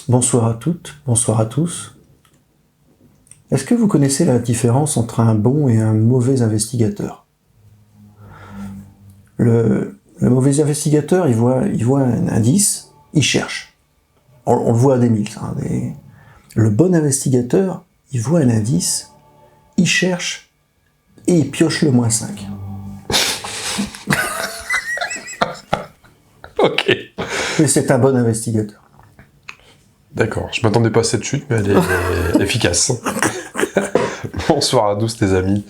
Bonsoir à toutes, bonsoir à tous. Est-ce que vous connaissez la différence entre un bon et un mauvais investigateur? Le mauvais investigateur, il voit un indice, il cherche. On le voit à des mille. Hein, Le bon investigateur, il voit un indice, il cherche et il pioche le -5. Ok. Et c'est un bon investigateur. D'accord, je m'attendais pas à cette chute, mais elle est efficace. Bonsoir à tous les amis.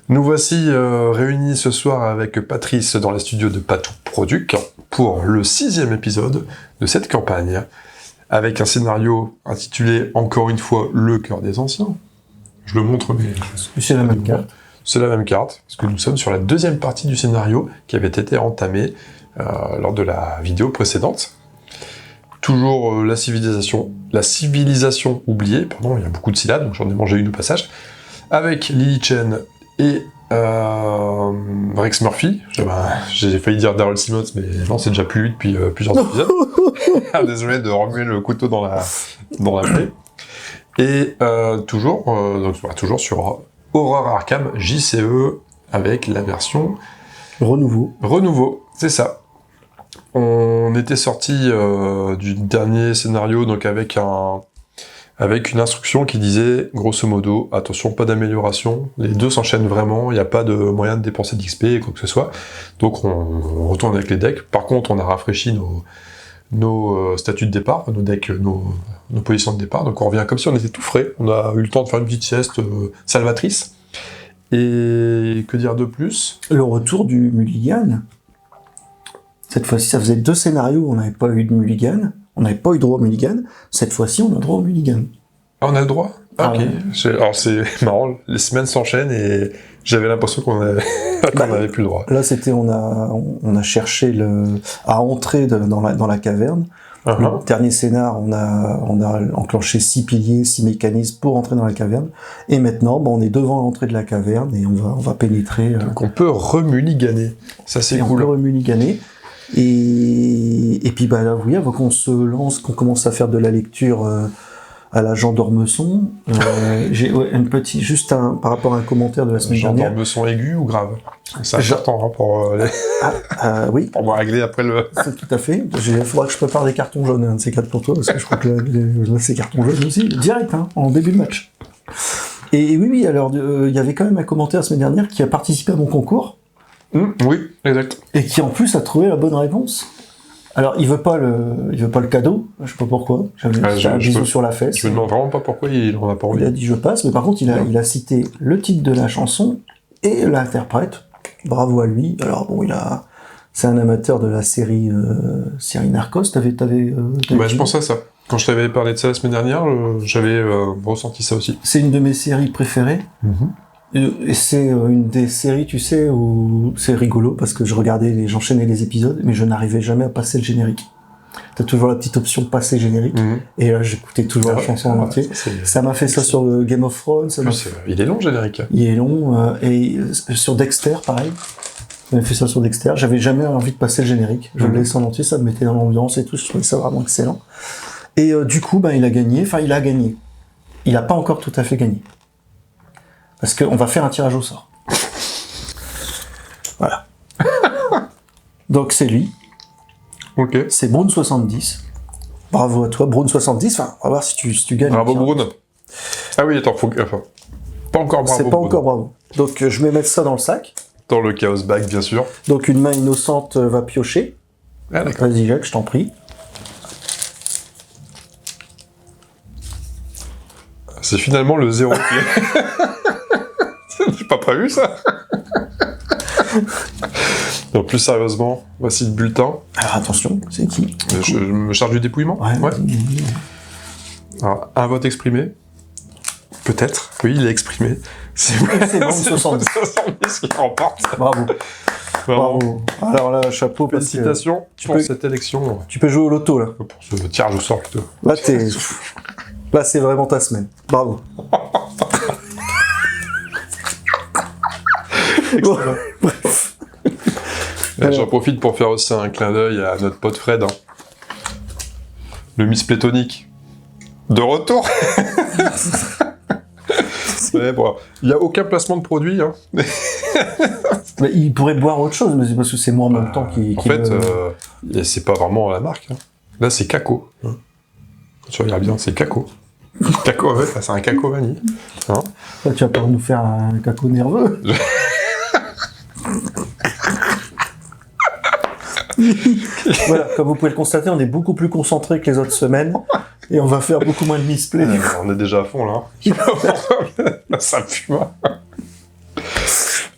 Nous voici réunis ce soir avec Patrice dans les studios de Patou Produc pour le 6e épisode de cette campagne, avec un scénario intitulé encore une fois Le cœur des anciens. Je le montre, mais C'est la même carte. C'est la même carte, parce que nous sommes sur la 2e partie du scénario qui avait été entamée lors de la vidéo précédente. Toujours la civilisation oubliée, pardon, il y a beaucoup de syllabes, donc j'en ai mangé une au passage, avec Lily Chen et Rex Murphy. J'ai failli dire Daryl Simmons, mais non, c'est déjà plus lui depuis plusieurs épisodes. Désolé de remuer le couteau dans la plaie. Et toujours sur Horror Arkham JCE, avec la version... Renouveau, c'est ça. On était sorti du dernier scénario, donc avec une instruction qui disait, grosso modo, attention, pas d'amélioration, les deux s'enchaînent vraiment, il n'y a pas de moyen de dépenser d'XP et quoi que ce soit. Donc on retourne avec les decks. Par contre, on a rafraîchi nos statuts de départ, nos decks, nos positions de départ, donc on revient comme si on était tout frais. On a eu le temps de faire une petite sieste salvatrice. Et que dire de plus? Le retour du mulligan. Cette fois-ci, ça faisait 2 scénarios où on n'avait pas eu de mulligan, on n'avait pas eu droit au mulligan. Cette fois-ci, on a droit au mulligan. Ah, on a le droit? Ah, ok. Ouais. Alors c'est marrant, les semaines s'enchaînent et j'avais l'impression qu'on avait plus le droit. Là, c'était, on a cherché à entrer dans la caverne. Le dernier scénar, on a enclenché 6 piliers, 6 mécanismes pour entrer dans la caverne. Et maintenant, on est devant l'entrée de la caverne et on va pénétrer. Donc on peut remulliganer. Ça, c'est cool. On peut remulliganer. Et puis là, oui, avant qu'on se lance, qu'on commence à faire de la lecture à la Jean d'Ormesson, j'ai une petite, par rapport à un commentaire de la semaine dernière. Jean d'Ormesson aigu ou grave? C'est important pour oui. Pour me régler après le... C'est tout à fait. Il faudra que je prépare des cartons jaunes, un de ces 4 pour toi, parce que je crois que là c'est cartons jaunes aussi, direct, en début de match. Et oui, alors il y avait quand même un commentaire la semaine dernière qui a participé à mon concours. Oui, exact. Et qui en plus a trouvé la bonne réponse. Alors il veut pas le cadeau, je sais pas pourquoi. J'avais un bisou sur la fesse. Je me demande vraiment pas pourquoi il en a pas envie. Il a dit je passe, mais par contre il a cité le titre de la chanson et l'interprète. Bravo à lui. Alors bon, c'est un amateur de la série Narcos. Je pensais à ça. Quand je t'avais parlé de ça la semaine dernière, j'avais ressenti ça aussi. C'est une de mes séries préférées. Et c'est une des séries, tu sais, où c'est rigolo parce que j'enchaînais les épisodes, mais je n'arrivais jamais à passer le générique. T'as toujours la petite option passer générique, et là j'écoutais toujours la chanson en entier. Ça m'a fait ça sur Game of Thrones. Il est long le générique. Il est long, et sur Dexter, pareil. Ça m'a fait ça sur Dexter. J'avais jamais envie de passer le générique. Je le laissais en entier, ça me mettait dans l'ambiance et tout. Je trouvais ça vraiment excellent. Et du coup, il a gagné. Enfin, il a gagné. Il a pas encore tout à fait gagné. Parce qu'on va faire un tirage au sort. Voilà. Donc c'est lui. Ok. C'est Brown70. Bravo à toi, Brown70. Enfin, on va voir si tu gagnes. Bravo Brown. Ah oui, attends, pas encore bravo. C'est pas encore bravo. Donc je vais mettre ça dans le sac. Dans le Chaos Bag, bien sûr. Donc une main innocente va piocher. Ah d'accord. Vas-y Jacques, je t'en prie. C'est finalement le 0 qui est... C'est pas prévu, ça. Donc, plus sérieusement, voici le bulletin. Alors, attention, c'est qui? Je me charge du dépouillement. Ouais. Alors, un vote exprimé. Peut-être. Oui, il est exprimé. C'est bon, 70 qui remporte. Bravo. Alors là, chapeau. Félicitations pour cette élection. Tu peux jouer au loto, là. Pour ce tirage au sort, plutôt. Là, c'est vraiment ta semaine. Bravo. Bon, bref. J'en profite pour faire aussi un clin d'œil à notre pote Fred. Le Miss Plétonique. De retour. Ouais, bon, il n'y a aucun placement de produit. Hein. Mais il pourrait boire autre chose, mais c'est parce que c'est moi en même temps qui... En fait, c'est pas vraiment la marque. Hein. Là, c'est Caco. Hein. Quand tu regardes bien, c'est Caco. Caco, en fait, c'est un Caco vanille. Hein. Là, tu vas pas nous faire un caco nerveux. Voilà, comme vous pouvez le constater, on est beaucoup plus concentré que les autres semaines et on va faire beaucoup moins de misplay. On est déjà à fond là. Là ça fume.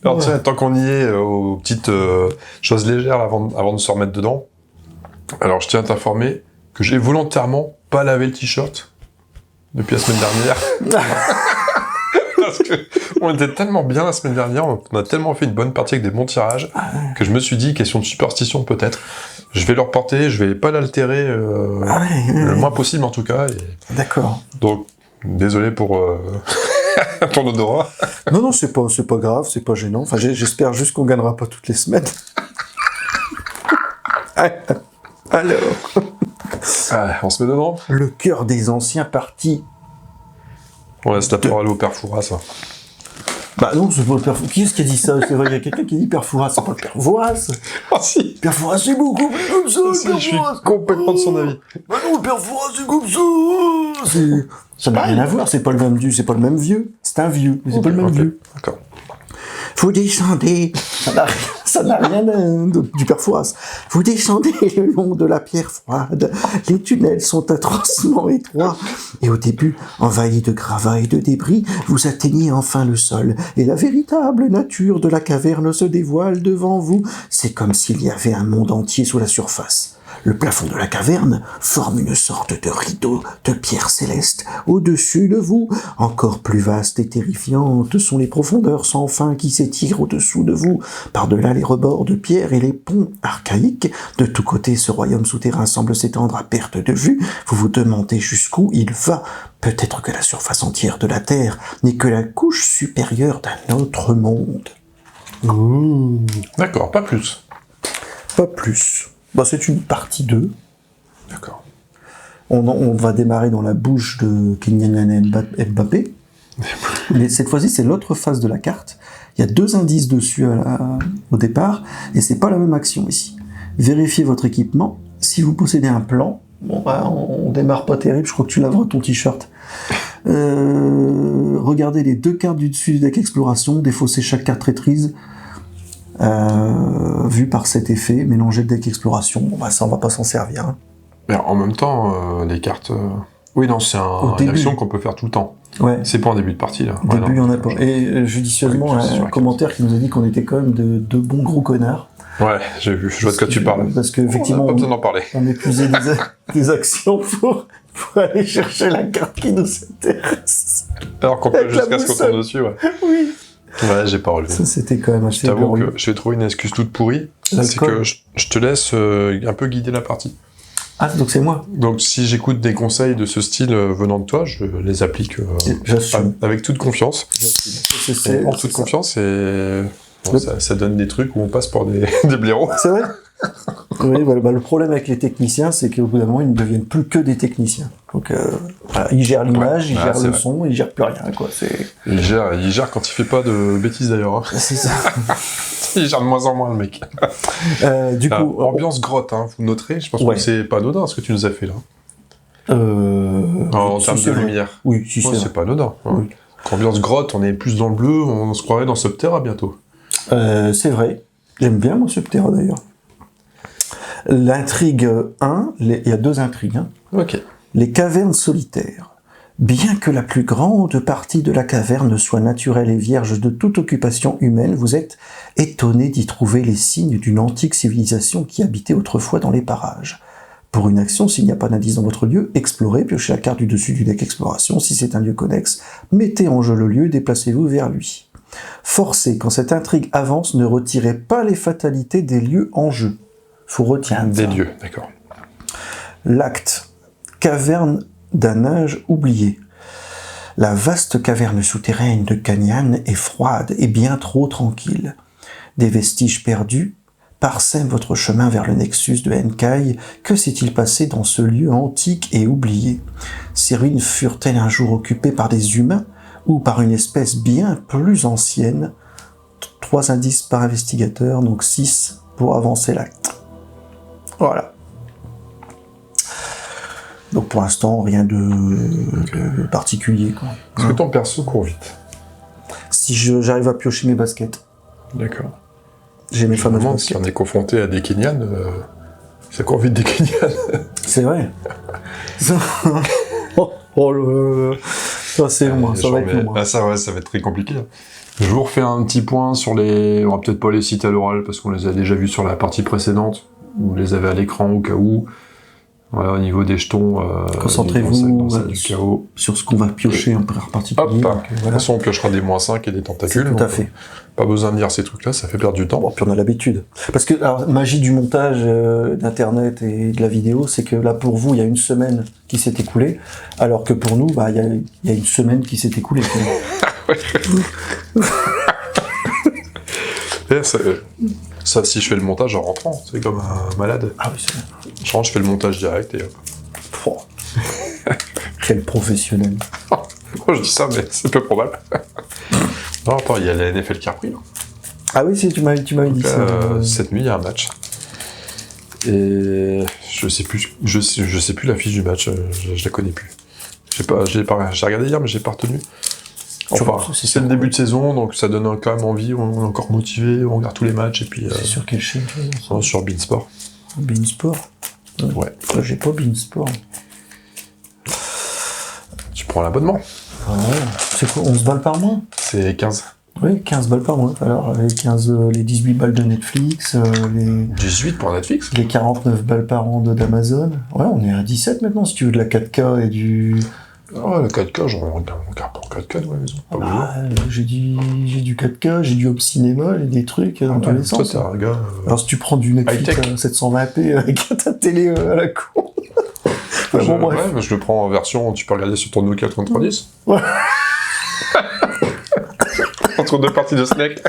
Alors tiens, tant qu'on y est, aux petites choses légères avant de se remettre dedans. Alors je tiens à t'informer que j'ai volontairement pas lavé le t-shirt depuis la semaine dernière. Parce que on était tellement bien la semaine dernière, on a tellement fait une bonne partie avec des bons tirages, que je me suis dit, question de superstition peut-être, je vais le reporter, je vais pas l'altérer le moins possible en tout cas. D'accord. Donc, désolé pour ton odorat. Non, c'est pas grave, c'est pas gênant. Enfin, j'espère juste qu'on gagnera pas toutes les semaines. Alors. On se met dedans. Le cœur des anciens partis. On laisse la parole au père Fouras, ça. Bah non, c'est pas le père Fouras. Qui est-ce qui a dit ça? C'est vrai, il y a quelqu'un qui dit père Fouras, c'est pas le père Fouras. Ah si. Père Fouras, c'est beaucoup plus comme ça, Si, je suis complètement de son avis. Bah non, le père Fouras, c'est comme ça. Ça n'a rien à voir, c'est pas le même vieux. C'est un vieux, mais c'est pas le même vieux. D'accord. Vous descendez, ça n'a rien du père Fouras. Vous descendez le long de la pierre froide. Les tunnels sont atrocement étroits. Et au début, envahis de gravats et de débris, vous atteignez enfin le sol. Et la véritable nature de la caverne se dévoile devant vous. C'est comme s'il y avait un monde entier sous la surface. Le plafond de la caverne forme une sorte de rideau de pierre céleste au-dessus de vous. Encore plus vastes et terrifiantes sont les profondeurs sans fin qui s'étirent au-dessous de vous. Par-delà les rebords de pierre et les ponts archaïques, de tous côtés ce royaume souterrain semble s'étendre à perte de vue. Vous vous demandez jusqu'où il va. Peut-être que la surface entière de la Terre n'est que la couche supérieure d'un autre monde. Ouh. D'accord, pas plus. Pas plus. Bah, c'est une partie 2. D'accord. On va démarrer dans la bouche de Kylian Mbappé. Mais cette fois-ci, c'est l'autre face de la carte. Il y a 2 indices dessus au départ, et c'est pas la même action ici. Vérifiez votre équipement. Si vous possédez un plan, bon, bah, on démarre pas terrible, je crois que tu laveras ton t-shirt. Regardez les 2 cartes du dessus du deck exploration, défaussez chaque carte traîtrise. Vu par cet effet, mélanger le deck exploration, bon, bah, ça on va pas s'en servir. Hein. Mais en même temps, les cartes... Oui, non, c'est une action qu'on peut faire tout le temps. Ouais. C'est pas en début de partie, là. Début, il y en a pas. Et judicieusement, un commentaire qui nous a dit qu'on était quand même de bons gros connards. Ouais, j'ai vu, je vois de quoi tu parles. Parce qu'effectivement, on n'a pas besoin d'en parler. On épuisait des actions pour aller chercher la carte qui nous intéresse. Alors qu'on peut jusqu'à ce qu'on tombe dessus, ouais. Oui. Ouais, j'ai pas relevé. Ça, c'était quand même assez Je t'avoue glorieux. que j'ai trouvé une excuse toute pourrie. C'est que je te laisse un peu guider la partie. Ah, donc c'est moi. Donc si j'écoute des conseils de ce style venant de toi, je les applique avec toute confiance. En toute confiance, et bon, ça donne des trucs où on passe pour des blaireaux. C'est vrai. Oui, bah, le problème avec les techniciens, c'est qu'au bout d'un moment, ils ne deviennent plus que des techniciens. Donc, voilà, ils gèrent l'image, ils gèrent le son, ils gèrent plus rien, quoi. Il gère quand il fait pas de bêtises d'ailleurs. Hein. C'est ça. Il gère de moins en moins, le mec. Du coup, ambiance grotte, hein, vous noterez. Je pense que c'est pas anodin ce que tu nous as fait là. En termes de lumière. Oui, si c'est pas anodin. Hein. Oui. Ambiance grotte, on est plus dans le bleu, on se croirait dans Subterra bientôt. C'est vrai. J'aime bien mon Subterra d'ailleurs. L'intrigue 1, il y a 2 intrigues. Hein. Ok. Les cavernes solitaires. Bien que la plus grande partie de la caverne soit naturelle et vierge de toute occupation humaine, vous êtes étonné d'y trouver les signes d'une antique civilisation qui habitait autrefois dans les parages. Pour une action, s'il n'y a pas d'indice dans votre lieu, explorez, piochez la carte du dessus du deck exploration. Si c'est un lieu connexe, mettez en jeu le lieu et déplacez-vous vers lui. Forcez, quand cette intrigue avance, ne retirez pas les fatalités des lieux en jeu. Faut retenir des lieux, d'accord. L'acte. Caverne d'un âge oublié. La vaste caverne souterraine de Canyan est froide et bien trop tranquille. Des vestiges perdus parsème votre chemin vers le nexus de Enkai. Que s'est-il passé dans ce lieu antique et oublié? Ces ruines furent-elles un jour occupées par des humains ou par une espèce bien plus ancienne? 3 indices par investigateur, donc 6 pour avancer l'acte. Voilà. Donc pour l'instant, rien de particulier, quoi. Est-ce que ton perso court vite? Si j'arrive à piocher mes baskets. D'accord. J'ai mes fameuses Si baskets. on est confronté à des Kenyans, ça court vite des Kenyans. C'est vrai. Ça c'est moi, ça va être long. Ah, ça va être très compliqué. Je vous refais un petit point sur les... On va peut-être pas les citer à l'oral, parce qu'on les a déjà vus sur la partie précédente. Vous les avez à l'écran au cas où. Voilà, au niveau des jetons, concentrez-vous du chaos. sur ce qu'on va piocher en particulier. Hop, Donc, de toute façon on piochera des -5 et des tentacules. tout à fait. Pas besoin de lire ces trucs-là, ça fait perdre du temps. Bon, puis on a l'habitude. Parce que, alors, magie du montage d'internet et de la vidéo, c'est que là pour vous, il y a une semaine qui s'est écoulée, alors que pour nous, bah, il y a une semaine qui s'est écoulée. Et ça, si je fais le montage en rentrant, c'est comme un malade. Ah oui, c'est bien. Je rentre, je fais le montage direct et... Oh. Quel professionnel. Moi je dis ça, mais c'est peu probable. Non, attends, il y a la NFL qui a repris, là. Ah oui, si, tu m'avais dit ça. Cette nuit, il y a un match. Et je sais plus la fiche du match, je la connais plus. J'ai regardé hier, mais j'ai pas retenu. Enfin, c'est le début de saison, donc ça donne quand même envie, on est encore motivé, on regarde tous les matchs, et puis... C'est sur quelle chaîne sur Beansport. Beansport. Ouais. J'ai pas Beansport. Tu prends l'abonnement. Ah ouais. C'est quoi, 11 balles par mois? C'est 15. Oui, 15 balles par mois. Alors, les 18 balles de Netflix, les 18 pour Netflix. 49 balles par an d'Amazon. Ouais, on est à 17 maintenant, si tu veux de la 4K et du... Ah, le 4K, j'en regarde pas en 4K de ma maison. Pas besoin. J'ai du 4K, j'ai du Home Cinéma, et des trucs dans tous les Toi, sens. t'es un gars... Alors, si tu prends du Netflix high-tech. à 720p avec ta télé à la con... Enfin, bon, bref. Ouais, mais je le prends en version, tu peux regarder sur ton Nokia 3310. Ouais. Entre deux parties de Snake.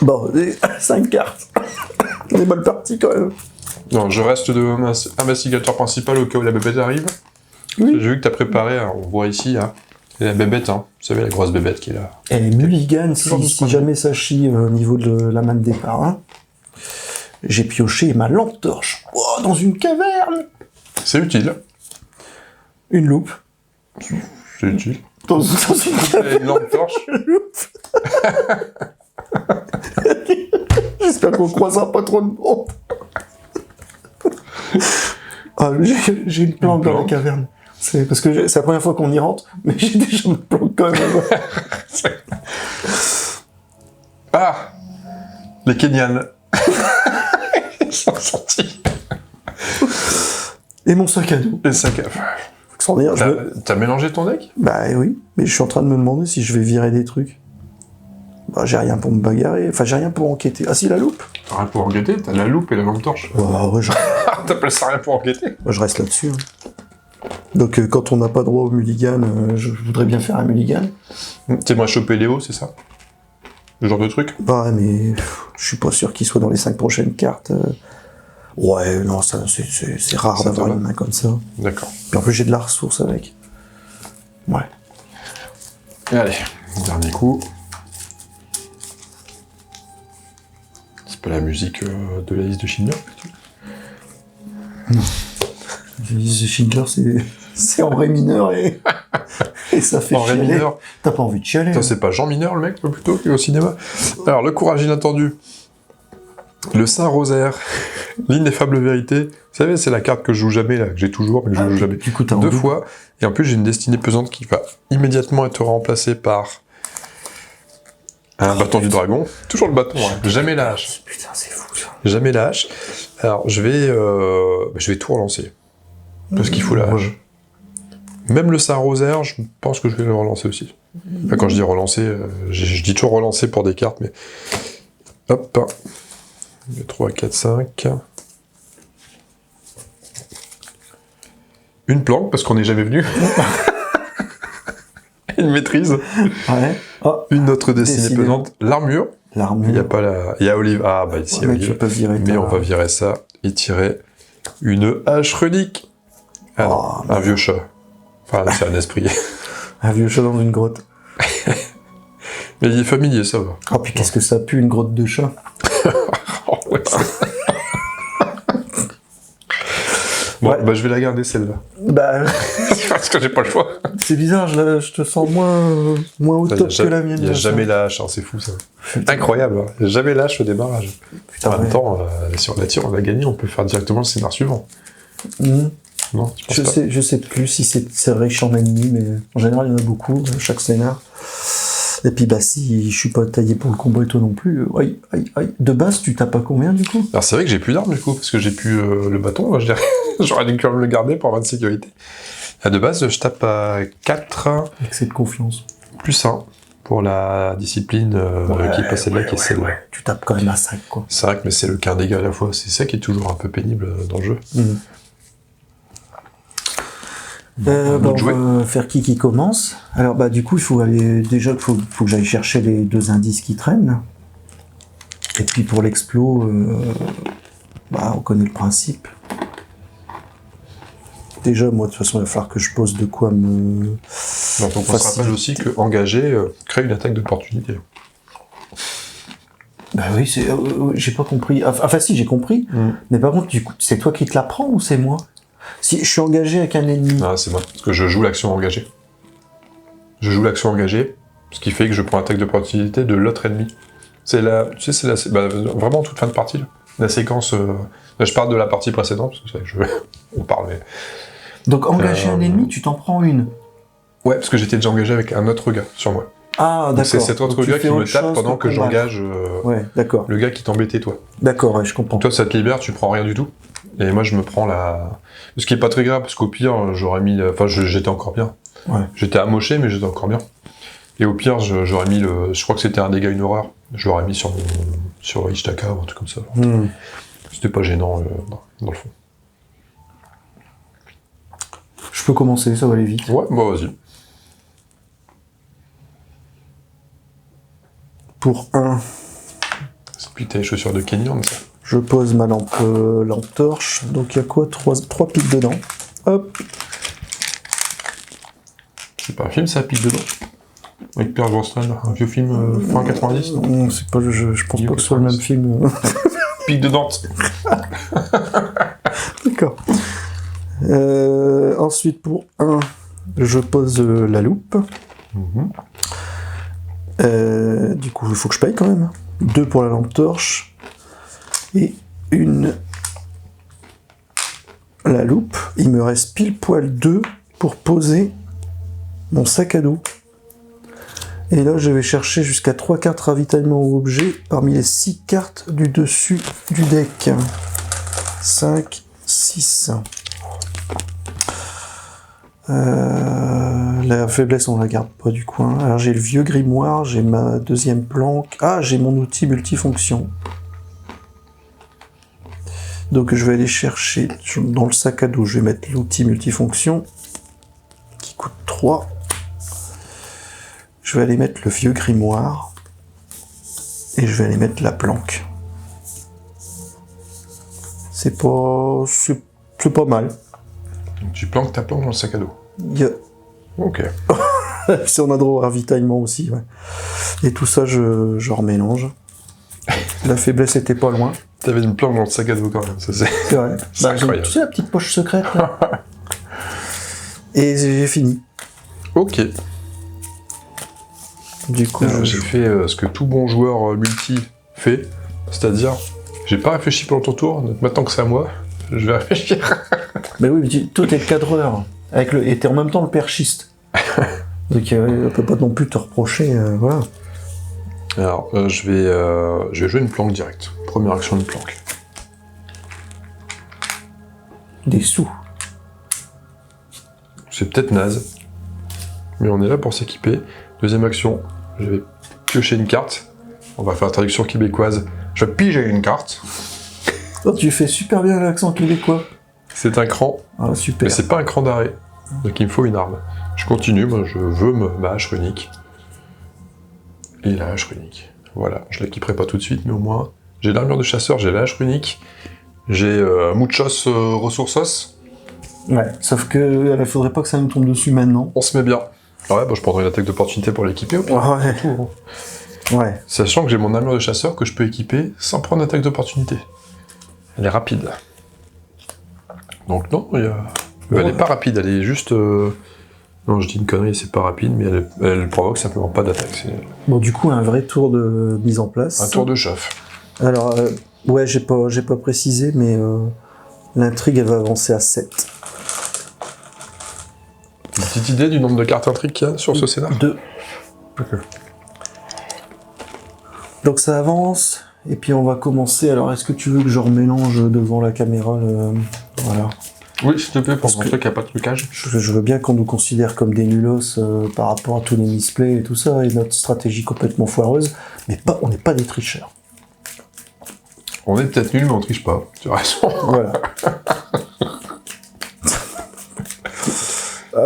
Bon, 5 cartes. On est mal parti quand même. Non, je reste investigateur principal au cas où la bébête arrive. Oui. J'ai vu que t'as préparé, hein, on voit ici, hein, la bébête, hein. Vous savez, la grosse bébête qui est là. Elle est mulligan, Toujours si jamais ça chie au niveau de la main de départ. Hein. J'ai pioché ma lampe torche. Oh, dans une caverne. C'est utile. Une loupe. C'est utile. Dans une caverne. Une lampe torche. J'espère qu'on croisera pas trop de monde. Ah, j'ai une planque dans la caverne. C'est parce que c'est la première fois qu'on y rentre, mais j'ai déjà une planque quand même. Ah, les Kenyans. Ils sont sortis. Et mon sac à dos. Les sacs à... Sans dire, T'as mélangé ton deck? Bah oui, mais je suis en train de me demander si je vais virer des trucs. Bah j'ai rien pour me bagarrer, enfin j'ai rien pour enquêter. Ah si, la loupe. T'as rien pour enquêter, t'as la loupe et la lampe torche. Ouais, T'appelles ça rien pour enquêter? je reste là-dessus. Hein. Donc quand on n'a pas droit au mulligan, je voudrais bien faire un mulligan. T'aimerais choper Léo, c'est ça? Le genre de truc? Bah mais je suis pas sûr qu'il soit dans les 5 prochaines cartes. Ouais, non, ça c'est rare Ça d'avoir te va. une main comme ça. D'accord. Puis en plus j'ai de la ressource avec. Ouais. Allez, dernier coup. C'est pas la musique de la liste de Schindler? Schindler, c'est en ré mineur et ça fait En ré chialer. mineur. T'as pas envie de chialer. Putain, c'est pas Jean Mineur le mec plutôt qui est au cinéma? Alors, le courage inattendu. Le Saint-Rosaire. L'ineffable vérité. Vous savez, c'est la carte que je joue jamais, là, que j'ai toujours, mais que je joue jamais. Du coup, t'as 2 envie. fois. Et en plus, j'ai une destinée pesante qui va immédiatement être remplacée par un bâton du dragon. Toujours le bâton, hein. Jamais la hache. Putain, c'est fou ça. Jamais la hache. Alors, je vais tout relancer. Parce qu'il faut la hache. Même le Saint-Rosaire, je pense que je vais le relancer aussi. Enfin, quand je dis relancer, je dis toujours relancer pour des cartes, mais... Hop. 3, 4, 5... Une planque, parce qu'on n'est jamais venu. Une maîtrise. Ouais. Oh, Une autre destinée Décidément. pesante. L'armure. l'armure. Il n'y a pas la... Il y a Olive. Ah, bah ici, Ouais, mais tu Olive. peux virer Mais on va virer ça et tirer une hache runique. Ah non, Oh, un vieux chat. Enfin, c'est un esprit. Un vieux chat dans une grotte. Mais il est familier, ça va. Oh, puis qu'est-ce que ça pue, une grotte de chat. Oh, ouais. Bon, Ouais. bah je vais la garder, celle-là. Bah, Parce que j'ai pas le choix. c'est bizarre, je te sens moins au top que la mienne. Il n'y a là, jamais ça. la hache, hein, c'est fou, ça. Putain, Incroyable, hein. Il n'y a jamais la hache au démarrage. putain, En même ouais. temps, si on la tire, on a gagné, on peut faire directement le scénar suivant. Mhm. Non, tu penses pas Je sais plus si c'est riche en ennemis, mais en général, il y en a beaucoup, chaque scénar. Et puis, bah, si je suis pas taillé pour le combat et toi non plus, aïe, aïe, aïe. De base, tu tapes à combien, du coup? Alors c'est vrai que j'ai plus d'armes du coup, parce que j'ai plus le bâton, moi, je dirais. J'aurais dû quand même le garder pour avoir une sécurité. De base, je tape à 4 Excès de confiance. plus 1 pour la discipline qui est pas celle-là, qui est celle-là. Tu tapes quand même à 5, quoi. C'est vrai que mais c'est le qu'un dégât à la fois, c'est ça qui est toujours un peu pénible dans le jeu. Mhm. Un Bah, autre jouet. on va faire qui commence. Alors, bah, du coup, il faut aller. Déjà, faut que j'aille chercher les 2 indices qui traînent. Et puis, pour l'explo, bah, on connaît le principe. Déjà, moi, de toute façon, il va falloir que je pose de quoi me. Donc on se faciliter. rappelle aussi que engager crée une attaque d'opportunité. Bah oui, j'ai pas compris. Enfin, si, j'ai compris. Mais par contre, du coup, c'est toi qui te la prends ou c'est moi? Si je suis engagé avec un ennemi. Ah, c'est moi, parce que je joue l'action engagée. Je joue l'action engagée, ce qui fait que je prends l'attaque d'opportunité de l'autre ennemi. C'est la, tu sais, c'est la, bah, vraiment toute fin de partie. Là. La séquence, là, je parle de la partie précédente, parce que c'est vrai que on parle, mais... Donc, engager un ennemi, tu t'en prends une. Ouais, parce que j'étais déjà engagé avec un autre gars sur moi. Ah, Donc d'accord. c'est cet autre Donc, tu gars fais qui me autre tape chose pendant que combattre. j'engage Ouais, d'accord. le gars qui t'embêtait, toi. D'accord, ouais, je comprends. Toi, ça te libère, tu prends rien du tout. Et moi, je me prends la... Ce qui est pas très grave, parce qu'au pire, j'aurais mis... Enfin, j'étais encore bien. Ouais. J'étais amoché, mais j'étais encore bien. Et au pire, j'aurais mis le... Je crois que c'était un dégât, une horreur. Je l'aurais mis sur Ishtaka ou un truc comme ça. C'était pas gênant, dans le fond. Je peux commencer, ça va aller vite. Ouais, bah vas-y. Pour 1, C'est putain les chaussures de Kenyon, ça. je pose ma lampe torche. Donc, il y a quoi? 3 pics dedans. Hop. C'est pas un film, ça, pique dedans. Avec Pierre Brosnan, un vieux film fin 90, non C'est pas, je pense Vieux pas que ce soit le même 90. film. Pique dedans. D'accord. Ensuite, pour 1, je pose la loupe. Du coup, il faut que je paye quand même. 2 pour la lampe torche. Et 1 la loupe. Il me reste pile poil 2 pour poser mon sac à dos. Et là, je vais chercher jusqu'à 3 cartes ravitaillement ou objet parmi les 6 cartes du dessus du deck. 5, 6. La faiblesse, on la garde pas du coin. Alors, j'ai le vieux grimoire, j'ai ma deuxième planque. Ah, j'ai mon outil multifonction. Donc, je vais aller chercher dans le sac à dos. Je vais mettre l'outil multifonction qui coûte 3. Je vais aller mettre le vieux grimoire et je vais aller mettre la planque. C'est pas mal. Donc, tu planques ta planque dans le sac à dos. Il y a- Ok. Si on a droit au ravitaillement aussi, ouais. Et tout ça, je remélange. La faiblesse était pas loin. T'avais une planque dans le sac à dos quand même, ça c'est... C'est vrai. C'est incroyable. Tu sais la petite poche secrète là. Et j'ai fini. Ok. Du coup, Alors, j'ai fait ce que tout bon joueur multi fait, c'est-à-dire, j'ai pas réfléchi pendant ton tour, donc maintenant que c'est à moi, je vais réfléchir. Mais oui, mais toi t'es le cadreur. Et t'es en même temps le perchiste. Donc on peut pas non plus te reprocher, voilà. Alors, je vais jouer une planque directe. Première action, une planque. Des sous. C'est peut-être naze, mais on est là pour s'équiper. Deuxième action, je vais piocher une carte. On va faire la traduction québécoise. Je vais piger une carte. Oh, tu fais super bien l'accent québécois. C'est un cran, Ah, mais super. c'est pas un cran d'arrêt. Donc il me faut une arme. Je continue, moi je veux ma hache runique. Et la hache runique. Voilà, je l'équiperai pas tout de suite, mais au moins, j'ai l'armure de chasseur, j'ai la hache runique, j'ai muchos ressources. Ouais, sauf que il faudrait pas que ça nous tombe dessus maintenant. On se met bien. Ouais, bah, je prendrai une attaque d'opportunité pour l'équiper. Ouais. Ouais. Sachant que j'ai mon armure de chasseur que je peux équiper sans prendre d'attaque d'opportunité. Elle est rapide. Donc non, elle est pas rapide, elle est juste... Non, je dis une connerie, c'est pas rapide, mais elle provoque simplement pas d'attaque. Bon, du coup, un vrai tour de mise en place. Un tour de chauffe. Alors, ouais, j'ai pas précisé, mais l'intrigue, elle va avancer à 7. Une petite idée du nombre de cartes intrigues qu'il y a sur ce scénar? 2. Ok. Donc ça avance, et puis on va commencer. Alors, est-ce que tu veux que je remélange devant la caméra Voilà. Oui, s'il te plaît, pour Parce montrer qu'il n'y a pas de trucage. Je veux bien qu'on nous considère comme des nulos par rapport à tous les misplays et tout ça, et notre stratégie complètement foireuse, mais on n'est pas des tricheurs. On est peut-être nuls, mais on triche pas. Tu as raison. Voilà.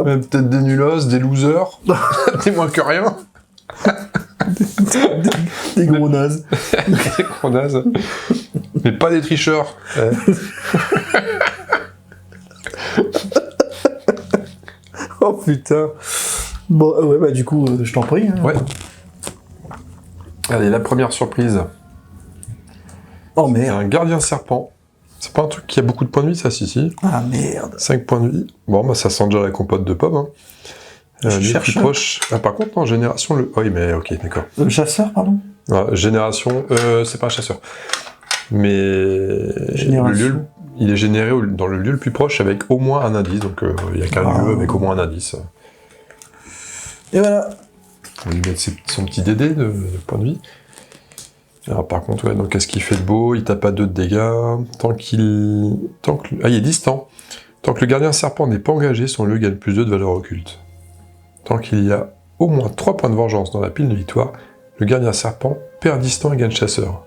Même peut-être des nulos, des losers, des moins que rien. Des gros nazes. Des gros nazes. Mais pas des tricheurs. Oh putain. Bon, ouais, bah du coup, je t'en prie. Hein. Ouais. Allez, la première surprise. Oh C'est merde. un gardien serpent. C'est pas un truc qui a beaucoup de points de vie, ça, si. Ah merde. 5 points de vie. Bon, bah ça sent déjà la compote de pommes. Hein. Je Lieu cherche. plus proche. Ah, par contre, non, génération... Oui, mais ok, d'accord. Chasseur, pardon. Génération... c'est pas un chasseur. Mais... Génération. Il est généré dans le lieu le plus proche avec au moins un indice. Donc, il n'y a qu'un lieu avec au moins un indice. Et voilà. On va lui mettre son petit DD de points de vie. Alors par contre, ouais, donc qu'est-ce qu'il fait de beau? Il tape pas 2 de dégâts. Il est distant. Tant que le gardien serpent n'est pas engagé, son lieu gagne plus 2 de valeur occulte. Tant qu'il y a au moins 3 points de vengeance dans la pile de victoire, le gardien serpent perd distant et gagne chasseur.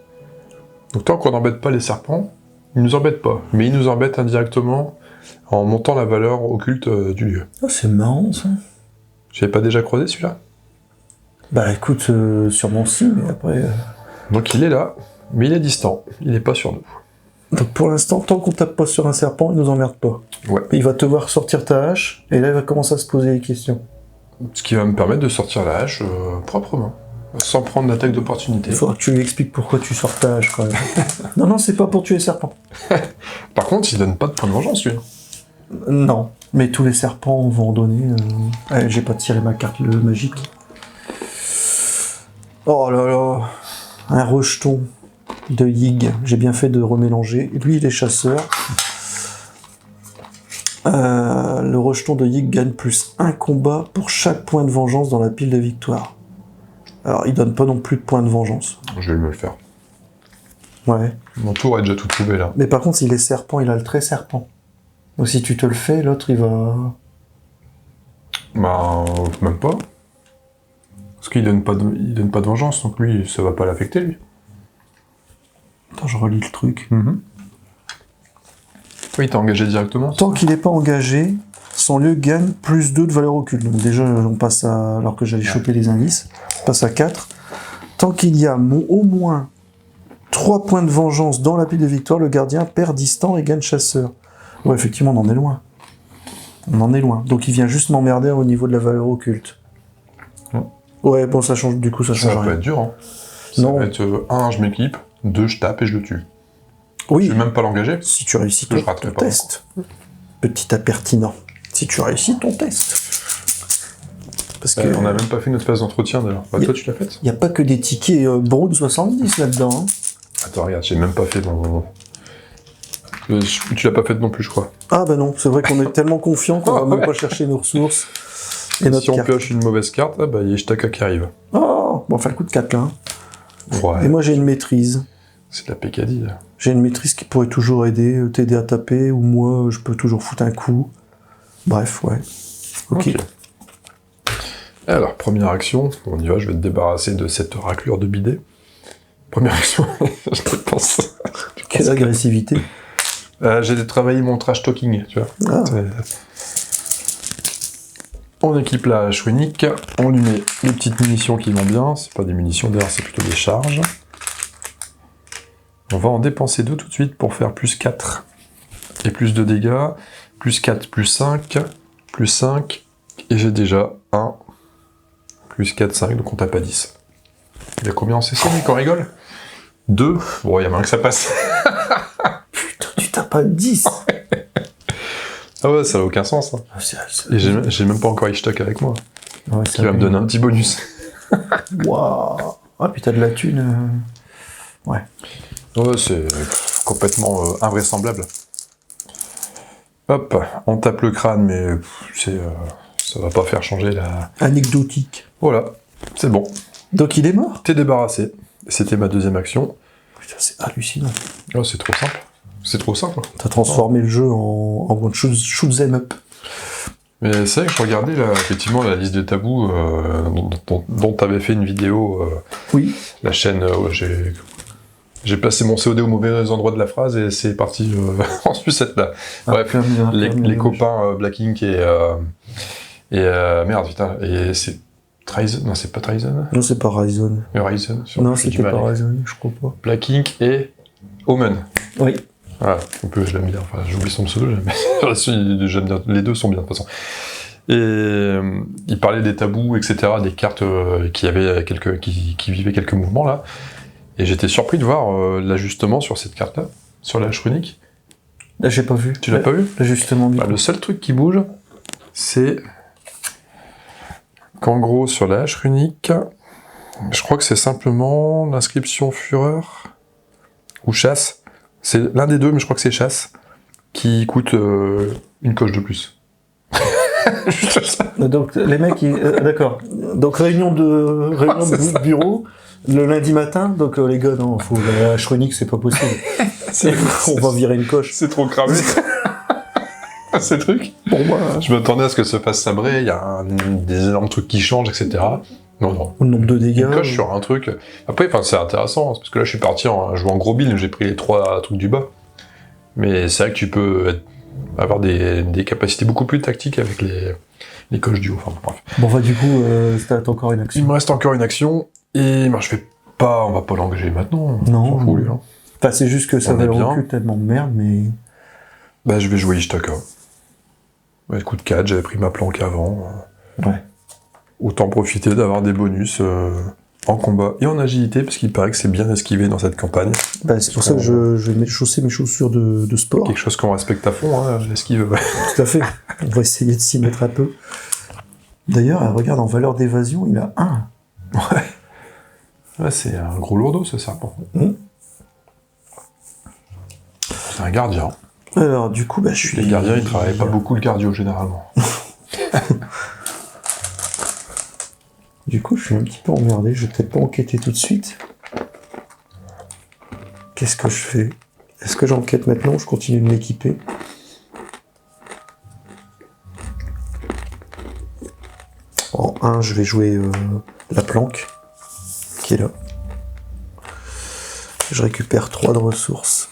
Donc tant qu'on n'embête pas les serpents, ils nous embêtent pas. Mais ils nous embêtent indirectement en montant la valeur occulte du lieu. Oh, c'est marrant ça. J'avais pas déjà creusé celui-là? Bah écoute, sûrement si, mais après... Donc il est là, mais il est distant. Il n'est pas sur nous. Donc pour l'instant, tant qu'on tape pas sur un serpent, il nous emmerde pas. Ouais. Il va te voir sortir ta hache, et là il va commencer à se poser des questions. Ce qui va me permettre de sortir la hache proprement, sans prendre d'attaque d'opportunité. Il faudra que tu lui expliques pourquoi tu sors ta hache quand même. Non, c'est pas pour tuer les serpents. Par contre, il donne pas de point de vengeance, lui. Non, mais tous les serpents vont en donner. Allez, j'ai pas tiré ma carte magique. Oh là là, un rejeton de Yig. J'ai bien fait de remélanger. Lui, il est chasseur. Le rejeton de Yig gagne plus 1 combat pour chaque point de vengeance dans la pile de victoire. Alors, il donne pas non plus de points de vengeance. Je vais me le faire. Ouais. Mon tour est déjà tout trouvé, là. Mais par contre, s'il est serpent, il a le trait serpent. Donc si tu te le fais, l'autre, il va... Bah, même pas. Parce qu'il donne pas de vengeance, donc lui, ça va pas l'affecter, lui. Attends, je relis le truc. Oui, t'es engagé directement. Tant qu'il n'est pas engagé, son lieu gagne plus 2 de valeur occulte. Donc déjà, on passe à... Alors que j'allais choper les indices, on passe à 4. Tant qu'il y a au moins 3 points de vengeance dans la pile de victoire, le gardien perd distant et gagne chasseur. Ouais, effectivement, on en est loin. On en est loin. Donc il vient juste m'emmerder au niveau de la valeur occulte. Ouais, bon, ça change, du coup, ça change Ça rien. peut être dur, hein. Ça Non. va être 1, je m'équipe, 2, je tape et je le tue. Oui, Je vais même pas l'engager. si tu réussis Je ton raterai pas test. Petit impertinent. Si tu réussis ton test. Parce que On n'a même pas fait notre phase d'entretien, d'ailleurs. Bah, Y- toi, tu l'as faite? il n'y a pas que des tickets Brown 70 là-dedans. Hein. Attends, regarde, j'ai même pas fait mon... Tu l'as pas faite non plus, je crois. Ah bah non, c'est vrai qu'on est tellement confiant qu'on va Ah, même ouais. pas chercher nos ressources. Et Et notre si on carte. pioche une mauvaise carte, ah bah, il y a Ishtaka qui arrive. Oh, bon, enfin le coup de 4 là. Hein. Ouais, Et moi j'ai une maîtrise. c'est de la pécadille, là. J'ai une maîtrise qui pourrait toujours aider, t'aider à taper, ou moi je peux toujours foutre un coup. Bref, ouais. Ok. Alors, première action, on y va, je vais te débarrasser de cette raclure de bidet. Première action, je dépense. Quelle agressivité. J'ai travaillé mon trash talking, tu vois. Ah. On équipe la hache runique, on lui met les petites munitions qui vont bien, c'est pas des munitions d'ailleurs, c'est plutôt des charges. On va en dépenser 2 tout de suite pour faire plus 4 et plus de dégâts, plus 4, plus 5, et j'ai déjà 1, plus 4, 5, donc on tape à 10. Il y a combien en CC, mec, on rigole? 2. Bon, il y a moyen que ça passe. Putain, tu tapes à 10. Ah ouais, ça n'a aucun sens. Hein. Et j'ai même pas encore Ishtok avec moi, Ouais, qui va me donner un petit bonus. Waouh. Ah, puis t'as de la thune. Ouais. Ouais, c'est complètement invraisemblable. Hop, on tape le crâne, mais ça va pas faire changer la... Anecdotique. Voilà, c'est bon. Donc il est mort? T'es débarrassé. C'était ma deuxième action. Putain, c'est hallucinant. Oh, c'est trop simple. C'est trop simple. T'as transformé le jeu en shoot them up. Mais c'est vrai que je regardais là, effectivement la liste de tabous dont t'avais fait une vidéo. Oui. La chaîne, j'ai placé mon COD au mauvais endroit de la phrase et c'est parti en sucette là. Bref, les copains Black Ink et merde putain, et c'est Ryzen, non c'est pas Ryzen. Non, c'est pas Ryzen. Ryzen. Non, c'était pas Ryzen, je crois pas. Black Ink et Omen. Oui. Voilà, un peu je l'aime bien, enfin j'oublie son pseudo, j'aime bien, les deux sont bien de toute façon. Et il parlait des tabous, etc., des cartes qui vivaient quelques mouvements là, et j'étais surpris de voir l'ajustement sur cette carte-là, sur la hache runique. Là, j'ai pas vu. Tu l'as pas vu? L'ajustement du coup. Le seul truc qui bouge, c'est qu'en gros sur la hache runique, je crois que c'est simplement l'inscription Fureur ou Chasse. C'est l'un des deux, mais je crois que c'est Chasse, qui coûte une coche de plus. Juste ça. Donc les mecs, d'accord. Donc réunion de bureau le lundi matin. Donc les gars, non, faut la hache runique, c'est pas possible. On va virer une coche. C'est trop cramé. Ces trucs. Pour moi. Je m'attendais à ce que se fasse sabrer, il y a des énormes trucs qui changent, etc. Non. Le nombre de dégâts. Une coche sur un truc. Après, c'est intéressant, parce que là, je suis parti en jouant en gros build, j'ai pris les 3 trucs du bas. Mais c'est vrai que tu peux avoir des capacités beaucoup plus tactiques avec les coches du haut. Enfin, bref. Bon, bah, du coup, t'as encore une action. Il me reste encore une action, et ben, on va pas l'engager maintenant. Non. On s'en fout, lui, hein. Enfin, c'est juste que ça On va est le bien. recul tellement de merde, mais. Bah, je vais jouer Ishtok. Ouais, coup de 4, j'avais pris ma planque avant. Ouais. Autant profiter d'avoir des bonus en combat et en agilité, parce qu'il paraît que c'est bien esquivé dans cette campagne. Bah, c'est pour ça que je vais chausser mes chaussures de sport. Quelque chose qu'on respecte à fond, hein, l'esquive. Tout à fait. On va essayer de s'y mettre un peu. D'ailleurs, regarde, en valeur d'évasion, il a 1. Ouais, c'est un gros lourdeau, ce serpent. C'est un gardien. Alors, du coup, bah, je suis... Les gardiens, ils travaillent pas beaucoup le cardio, généralement. Du coup, je suis un petit peu emmerdé. Je vais peut-être pas enquêter tout de suite. Qu'est-ce que je fais? Est-ce que j'enquête maintenant ou je continue de m'équiper? En 1, je vais jouer la planque, qui est là. Je récupère 3 de ressources.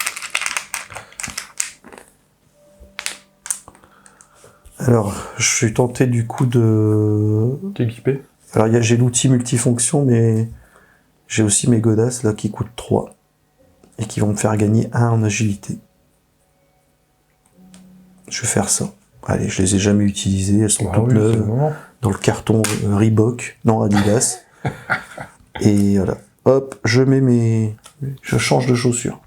Alors, je suis tenté du coup de... T'es équipé? Alors, j'ai l'outil multifonction, mais j'ai aussi mes godasses là qui coûtent 3 et qui vont me faire gagner 1 en agilité. Je vais faire ça. Allez, je les ai jamais utilisées, elles sont toutes neuves dans le carton Reebok, non Adidas. Et voilà. Hop, je change de chaussures.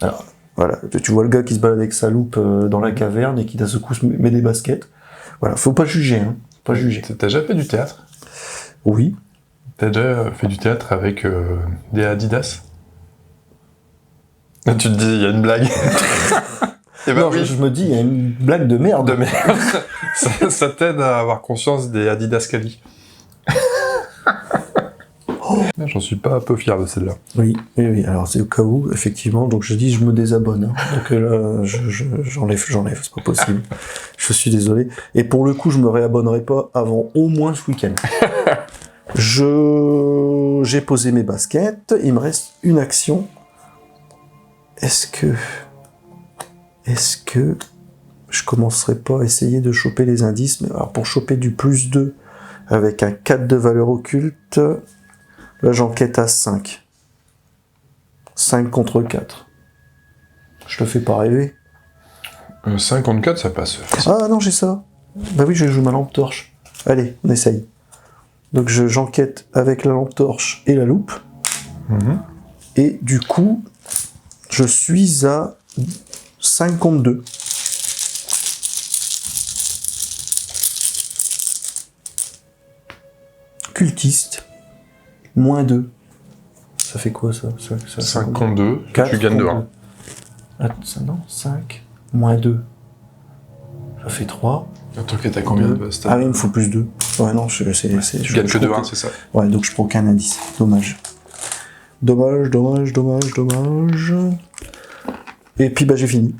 Alors, voilà, tu vois le gars qui se balade avec sa loupe dans la caverne et qui d'un seul coup met des baskets. Voilà, faut pas juger, hein. Pas juger. T'as déjà fait du théâtre? Oui. T'as déjà fait du théâtre avec des Adidas? Tu te dis, il y a une blague. Et ben non, oui. je me dis, il y a une blague de merde. De merde. ça t'aide à avoir conscience des Adidas Cali. J'en suis pas un peu fier de celle-là. Oui. Alors c'est au cas où, effectivement. Donc je dis, je me désabonne. Hein. Donc là, j'enlève, c'est pas possible. Je suis désolé. Et pour le coup, je me réabonnerai pas avant au moins ce week-end. J'ai posé mes baskets. Il me reste une action. Est-ce que je commencerai pas à essayer de choper les indices, mais alors pour choper du +2 avec un 4 de valeur occulte, là j'enquête à 5. 5 contre 4. Je te fais pas rêver. 54, ça passe. Ah non, j'ai ça. Bah oui, je joue ma lampe torche. Allez, on essaye. Donc j'enquête avec la lampe torche et la loupe. Et du coup, je suis à 5 contre 2. Cultiste. -2. Ça fait quoi ça, 52, 4 tu gagnes de 1. Non, 5. -2. Ça fait 3. Attends, t'as combien de base? Ah oui, il me faut +2. Ouais, non, Tu gagnes que de 1, c'est ça? Ouais, donc je prends aucun indice. Dommage. Dommage. Et puis, bah, j'ai fini.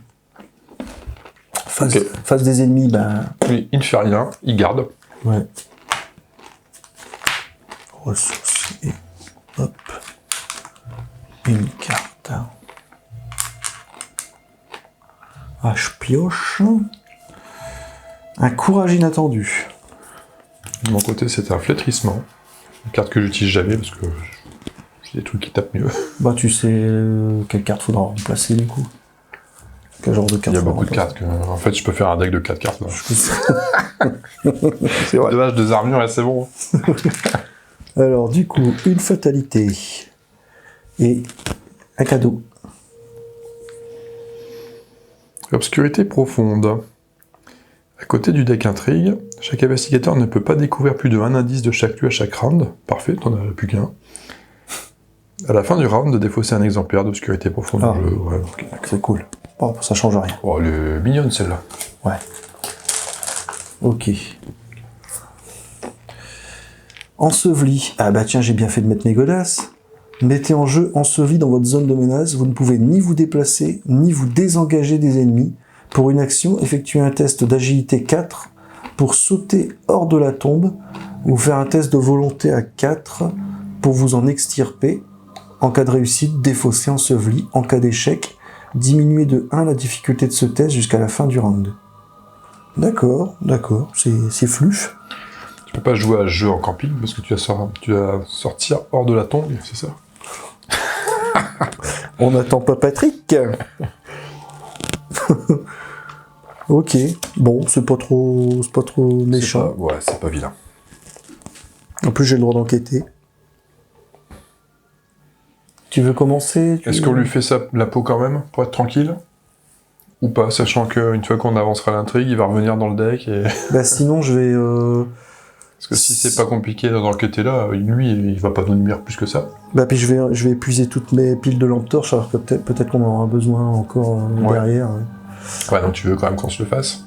Face des ennemis, bah... Oui, il ne fait rien, il garde. Ouais. Ressources et... Hop. Une carte. Ah, je pioche. Un courage inattendu. De mon côté, c'était un flétrissement. Une carte que j'utilise jamais parce que j'ai des trucs qui tapent mieux. Bah, tu sais quelle carte faudra remplacer du coup. Quel genre de carte? Il y a beaucoup de cartes. En fait, je peux faire un deck de 4 cartes. C'est vrai. Dommage, 2 armures et c'est bon. Alors, du coup, une fatalité. Et un cadeau. Obscurité profonde. À côté du deck intrigue, chaque investigateur ne peut pas découvrir plus de 1 indice de chaque lieu à chaque round. Parfait, t'en as plus qu'un. À la fin du round, de défausser un exemplaire d'obscurité profonde Ah. au jeu. Ouais, okay. C'est cool. Bon, ça change rien. Oh, elle est mignonne celle-là. Ouais. Ok. Enseveli. Ah bah tiens, j'ai bien fait de mettre mes godasses. Mettez en jeu enseveli dans votre zone de menace. Vous ne pouvez ni vous déplacer, ni vous désengager des ennemis. Pour une action, effectuez un test d'agilité 4 pour sauter hors de la tombe, ou faire un test de volonté à 4 pour vous en extirper. En cas de réussite, défausser enseveli. En cas d'échec, diminuez de 1 la difficulté de ce test jusqu'à la fin du round. D'accord, c'est fluf. Tu peux pas jouer à ce jeu en camping parce que tu vas sortir hors de la tombe, c'est ça? On n'attend pas Patrick. Ok, bon, c'est pas trop méchant. Ouais, c'est pas vilain. En plus, j'ai le droit d'enquêter. Tu veux commencer? Est-ce qu'on lui fait la peau quand même, pour être tranquille? Ou pas, sachant qu'une fois qu'on avancera l'intrigue, il va revenir dans le deck et... Bah sinon, je vais... Parce que si c'est pas compliqué d'enquêter là, lui, il va pas nous nuire plus que ça. Bah puis je vais épuiser toutes mes piles de lampes torches, alors que peut-être qu'on en aura besoin encore derrière. Ouais, donc tu veux quand même qu'on se le fasse.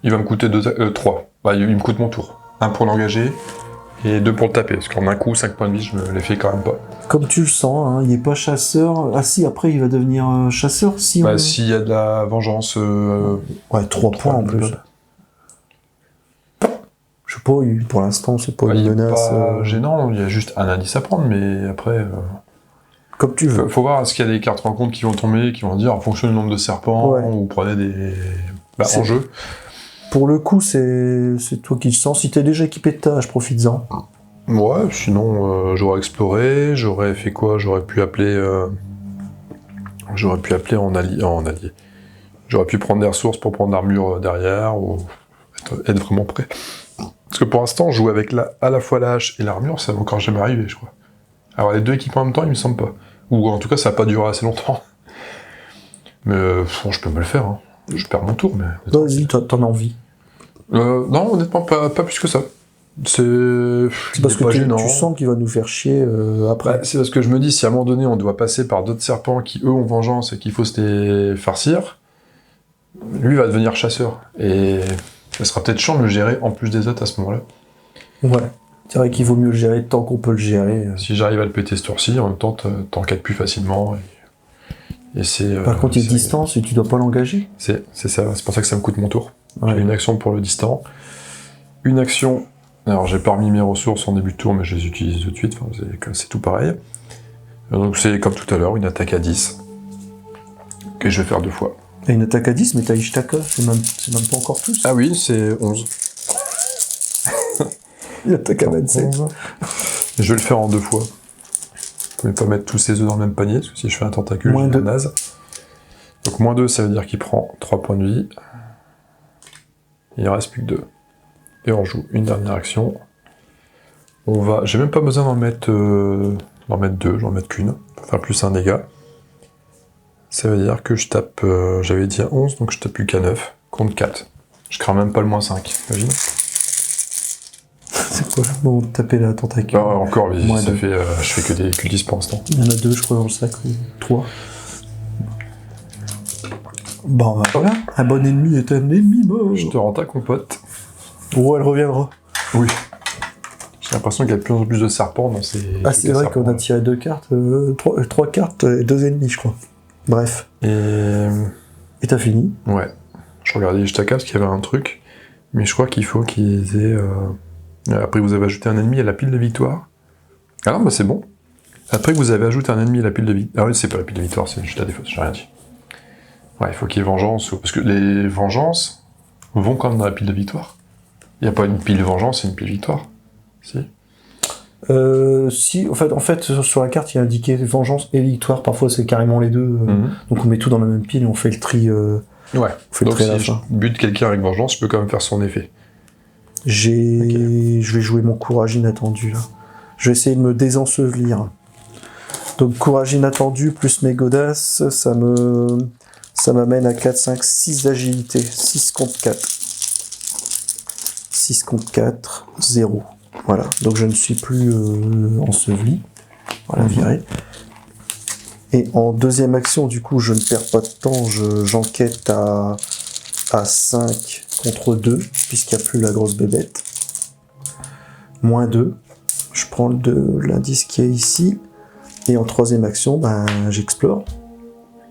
Il va me coûter 3. Bah, il me coûte mon tour. 1 pour l'engager, et 2 pour le taper. Parce qu'en un coup, 5 points de vie, je me les fais quand même pas. Comme tu le sens, hein, il est pas chasseur. Ah si, après il va devenir chasseur si Bah, s'il y a de la vengeance... Ouais, 3 points en plus. Je sais pas, pour l'instant, c'est pas une menace. Pas gênant, il y a juste un indice à prendre, mais après... Comme tu veux. Faut voir, est-ce qu'il y a des cartes rencontres qui vont tomber, qui vont dire en fonction du nombre de serpents, Ouais. ou prenez des... Bah, en jeu. Pour le coup, c'est toi qui le sens. Si t'es déjà équipé de tâches, profites-en. Ouais, sinon, j'aurais exploré, j'aurais fait quoi? J'aurais pu appeler en allié. J'aurais pu prendre des ressources pour prendre l'armure derrière, ou être vraiment prêt. Parce que pour l'instant, jouer avec à la fois la hache et l'armure, ça va encore jamais arriver, je crois. Alors les deux équipements en même temps, il me semble pas. Ou en tout cas, ça n'a pas duré assez longtemps. Mais bon, je peux me le faire, hein. Je perds mon tour, mais... Vas-y, t'en as envie. Non, honnêtement, pas plus que ça. C'est parce que tu sens qu'il va nous faire chier après. Bah, c'est parce que je me dis, si à un moment donné, on doit passer par d'autres serpents qui, eux, ont vengeance et qu'il faut se les farcir, lui va devenir chasseur. Et ça sera peut-être chiant de le gérer en plus des autres à ce moment-là. Ouais. C'est vrai qu'il vaut mieux le gérer tant qu'on peut le gérer. Si j'arrive à le péter ce tour-ci, en même temps, t'enquêtes plus facilement. Et c'est... Par contre, il y a distance et tu dois pas l'engager. C'est ça, c'est pour ça que ça me coûte mon tour. Ouais. J'ai une action pour le distant. Une action... Alors, j'ai pas remis mes ressources en début de tour, mais je les utilise tout de suite. Enfin, c'est tout pareil. Donc, c'est comme tout à l'heure, une attaque à 10. Que je vais faire 2 fois. T'as une attaque à 10, mais t'as Ishtaka, c'est même pas encore plus. Ah oui, c'est 11. Il attaque à 27. 11. Je vais le faire en 2 fois. Je vais pas mettre tous ses œufs dans le même panier, parce que si je fais un tentacule, Moins je deux. suis naze. Donc moins 2, ça veut dire qu'il prend 3 points de vie. Il ne reste plus que 2. Et on joue une dernière action. On va... J'ai même pas besoin d'en mettre 2, j'en mettre qu'une, pour faire plus un dégât. Ça veut dire que je tape, j'avais dit à 11, donc je tape plus qu'à 9, contre 4. Je crains même pas le moins 5, imagine. C'est quoi bon, taper la tentacule. Ah, encore, mais Moins ça deux. fait, je fais que des cultistes pour l'instant. Il y en a 2, je crois, dans le sac, ou 3. Bon, bah voilà, un bon ennemi est un ennemi mort. Je te rends ta compote. Oh, elle reviendra. Oui. J'ai l'impression qu'il y a de plus en plus de serpents dans ces... Ah, c'est vrai qu'on a tiré 2 cartes, 3 cartes et 2 ennemis, je crois. Bref. Et t'as fini. ouais. Je regardais Ishtaka parce qu'il y avait un truc, mais je crois qu'il faut qu'ils aient... Après vous avez ajouté un ennemi à la pile de victoire. Ah non, bah c'est bon. Après que vous avez ajouté un ennemi à la pile de victoire... Ah oui, c'est pas la pile de victoire, c'est juste la défausse, j'ai rien dit. Ouais, il faut qu'il y ait vengeance, parce que les vengeances vont quand même dans la pile de victoire. Il n'y a pas une pile de vengeance et une pile de victoire. Si. Si, en fait, sur la carte, il y a indiqué vengeance et victoire. Parfois, c'est carrément les deux. Donc, on met tout dans la même pile et on fait le tri. Ouais. On fait Donc le tri à la si je fin. bute quelqu'un avec vengeance, je peux quand même faire son effet. Je vais jouer mon courage inattendu, là. Je vais essayer de me désensevelir. Donc, courage inattendu plus mes godasses, ça m'amène à 4, 5, 6 d'agilité. 6 contre 4. 6 contre 4, 0. Voilà, donc je ne suis plus enseveli. Voilà, viré. Et en deuxième action, du coup, je ne perds pas de temps, j'enquête à 5 contre 2, puisqu'il n'y a plus la grosse bébête. Moins 2. Je prends l'indice qui est ici. Et en troisième action, ben, j'explore.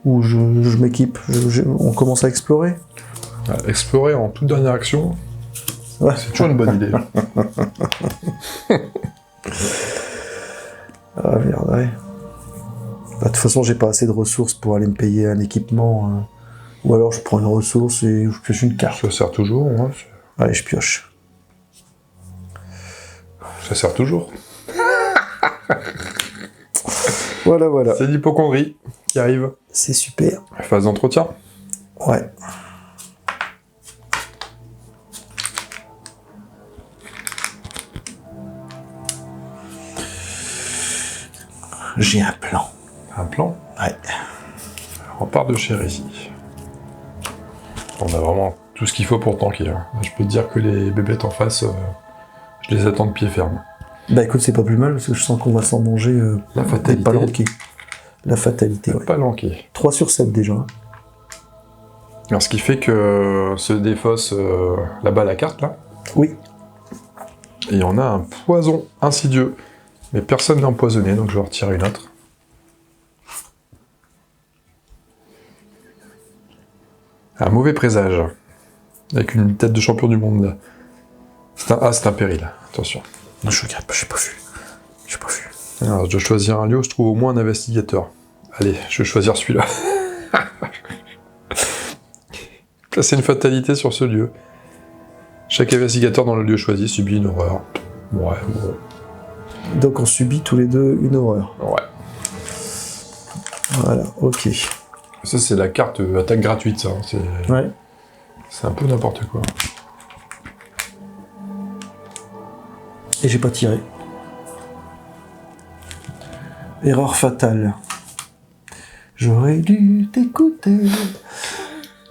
Ou je m'équipe. On commence à explorer. Explorer en toute dernière action, Ouais. c'est toujours une bonne idée. Ah merde, ouais. Bah, de toute façon, j'ai pas assez de ressources pour aller me payer un équipement. Ou alors je prends une ressource et je pioche une carte. Ça sert toujours, hein. Allez, je pioche. Ça sert toujours. Voilà, voilà. C'est l'hypocondrie qui arrive. C'est super. Phase d'entretien. Ouais. J'ai un plan. Un plan. Ouais. On part de chez Récy. On a vraiment tout ce qu'il faut pour tanker. Hein. Je peux te dire que les bébêtes en face, je les attends de pied ferme. Bah écoute, c'est pas plus mal parce que je sens qu'on va s'en manger La fatalité. des palanqués. La fatalité, ouais. Palanqué. 3 sur 7 déjà. Alors ce qui fait que se défausse là-bas la carte, là. Oui. Et on a un poison insidieux. Mais personne n'est empoisonné, donc je vais en retirer une autre. Un mauvais présage. Avec une tête de champion du monde. C'est un péril, attention. Non, je regarde pas, j'ai pas vu. J'ai pas vu. Alors, je dois choisir un lieu où je trouve au moins un investigateur. Allez, je vais choisir celui-là. Placer une fatalité sur ce lieu. Chaque investigateur dans le lieu choisi subit une horreur. Ouais. Donc on subit tous les deux une horreur. Ouais. Voilà, ok. Ça, c'est la carte attaque gratuite, ça. Ouais. C'est un peu n'importe quoi. Et j'ai pas tiré. Erreur fatale. J'aurais dû t'écouter.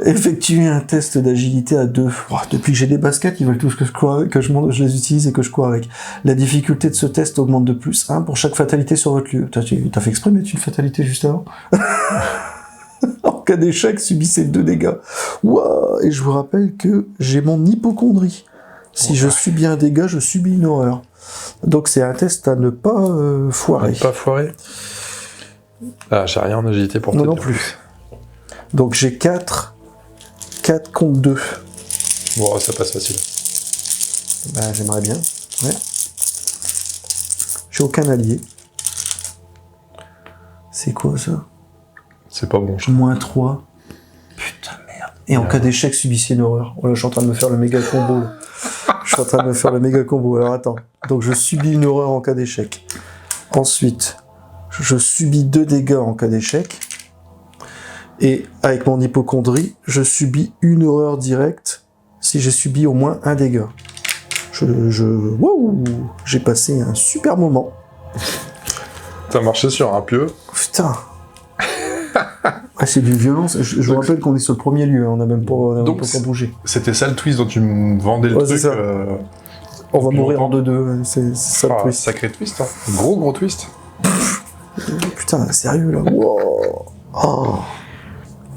Effectuer un test d'agilité à 2. Oh, depuis que j'ai des baskets, ils veulent tous que je les utilise et que je cours avec. La difficulté de ce test augmente de plus 1 pour chaque fatalité sur votre lieu. T'as fait exprès de mettre une fatalité juste avant? En cas d'échec, subissez 2 dégâts. Wow. Et je vous rappelle que j'ai mon hypocondrie. Si je subis un dégât, je subis une horreur. Donc c'est un test à ne pas foirer. Pas foirer. Ah, j'ai rien en agilité pour te Non, non dire. plus. Donc j'ai 4 contre 2. Bon, ça passe facile. Bah, j'aimerais bien. Ouais. J'ai aucun allié. C'est quoi ça? C'est pas bon. Moins 3. Putain, Et en cas d'échec, subissez une horreur. Voilà, je suis en train de me faire le méga combo. Là. Je suis en train de me faire le méga combo. Alors attends. Donc je subis une horreur en cas d'échec. Ensuite, je subis 2 dégâts en cas d'échec. Et avec mon hypocondrie, je subis une horreur directe si j'ai subi au moins un dégât. Wouh, j'ai passé un super moment. T'as marché sur un pieu. Putain. Ah, c'est d'une violence. Je vous rappelle qu'on est sur le premier lieu, on n'a même pas bougé. C'était ça le twist dont tu me vendais le truc. On va mourir en 2-2, c'est ça le twist. Sacré twist, hein. Gros twist. Putain, sérieux là. Wow. Oh.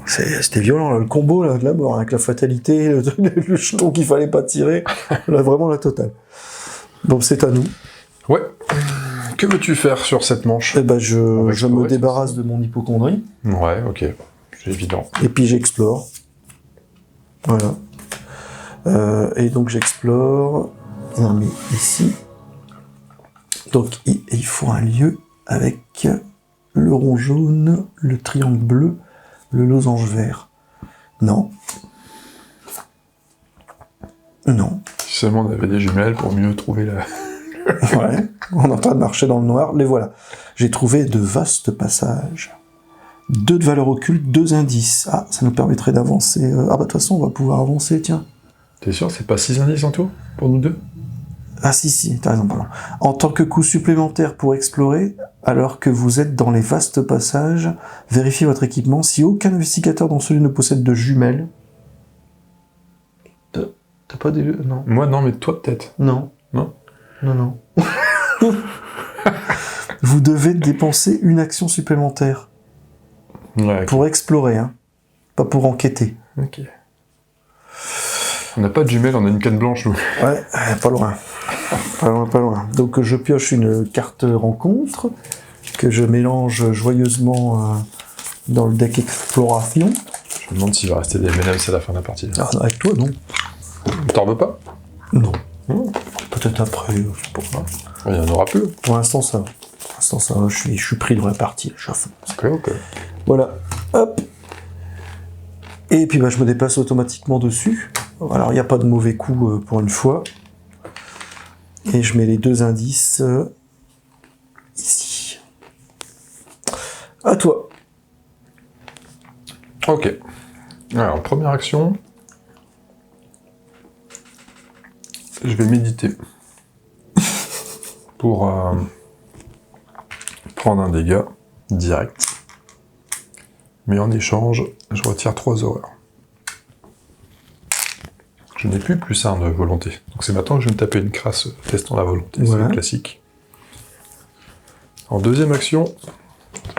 C'était violent là, le combo là, de la mort, avec la fatalité, le jeton qu'il fallait pas tirer. Là, vraiment la totale. Bon, c'est à nous. Ouais. Que veux-tu faire sur cette manche? Eh ben, je me débarrasse de mon hypocondrie. Ouais, ok. C'est évident. Et puis j'explore. Voilà. Et donc j'explore. Non, mais ici. Donc il faut un lieu avec le rond jaune, le triangle bleu, le losange vert. Non. Non. Si seulement on avait des jumelles pour mieux trouver la... Ouais, on est en train de marcher dans le noir, les voilà. J'ai trouvé de vastes passages. 2 de valeur occulte, 2 indices. Ah, ça nous permettrait d'avancer. Ah bah de toute façon, on va pouvoir avancer, tiens. T'es sûr, c'est pas 6 indices en tout, pour nous deux? Ah si, t'as raison, pardon. En tant que coup supplémentaire pour explorer, alors que vous êtes dans les vastes passages, vérifiez votre équipement. Si aucun investigateur dans celui ne possède de jumelles... T'as pas des... Non. Moi non, mais toi peut-être. Non. Non. Non. Vous devez dépenser une action supplémentaire. Ouais, okay. Pour explorer, hein. Pas pour enquêter. Ok. On n'a pas de jumelles, on a une canne blanche, nous. Ouais, pas loin. Pas loin. Donc je pioche une carte rencontre, que je mélange joyeusement dans le deck exploration. Je me demande s'il va rester des M&M's à la fin de la partie. Ah, avec toi, non. T'en veux pas? Non. Peut-être après, je sais pas. Il y en aura plus. Pour l'instant, ça va. Je suis pris dans la partie, je suis à fond. Ok. Voilà. Hop. Et puis je me déplace automatiquement dessus. Alors, il n'y a pas de mauvais coup pour une fois. Et je mets les 2 indices ici. À toi. Ok. Alors, première action. Je vais méditer. Pour prendre un dégât direct. Mais en échange, je retire 3 horreurs. Je n'ai plus 1 de volonté. Donc c'est maintenant que je vais me taper une crasse testant la volonté. Voilà. C'est le classique. En deuxième action,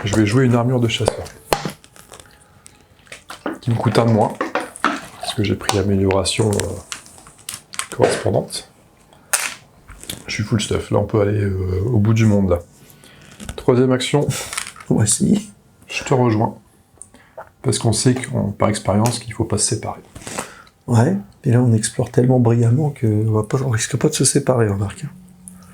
je vais jouer une armure de chasseur. Qui me coûte 1 de moins. Parce que j'ai pris l'amélioration correspondante. Je suis full stuff. Là, on peut aller au bout du monde. Là. Troisième action. Voici. Je te rejoins. Parce qu'on sait par expérience qu'il ne faut pas se séparer. Ouais, et là on explore tellement brillamment qu'on risque pas de se séparer, remarque.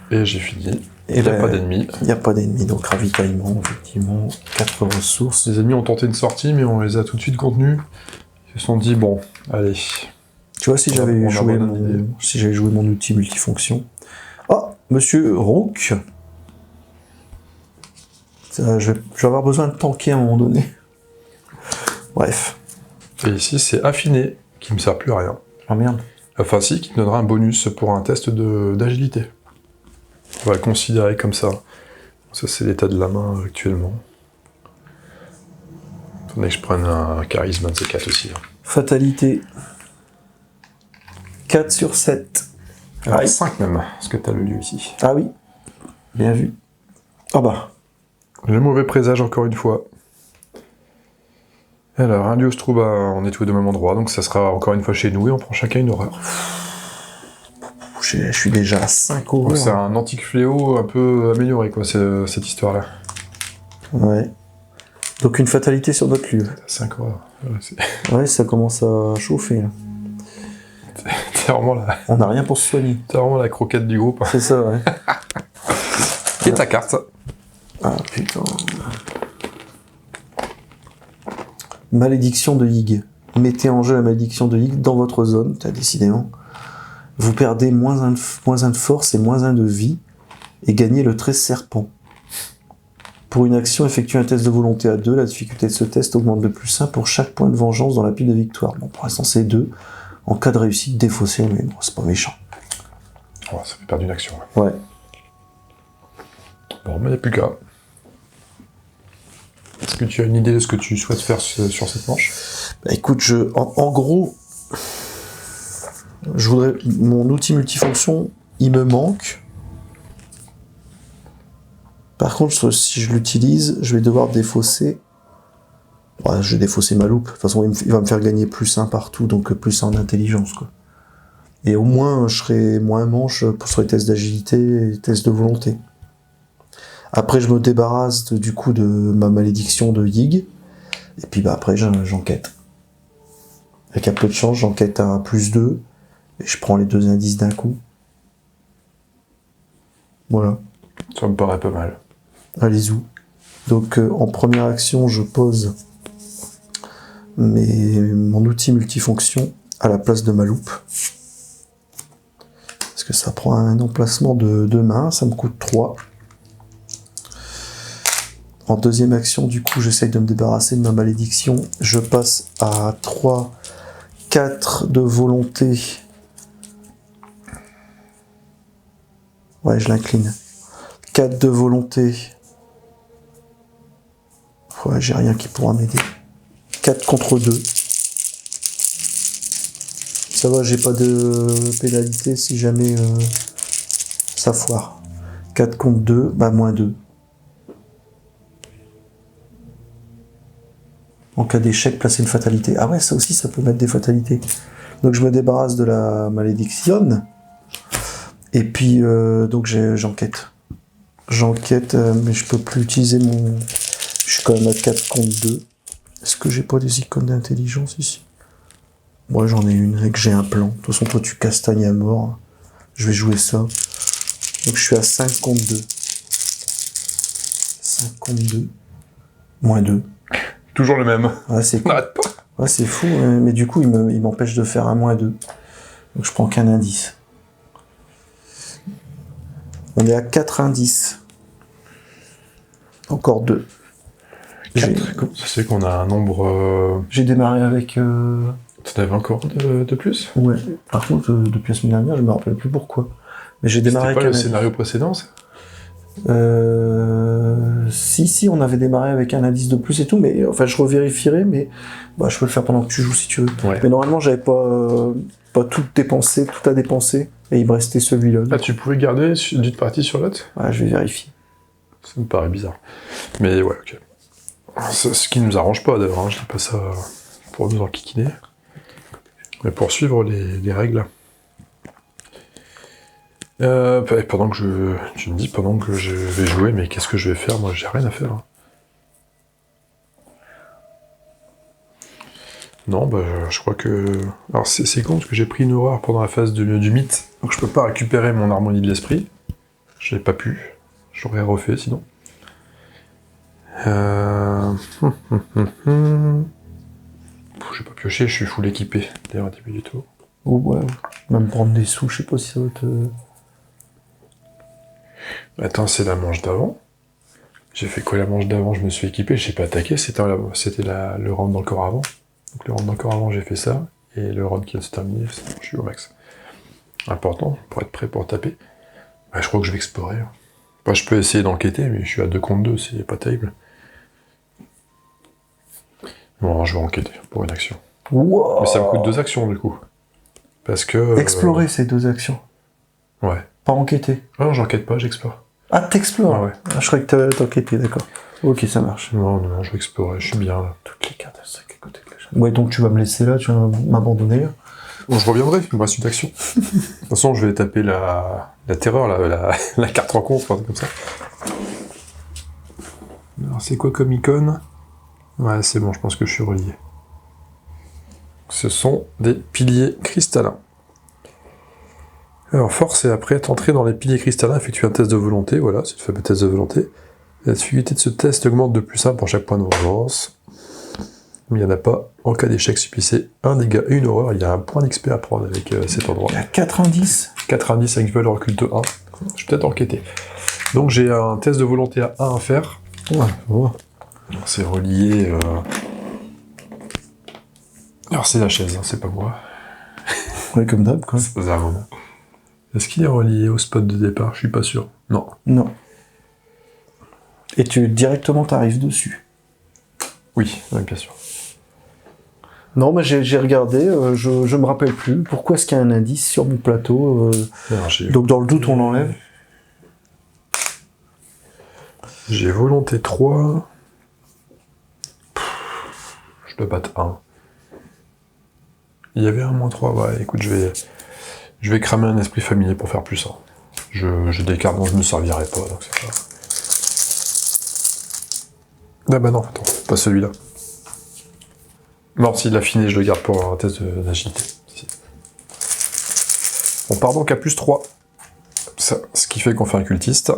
Et j'ai fini. Il n'y a pas d'ennemis. Il n'y a pas d'ennemis, donc ravitaillement, effectivement, 4 ressources. Les ennemis ont tenté une sortie, mais on les a tout de suite contenus. Ils se sont dit, bon, allez. Tu vois, si j'avais joué mon outil multifonction. Oh, monsieur Rook. Je vais avoir besoin de tanker à un moment donné. Bref. Et ici, c'est affiné, qui me sert plus à rien. Ah merde. Enfin si, qui me donnera un bonus pour un test d'agilité. On va le considérer comme ça. Ça, c'est l'état de la main actuellement. Faudrait que je prenne un charisme, un de ces 4 aussi. Hein. Fatalité. 4 sur 7. Alors, 5 même, parce que t'as le lieu ici. Ah oui. Bien vu. Ah bah. Le mauvais présage encore une fois. Alors, un lieu se trouve on est tous au même endroit, donc ça sera encore une fois chez nous et on prend chacun une horreur. Je suis déjà à 5 horreurs. C'est un antique fléau un peu amélioré, quoi, cette histoire-là. Ouais. Donc une fatalité sur notre lieu. 5 horreurs. Ouais, ça commence à chauffer. Là. C'est vraiment la... On n'a rien pour se soigner. C'est vraiment la croquette du groupe. C'est ça, ouais. Et ta carte. Ah putain. Malédiction de Yig. mettez en jeu la malédiction de Higg dans votre zone, décidément. Vous perdez -1 de force et -1 de vie, et gagnez le 13 serpent. Pour une action, effectuez un test de volonté à 2, la difficulté de ce test augmente de +1 pour chaque point de vengeance dans la pile de victoire. Bon, pour l'instant c'est 2. En cas de réussite, défaussez, mais bon, c'est pas méchant. Oh, ça fait perdre une action. Ouais. Bon, mais il n'y a plus qu'à. Est-ce que tu as une idée de ce que tu souhaites faire sur cette manche? Bah, écoute, en gros, je voudrais... Mon outil multifonction, il me manque. Par contre, si je l'utilise, je vais devoir défausser. Ouais, je vais défausser ma loupe. De toute façon, il va me faire gagner +1 partout, donc +1 en intelligence, quoi. Et au moins, je serai moins manche sur les tests d'agilité et les tests de volonté. Après, je me débarrasse du coup de ma malédiction de Higg. Et puis bah, après, j'enquête. Avec un peu de chance, j'enquête à +2. Et je prends les 2 indices d'un coup. Voilà. Ça me paraît pas mal. Allez-y. Donc en première action, je pose mon outil multifonction à la place de ma loupe. Parce que ça prend un emplacement de 2 mains, ça me coûte 3. En deuxième action, du coup, j'essaye de me débarrasser de ma malédiction. Je passe à 3, 4 de volonté. Ouais, je l'incline. 4 de volonté. Ouais, j'ai rien qui pourra m'aider. 4 contre 2. Ça va, j'ai pas de pénalité si jamais ça foire. 4 contre 2, bah -2. En cas d'échec, placez une fatalité. Ah ouais, ça aussi, ça peut mettre des fatalités. Donc je me débarrasse de la malédiction. Et puis, donc j'enquête. J'enquête, mais je peux plus utiliser mon... Je suis quand même à 4 contre 2. Est-ce que j'ai pas des icônes d'intelligence ici? Moi j'en ai une, et que j'ai un plan. De toute façon, toi tu castagnes à mort. Je vais jouer ça. Donc je suis à 5 contre 2. 5 contre 2. -2. Toujours le même. Ouais, c'est cool. N'arrête pas. Ouais, c'est fou, mais du coup, il m'empêche de faire un -2. Donc je prends qu'un indice. On est à 4 indices. Encore 2. 4. Comment ça se fait qu'on a un nombre... J'ai démarré avec... T'en avais encore de plus? Ouais. Par contre, depuis la semaine dernière, je me rappelle plus pourquoi. Mais j'ai démarré C'était avec pas un le scénario précédent, ça? Si, on avait démarré avec un indice de plus et tout, mais enfin, je revérifierai, mais bah, je peux le faire pendant que tu joues si tu veux. Ouais. Mais normalement, j'avais pas tout dépensé, tout à dépenser, et il me restait celui-là. Ah, tu pouvais garder d'une partie sur l'autre? Ouais, je vais vérifier. Ça me paraît bizarre. Mais ouais, ok. Ce qui nous arrange pas d'ailleurs, hein, je dis pas ça pour nous enquiquiner, mais pour suivre les règles. Pendant que tu me dis pendant que je vais jouer, mais qu'est-ce que je vais faire? Moi, j'ai rien à faire. Hein. Non, bah, je crois que... Alors, c'est con, parce que j'ai pris une horreur pendant la phase du mythe, donc je peux pas récupérer mon harmonie de l'esprit. Je n'ai pas pu. J'aurais refait, sinon. J'ai pas pioché, je suis full équipé, d'ailleurs, au début du tour. Oh, ouais, même prendre des sous, je sais pas si ça va te... Attends, c'est la manche d'avant. J'ai fait quoi la manche d'avant? Je me suis équipé, j'ai pas attaqué, c'était le round d'encore avant. Donc le round d'encore avant, j'ai fait ça, et le round qui vient de se terminer, je suis au max. Important, pour être prêt pour taper. Bah, je crois que je vais explorer. Enfin, je peux essayer d'enquêter, mais je suis à 2 contre 2, c'est pas terrible. Bon, je vais enquêter pour une action. Wow. Mais ça me coûte 2 actions, du coup. Parce que... Explorer ces 2 actions. Ouais. Pas enquêter. Ah non, j'enquête pas, j'explore. Ah, t'explores. Ah ouais. Ah, je croyais que t'enquêtais, d'accord. Ok, ça marche. Non, je vais explorer, je suis bien là. Toutes les cartes, c'est à côté de la chaîne. Ouais, donc tu vas me laisser là, tu vas m'abandonner là. Bon, je reviendrai, il me reste une action. De toute façon, je vais taper la terreur, la carte rencontre, un truc comme ça. Alors, c'est quoi comme icône? Ouais, c'est bon, je pense que je suis relié. Ce sont des piliers cristallins. Alors, force et après être entré dans les piliers cristallins, effectuer un test de volonté, voilà, c'est le fameux test de volonté. La difficulté de ce test augmente de +1 pour chaque point de vengeance. mais il n'y en a pas. En cas d'échec, subissez un dégât et une horreur. Il y a un point d'XP à prendre avec cet endroit. Il y a 4 indices. 4 indices avec valeur occulte 1. Je vais peut-être enquêter. Donc j'ai un test de volonté à 1 à faire. Ouais. C'est relié... Alors c'est la chaise, hein, c'est pas moi. Ouais, comme d'hab, quoi. C'est un moment. Est-ce qu'il est relié au spot de départ? Je suis pas sûr. Non. Non. Et directement, t'arrives dessus. Oui, bien sûr. Non, mais j'ai regardé, je me rappelle plus. Pourquoi est-ce qu'il y a un indice sur mon plateau Alors, Donc dans le doute, on l'enlève. J'ai volonté 3. Je dois battre 1. Il y avait un -3. Ouais, écoute, je vais cramer un esprit familier pour faire plus 1. Je déclare dont je me servirai pas, donc c'est pas... Ah bah non, attends, pas celui-là. Non, s'il a fini, je le garde pour un test d'agilité. Si. On part donc à +3. Ça, ce qui fait qu'on fait un cultiste.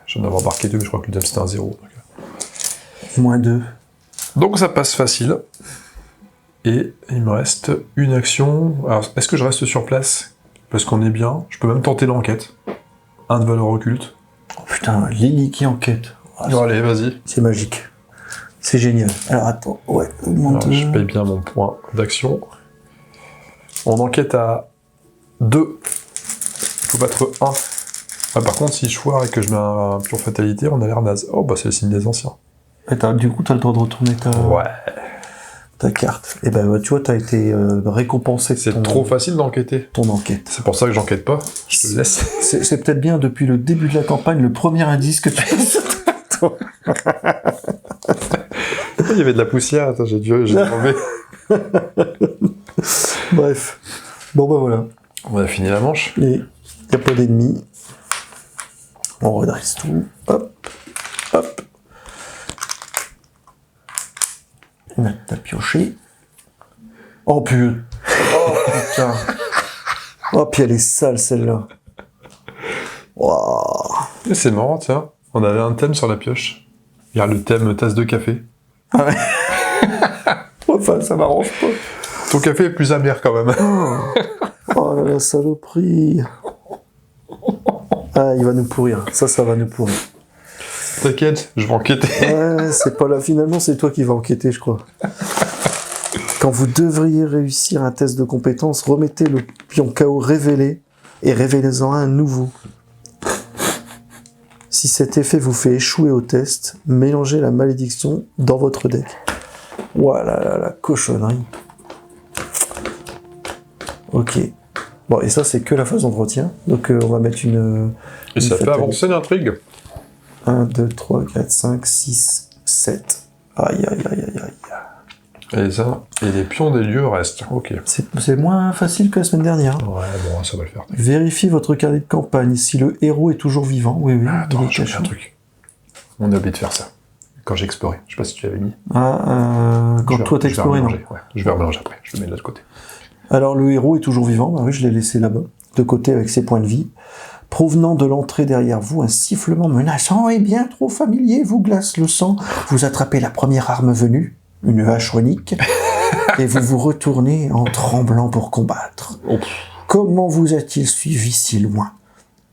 Je viens d'avoir marqué 2, mais je crois que le dam c'était un 0. Donc... -2. Donc ça passe facile. Et il me reste une action. Alors, est-ce que je reste sur place? Parce qu'on est bien. Je peux même tenter l'enquête. 1 de valeur occulte. Oh putain, Lily qui enquête. Ah, Bon, allez, vas-y. c'est magique. C'est génial. Alors attends, ouais, augmente. Je paye bien mon point d'action. On enquête à 2. Il faut battre 1. Ah, par contre, si je foire et que je mets un pion fatalité, on a l'air naze. Oh, bah c'est le signe des anciens. Et du coup, t'as le droit de retourner ta carte. Et ben, tu vois, t'as été récompensé de C'est trop facile d'enquêter. ton enquête. C'est pour ça que j'enquête pas. Je te laisse. C'est peut-être bien, depuis le début de la campagne, le premier indice que tu as sur toi. Il y avait de la poussière. Attends, j'ai dû enlever. Bref. Bon, ben voilà. On a fini la manche. Et il n'y a pas d'ennemis. On redresse tout. Hop. Hop. T'as pioché. Oh putain. Oh putain. Oh, puis elle est sale celle-là. Waouh. C'est marrant, tiens. On avait un thème sur la pioche. Il y a le thème tasse de café. Ah ouais. Enfin, ça m'arrange pas. Ton café est plus amer quand même. Oh là là, saloperie. Ah, il va nous pourrir. Ça va nous pourrir. T'inquiète, je vais enquêter. Ouais, c'est pas là. Finalement, c'est toi qui vas enquêter, je crois. Quand vous devriez réussir un test de compétence, remettez le pion KO révélé et révélez-en un nouveau. Si cet effet vous fait échouer au test, mélangez la malédiction dans votre deck. Voilà, la cochonnerie. Ok. Bon, et ça, c'est que la phase d'entretien. Donc, on va mettre une... Et ça fait avancer l'intrigue. 1, 2, 3, 4, 5, 6, 7. Aïe, aïe, aïe, aïe, aïe. Et ça, et les pions des lieux restent. Ok. C'est moins facile que la semaine dernière. Ouais, bon, ça va le faire. Vérifiez votre carnet de campagne. Si le héros est toujours vivant, oui. Ah, attends, il est j'ai caché. un truc. On a oublié de faire ça. Quand j'ai exploré. Je sais pas si tu l'avais mis. Quand toi t'as exploré, non. Ouais. Je vais remélanger après. Je le mets de l'autre côté. Alors, le héros est toujours vivant. Bah oui, je l'ai laissé là-bas, de côté avec ses points de vie. Provenant de l'entrée derrière vous, un sifflement menaçant et bien trop familier vous glace le sang. Vous attrapez la première arme venue, une hache runique, et vous vous retournez en tremblant pour combattre. Oh. Comment vous a-t-il suivi si loin?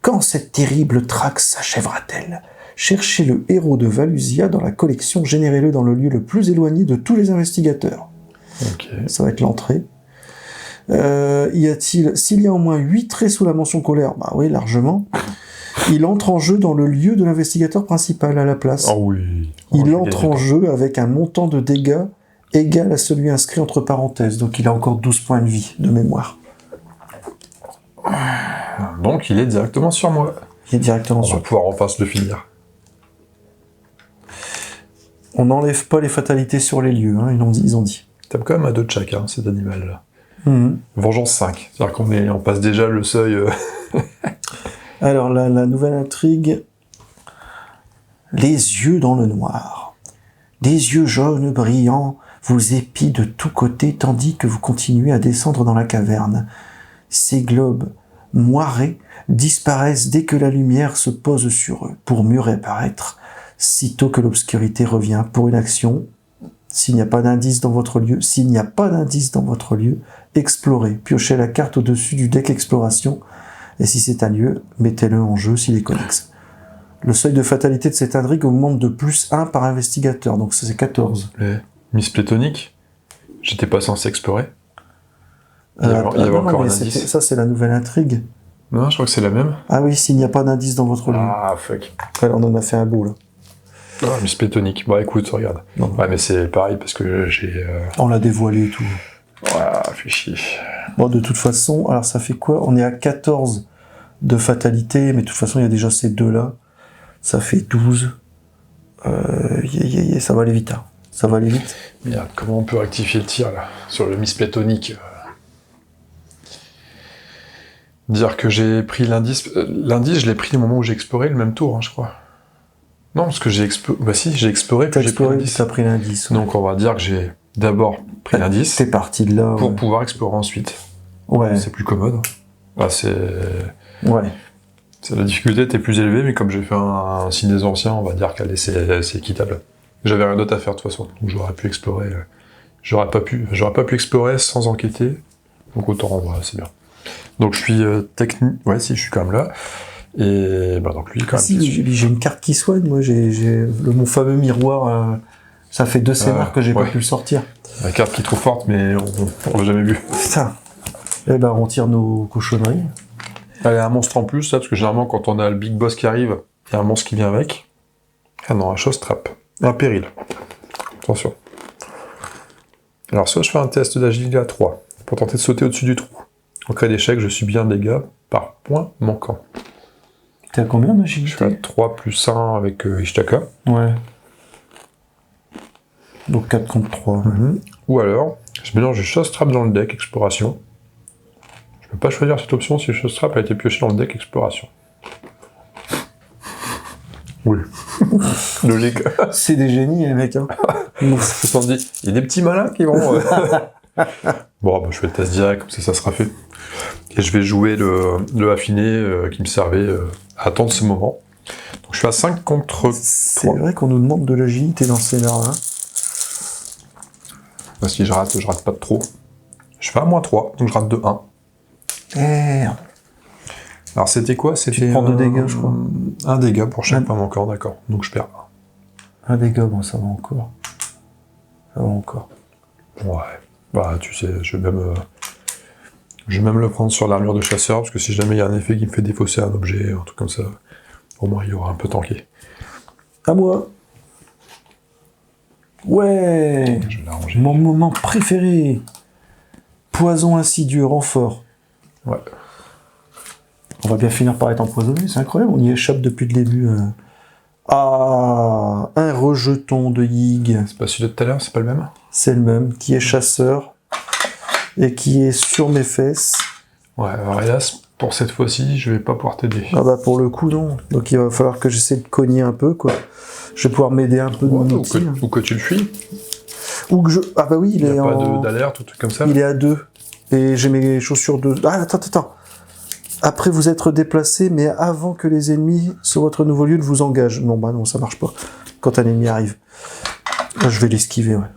Quand cette terrible traque s'achèvera-t-elle? Cherchez le héros de Valusia dans la collection, générez-le dans le lieu le plus éloigné de tous les investigateurs. Ok. Ça va être l'entrée. S'il y a au moins 8 traits sous la mention colère, bah oui, largement, il entre en jeu dans le lieu de l'investigateur principal à la place. Ah oui. Il entre en jeu avec un montant de dégâts égal à celui inscrit entre parenthèses, donc il a encore 12 points de vie de mémoire. Donc il est directement sur moi. Il est directement On sur. va pouvoir enfin se le finir. On n'enlève pas les fatalités sur les lieux, hein, ils ont dit. T'aimes quand même à 2 de chacun, cet animal-là. Mhm. Vengeance 5. C'est-à-dire qu'on passe déjà le seuil... Alors, la nouvelle intrigue... Les yeux dans le noir. Des yeux jaunes brillants vous épient de tous côtés tandis que vous continuez à descendre dans la caverne. Ces globes moirés disparaissent dès que la lumière se pose sur eux, pour mieux réapparaître sitôt que l'obscurité revient pour une action S'il n'y a pas d'indice dans votre lieu, explorez. Piochez la carte au-dessus du deck exploration. Et si c'est un lieu, mettez-le en jeu s'il est connexe. Le seuil de fatalité de cette intrigue augmente de +1 par investigateur. Donc ça, c'est 14. Miss Plétonique, j'étais pas censé explorer. Il y Non, avait encore un mais indice. ça, c'est la nouvelle intrigue. Non, je crois que c'est la même. Ah oui, s'il n'y a pas d'indice dans votre lieu. Ah, fuck. Alors, on en a fait un bout, là. Ah, Miss Plétonique. Bon, écoute, regarde. Non. Ouais, mais c'est pareil parce que j'ai... On l'a dévoilé et tout. Ouais, fait chier. Bon, de toute façon, alors ça fait quoi? On est à 14 de fatalité, mais de toute façon, il y a déjà ces deux-là. Ça fait 12. Ça va aller vite, hein. Ça va aller vite. Merde, comment on peut rectifier le tir, là, sur le Miss Plétonique Dire que j'ai pris l'indice... l'indice, je l'ai pris au moment où j'ai exploré, le même tour, hein, je crois. Non, parce que j'ai exploré... Bah si, j'ai exploré, puis j'ai pris l'indice. T'as pris l'indice. Ouais. Donc on va dire que j'ai d'abord pris l'indice T'es parti de là. pour pouvoir explorer ensuite. Ouais. C'est plus commode. Bah, Ouais. La difficulté était plus élevée, mais comme j'ai fait un signe des anciens, on va dire qu'elle c'est équitable. J'avais rien d'autre à faire de toute façon, donc j'aurais pu explorer. J'aurais pas pu explorer sans enquêter. Donc autant en vrai, c'est bien. Donc je suis technique. Ouais, si, je suis quand même là. Et bah donc lui quand même. Si, j'ai une carte qui soigne. Moi, j'ai mon fameux miroir. Ça fait 2 scénars que j'ai pas pu le sortir. La carte qui est trop forte, mais on l'a jamais vu. Putain. Eh ben, on tire nos cochonneries. Allez, un monstre en plus, là, parce que généralement, quand on a le big boss qui arrive, il y a un monstre qui vient avec. Ah non, un chose trappe. Un péril. Attention. Alors, soit je fais un test d'agilité à 3, pour tenter de sauter au-dessus du trou. En cas d'échec, je subis un dégât par point manquant. T'es à combien Je d'agilité? fais 3 plus 1 avec Ishtaka. Ouais. Donc 4 contre 3. Ou alors, je mélange les choses trap dans le deck exploration. Je peux pas choisir cette option si le chose trap a été pioché dans le deck exploration. Oui. Logique. C'est des génies, les mecs. Hein. On se dit, il y a des petits malins qui vont... Bon, bah, je fais le test direct, comme ça sera fait. Et je vais jouer le affiné qui me servait à attendre ce moment. Donc je suis à 5 contre 3. C'est vrai qu'on nous demande de l'agilité dans ce scénario. Hein. Bah, si je rate pas de trop. Je fais un -3, donc je rate de 1. Merde. Alors c'était quoi? C'était prends 2 dégâts, je crois. Un dégât pour chaque point manquant, d'accord. Donc je perds 1 dégât, bon, ça va encore. Ça va encore. Ouais. Bah tu sais, je vais même le prendre sur l'armure de chasseur, parce que si jamais il y a un effet qui me fait défausser un objet, un truc comme ça, au moins il y aura un peu tanké. À moi. Ouais. Je vais l'arranger. Mon moment préféré. Poison insidieux, renfort. Ouais. On va bien finir par être empoisonné, c'est incroyable, on y échappe depuis le début. Ah, un rejeton de Yig. C'est pas celui de tout à l'heure, c'est pas le même? C'est le même, qui est chasseur et qui est sur mes fesses. Ouais, alors hélas, pour cette fois-ci, je vais pas pouvoir t'aider. Ah bah pour le coup non, donc il va falloir que j'essaie de cogner un peu quoi. Je vais pouvoir m'aider un peu de mon outil. Ou que tu le fuis. Ou que je... Ah bah oui, il Il est n'y a pas en... d'alerte ou truc comme ça. Il est à 2. Et j'ai mes chaussures de... Ah attends. Après vous être déplacé, mais avant que les ennemis sur votre nouveau lieu ne vous engagent. Non bah non, ça marche pas. Quand un ennemi arrive. Là, je vais l'esquiver, ouais.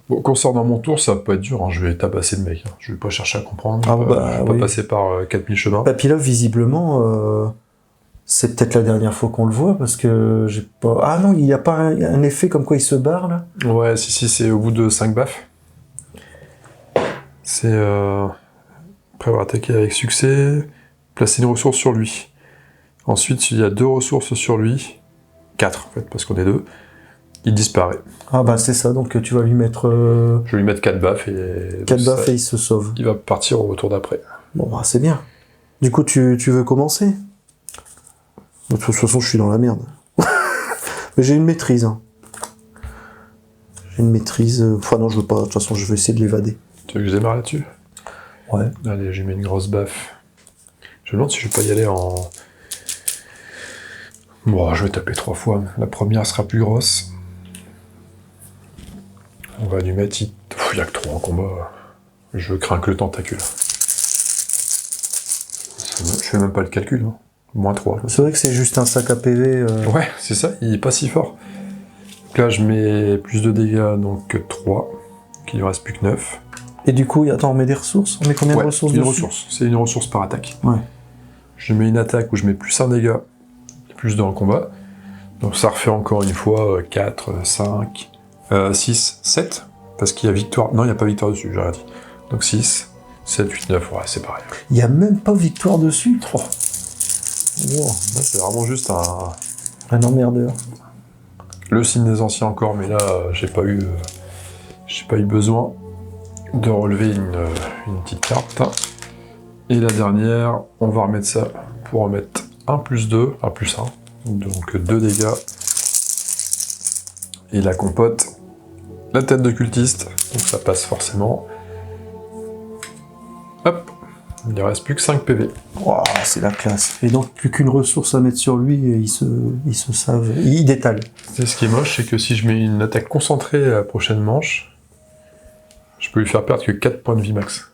Bon, concernant mon tour, ça va pas être dur, hein. Je vais tabasser le mec. Hein. Je vais pas chercher à comprendre. Ah, je vais pas passer par 4000 chemins. Bah puis là, visiblement, c'est peut-être la dernière fois qu'on le voit, parce que j'ai pas... Ah non, il n'y a pas un effet comme quoi il se barre, là? Ouais, si, c'est au bout de 5 baffes. C'est... Après avoir attaqué avec succès, placer une ressource sur lui. Ensuite, s'il y a 2 ressources sur lui, 4 en fait, parce qu'on est 2, il disparaît. Ah bah c'est ça, donc tu vas lui mettre... Je vais lui mettre 4 baffes et... 4 baffes et il se sauve. Il va partir au tour d'après. Bon bah c'est bien. Du coup, tu veux commencer? De toute façon, je suis dans la merde. Mais j'ai une maîtrise. Hein. J'ai une maîtrise... Enfin non, je veux pas. De toute façon, je vais essayer de l'évader. Tu veux que je démarre là-dessus? Ouais. Allez, j'ai mis une grosse baffe. Je me demande si je vais pas y aller en... Bon, je vais taper 3 fois. La première sera plus grosse. On va lui mettre... Il y a que 3 en combat. Je crains que le tentacule. Je fais même pas le calcul. Hein. -3. C'est vrai que c'est juste un sac à PV. Ouais, c'est ça, il est pas si fort. Donc là, je mets plus de dégâts, donc 3. Donc il ne reste plus que 9. Et du coup, attends, on met des ressources? On met combien de ressources une dessus? ressource. C'est une ressource par attaque. Ouais. Je mets une attaque où je mets plus un dégât, plus dans le combat. Donc ça refait encore une fois 4, 5, 6, 7. Parce qu'il y a victoire. Non, il n'y a pas victoire dessus, j'ai rien dit. Donc 6, 7, 8, 9, ouais, c'est pareil. Il n'y a même pas victoire dessus? 3. Wow. C'est vraiment juste Un emmerdeur. le signe des anciens encore, mais là, j'ai pas eu besoin de relever une petite carte. Et la dernière, on va remettre ça pour remettre 1 plus 2, 1 plus 1. Donc 2 dégâts. Et la compote, la tête de cultiste, donc ça passe forcément. Hop, il ne reste plus que 5 PV. Wow, c'est la classe. Et donc, plus qu'une ressource à mettre sur lui, et il se savent. Il détale. C'est ce qui est moche, c'est que si je mets une attaque concentrée à la prochaine manche, je peux lui faire perdre que 4 points de vie max.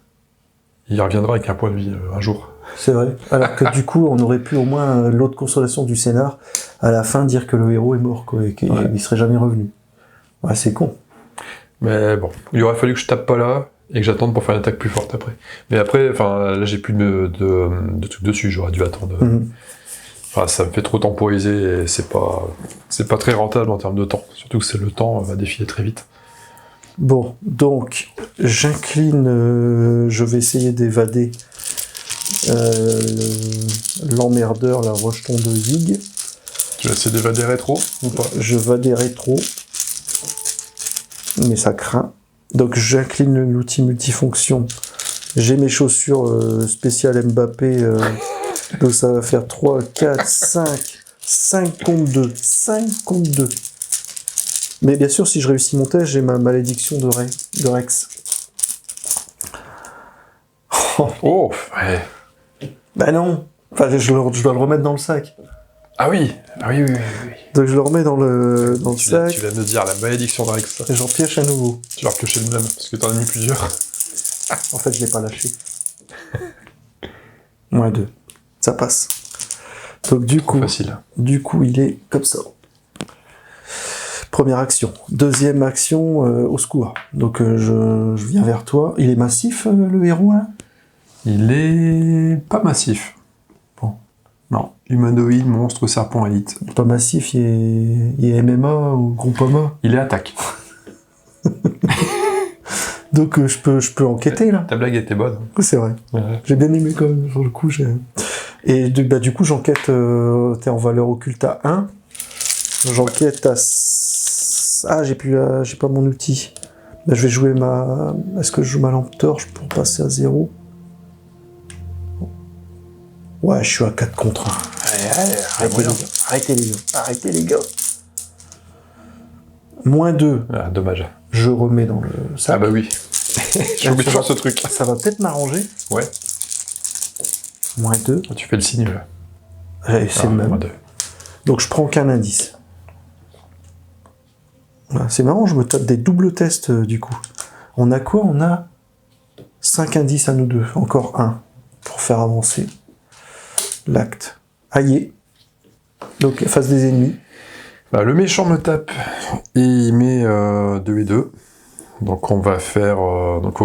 Il reviendra avec un point de vie un jour. C'est vrai. Alors que du coup, on aurait pu au moins l'autre consolation du scénar, à la fin dire que le héros est mort, quoi, et qu'il serait jamais revenu. Ouais, c'est con. Mais bon, il aurait fallu que je tape pas là, et que j'attende pour faire une attaque plus forte après. Mais après, enfin, là j'ai plus de trucs dessus, j'aurais dû attendre. Enfin, ça me fait trop temporiser, et c'est pas très rentable en termes de temps. Surtout que le temps va défiler très vite. Bon, donc, j'incline, je vais essayer d'évader l'emmerdeur, la rejeton de Zig. Tu vas essayer d'évader rétro ou pas? Je vais des rétro, mais ça craint. Donc j'incline l'outil multifonction. J'ai mes chaussures spéciales Mbappé, donc ça va faire 3, 4, 5 contre 2. 5 contre 2. Mais bien sûr, si je réussis mon test, j'ai ma malédiction de Rex. Oh, ouais. Bah non. Enfin, je dois le remettre dans le sac. Ah oui, oui. Donc je le remets dans le sac. Tu viens de me dire la malédiction de Rex. Et j'en pioche à nouveau. Tu vas repiocher le même, parce que t'en as mis plusieurs. En fait, je l'ai pas lâché. -2. Ça passe. Donc du coup, facile. Du coup, il est comme ça. Première action. Deuxième action, au secours. Donc je viens vers toi. Il est massif, le héros, là? Il est pas massif. Bon. Non. Humanoïde, monstre, serpent, élite. Pas massif, il est MMA ou Groupama? Il est attaque. Donc je peux enquêter, là? Ta blague était bonne. C'est vrai. Ouais. J'ai bien aimé quand même, sur le coup. Et du coup, j'enquête, t'es en valeur occulte à 1. J'enquête à... Ah, j'ai pas mon outil. Là, je vais jouer ma... Est-ce que je joue ma lampe torche pour passer à 0? Ouais, je suis à 4 contre 1. Arrêtez les gars. -2. Ah, dommage. Je remets dans le sac. Ah bah oui. J'ai oublié de faire ce truc. Ça va peut-être m'arranger. Ouais. -2. Tu fais le signe, là. C'est le même. -2. Donc je prends qu'un indice. Voilà, c'est marrant, je me tape des doubles tests du coup. On a quoi? On a 5 indices à nous deux. Encore un pour faire avancer l'acte. Aïe. Donc face des ennemis. Bah, le méchant me tape et il met 2 et 2. Donc on va faire... donc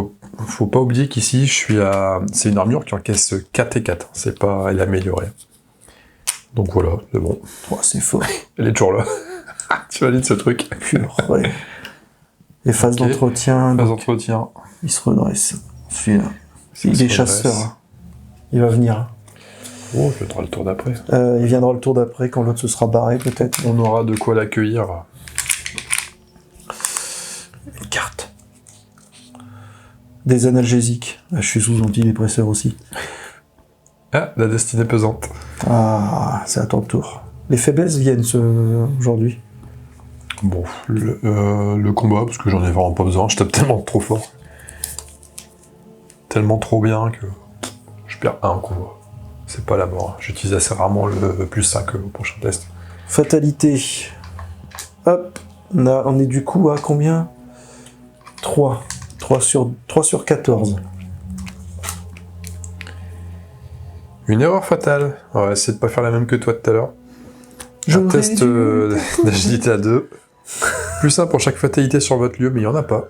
faut pas oublier qu'ici, je suis à... C'est une armure qui encaisse 4 et 4. C'est pas... Elle est améliorée. Donc voilà, c'est bon. Oh, c'est fort. Elle est toujours là. Tu valides ce truc. Pur, ouais. Et phase d'entretien. Phase d'entretien. Il se redresse. Celui-là. Il est chasseur. Hein. Il va venir. Oh, il viendra le tour d'après. Il viendra le tour d'après quand l'autre se sera barré, peut-être. On aura de quoi l'accueillir. Une carte. Des analgésiques. Ah, je suis sous antidépresseur aussi. Ah, la destinée pesante. Ah, c'est à ton tour. Les faiblesses viennent aujourd'hui. Bon, le combat, parce que j'en ai vraiment pas besoin. Je tape tellement trop fort. Tellement trop bien que je perds un combat. C'est pas la mort. J'utilise assez rarement le plus 5 au prochain test. Fatalité. Hop. On est du coup à combien? 3. 3 sur 14. Une erreur fatale. On va essayer de pas faire la même que toi tout à l'heure. Un test d'agilité à 2. Plus 1 pour chaque fatalité sur votre lieu, mais il n'y en a pas.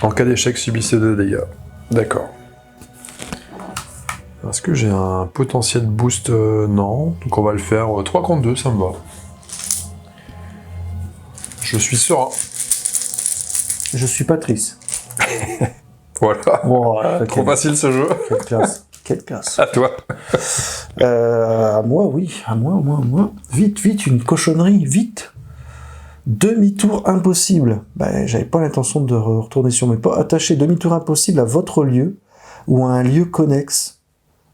En cas d'échec, subissez 2 dégâts. D'accord. Est-ce que j'ai un potentiel boost? Non. Donc on va le faire 3 contre 2, ça me va. Je suis serein. Je suis Patrice. Voilà. Wow, Trop facile ce jeu. Quelle classe. Quelle classe. À toi. À moi, oui. À moi. Vite, vite, une cochonnerie, vite. Demi-tour impossible. Ben, j'avais pas l'intention de retourner sur mes pas. Attachez demi-tour impossible à votre lieu ou à un lieu connexe.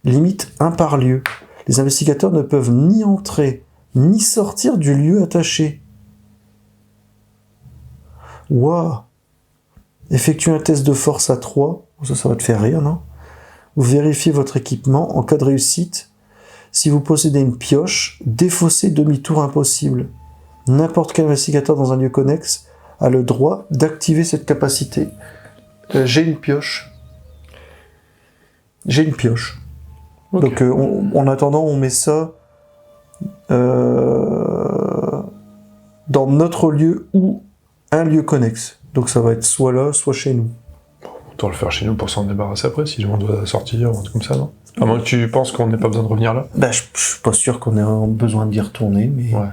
Limite 1 par lieu. Les investigateurs ne peuvent ni entrer ni sortir du lieu attaché. Waouh. Effectuez un test de force à 3. Ça va te faire rire, non? Vous vérifiez votre équipement. En cas de réussite, si vous possédez une pioche, défaussez demi-tour impossible. N'importe quel investigateur dans un lieu connexe a le droit d'activer cette capacité. J'ai une pioche. J'ai une pioche. Okay. Donc, en attendant, on met ça dans notre lieu ou un lieu connexe. Donc, ça va être soit là, soit chez nous. Autant le faire chez nous pour s'en débarrasser après, si on doit sortir, ou un truc comme ça, non? À moins que tu penses qu'on n'ait pas besoin de revenir là? Ben, je suis pas sûr qu'on ait besoin d'y retourner, mais... Ouais.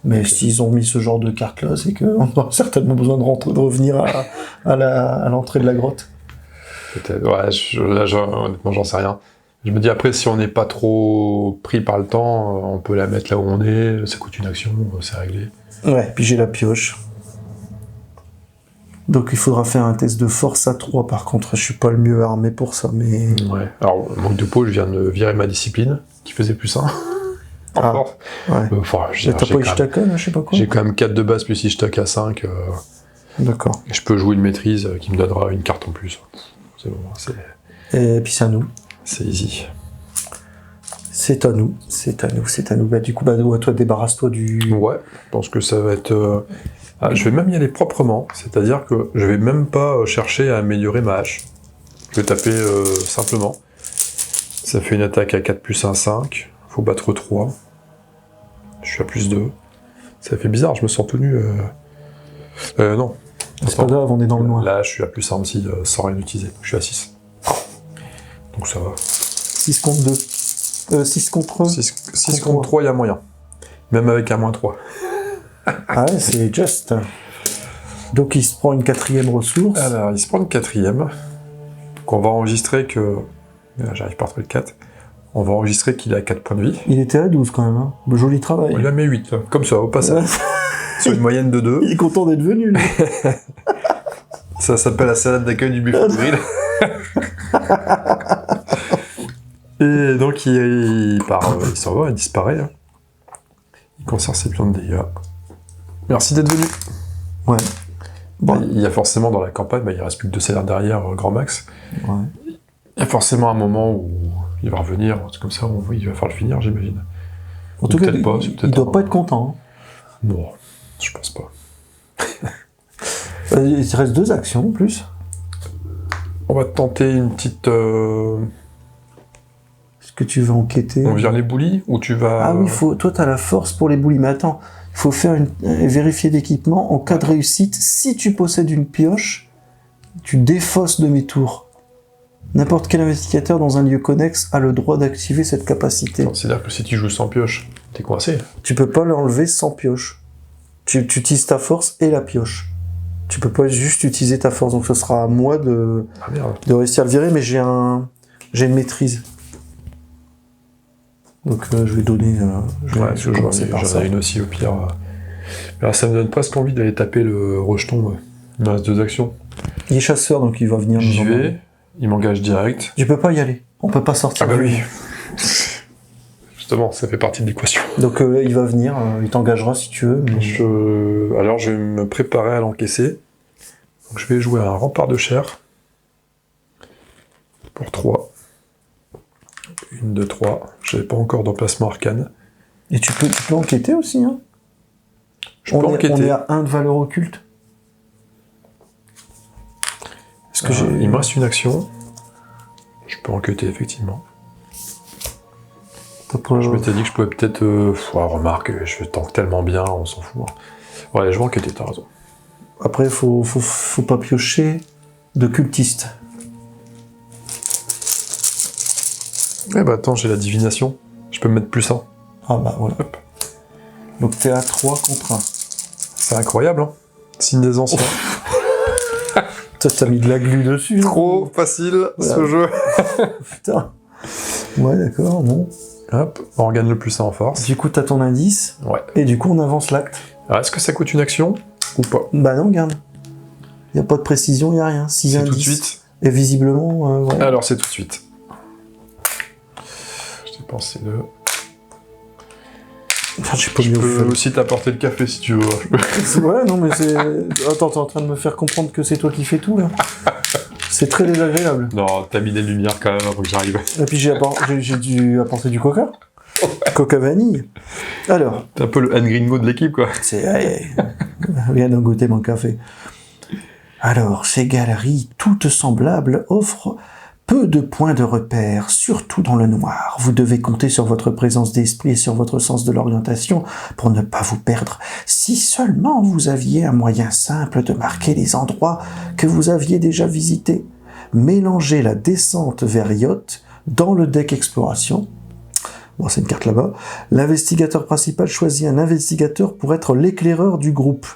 Mais s'ils ont mis ce genre de carte-là, c'est qu'on aura certainement besoin de revenir à l'entrée de la grotte. Peut-être, ouais, honnêtement, j'en sais rien. Je me dis, après, si on n'est pas trop pris par le temps, on peut la mettre là où on est, ça coûte une action, c'est réglé. Ouais, puis j'ai la pioche. Donc il faudra faire un test de force à 3, par contre, je suis pas le mieux armé pour ça, mais... Ouais, alors, manque de peau, je viens de virer ma discipline, qui faisait plus 1. Encore. Ouais. T'as pas Ishtaka, là, je sais pas quoi. J'ai quand même 4 de base plus Ishtaka à 5. D'accord. Et je peux jouer une maîtrise qui me donnera une carte en plus. C'est bon, Et puis c'est à nous. C'est easy. C'est à nous. Bah, du coup, toi, débarrasse-toi du... Ouais, je pense que ça va être... je vais même y aller proprement, c'est-à-dire que je vais même pas chercher à améliorer ma hache. Je vais taper simplement. Ça fait une attaque à 4 plus 1, 5. Faut battre 3. Je suis à plus 2. Ça fait bizarre, je me sens tout nu. Non. C'est pas grave, on est dans le noir. Là, je suis à plus 1 aussi, sans rien utiliser. Je suis à 6. Donc ça va. 6 contre 2. 6 contre 6 contre 3, il y a moyen. Même avec un moins 3. Ah ouais, c'est just. Donc il se prend une 4e ressource. Alors, il se prend une 4e. Donc on va enregistrer que... J'arrive pas à trouver le 4. On va enregistrer qu'il a 4 points de vie. Il était à 12 quand même, hein. Joli travail. Il a mis 8, là. Comme ça, au passage. Sur une moyenne de 2. Il est content d'être venu, lui. Ça s'appelle la salade d'accueil du buffet de grill. Et donc il part, il s'en va, il disparaît. Hein. Il conserve ses points de dégâts. Merci d'être venu. Ouais. Bon. Il y a forcément dans la campagne, il reste plus que 2 salaires derrière, grand max. Ouais. Il y a forcément un moment où il va revenir, c'est comme ça, il va falloir le finir, j'imagine. En tout cas, il doit pas être content. Hein. Non, je pense pas. Il te reste 2 actions en plus. On va tenter une petite... Est-ce que tu veux enquêter? On vire les boulis ou tu vas... Ah oui, toi t'as la force pour les boulis, mais attends, il faut faire vérifier d'équipement. En cas de réussite, si tu possèdes une pioche, tu défausses demi-tour. N'importe quel investigateur dans un lieu connexe a le droit d'activer cette capacité. C'est-à-dire que si tu joues sans pioche, t'es coincé. Tu peux pas l'enlever sans pioche. Tu utilises ta force et la pioche. Tu peux pas juste utiliser ta force. Donc ce sera à moi de réussir à le virer, mais j'ai une maîtrise. Donc je vais donner... je vais commencer par ça. J'en ai une aussi au pire. Alors, ça me donne presque envie d'aller taper le rejeton. Il me reste 2 actions. Il est chasseur, donc il va venir... J'y vais. Il m'engage direct. Tu peux pas y aller. On peut pas sortir. Ah bah oui. Justement, ça fait partie de l'équation. Donc il va venir, il t'engagera si tu veux. Mais... Alors je vais me préparer à l'encaisser. Donc je vais jouer un rempart de chair. Pour 3. 1, 2, 3. Je n'avais pas encore d'emplacement arcane. Et tu peux enquêter aussi, hein. Je peux enquêter. On est à 1 de valeur occulte. Il me reste une action. Je peux enquêter, effectivement. Je m'étais dit que je pouvais peut-être... remarque, je tank tellement bien, on s'en fout. Hein. Ouais, je vais enquêter, t'as raison. Après, faut pas piocher de cultiste. Eh bah attends, j'ai la divination. Je peux me mettre +1. Ah bah voilà. Hop. Donc t'es à 3 contre 1. C'est incroyable, hein. Signe des anciens. Toi, t'as mis de la glu dessus. Trop facile, Voilà. ce jeu. Putain. Ouais, d'accord, bon. Hop, on regagne le +1 en force. Du coup, t'as ton indice. Ouais. Et du coup, on avance l'acte. Alors, est-ce que ça coûte une action ou pas? Bah non, regarde. Y a pas de précision, y a rien. 6 C'est indices. tout de suite. Et visiblement, voilà. Alors, c'est tout de suite. Je t'ai pensé de... J'ai pas Je mieux peux fait. aussi t'apporter le café si tu veux. Ouais, non, mais c'est... Attends, t'es en train de me faire comprendre que c'est toi qui fais tout, là. C'est très désagréable. Non, t'as mis des lumières quand même avant que j'arrive. Et puis j'ai dû apporter du coca. Coca vanille. Alors, T'es un peu le Anne Gringo de l'équipe, quoi. c'est... Viens donc goûter mon café. Alors, ces galeries toutes semblables offrent peu de points de repère, surtout dans le noir. Vous devez compter sur votre présence d'esprit et sur votre sens de l'orientation pour ne pas vous perdre. Si seulement vous aviez un moyen simple de marquer les endroits que vous aviez déjà visités. Mélangez la descente vers yacht dans le deck exploration. Bon, c'est une carte là-bas. L'investigateur principal choisit un investigateur pour être l'éclaireur du groupe.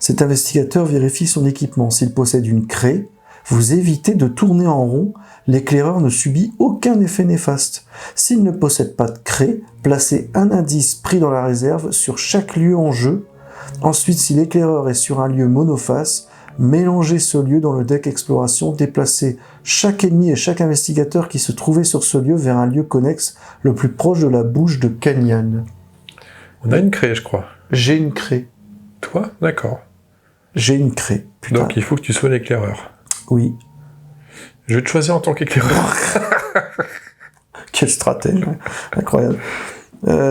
Cet investigateur vérifie son équipement. S'il possède une craie, vous évitez de tourner en rond. L'éclaireur ne subit aucun effet néfaste. S'il ne possède pas de craie, placez un indice pris dans la réserve sur chaque lieu en jeu. Ensuite, si l'éclaireur est sur un lieu monoface, mélangez ce lieu dans le deck exploration, déplacez chaque ennemi et chaque investigateur qui se trouvait sur ce lieu vers un lieu connexe le plus proche de la bouche de Canyon. On a une craie, je crois. J'ai une craie. Toi? D'accord. J'ai une craie. Putain. Donc, il faut que tu sois l'éclaireur. Oui. Je vais te choisir en tant qu'éclaireur. Quel stratège. Ouais. Incroyable.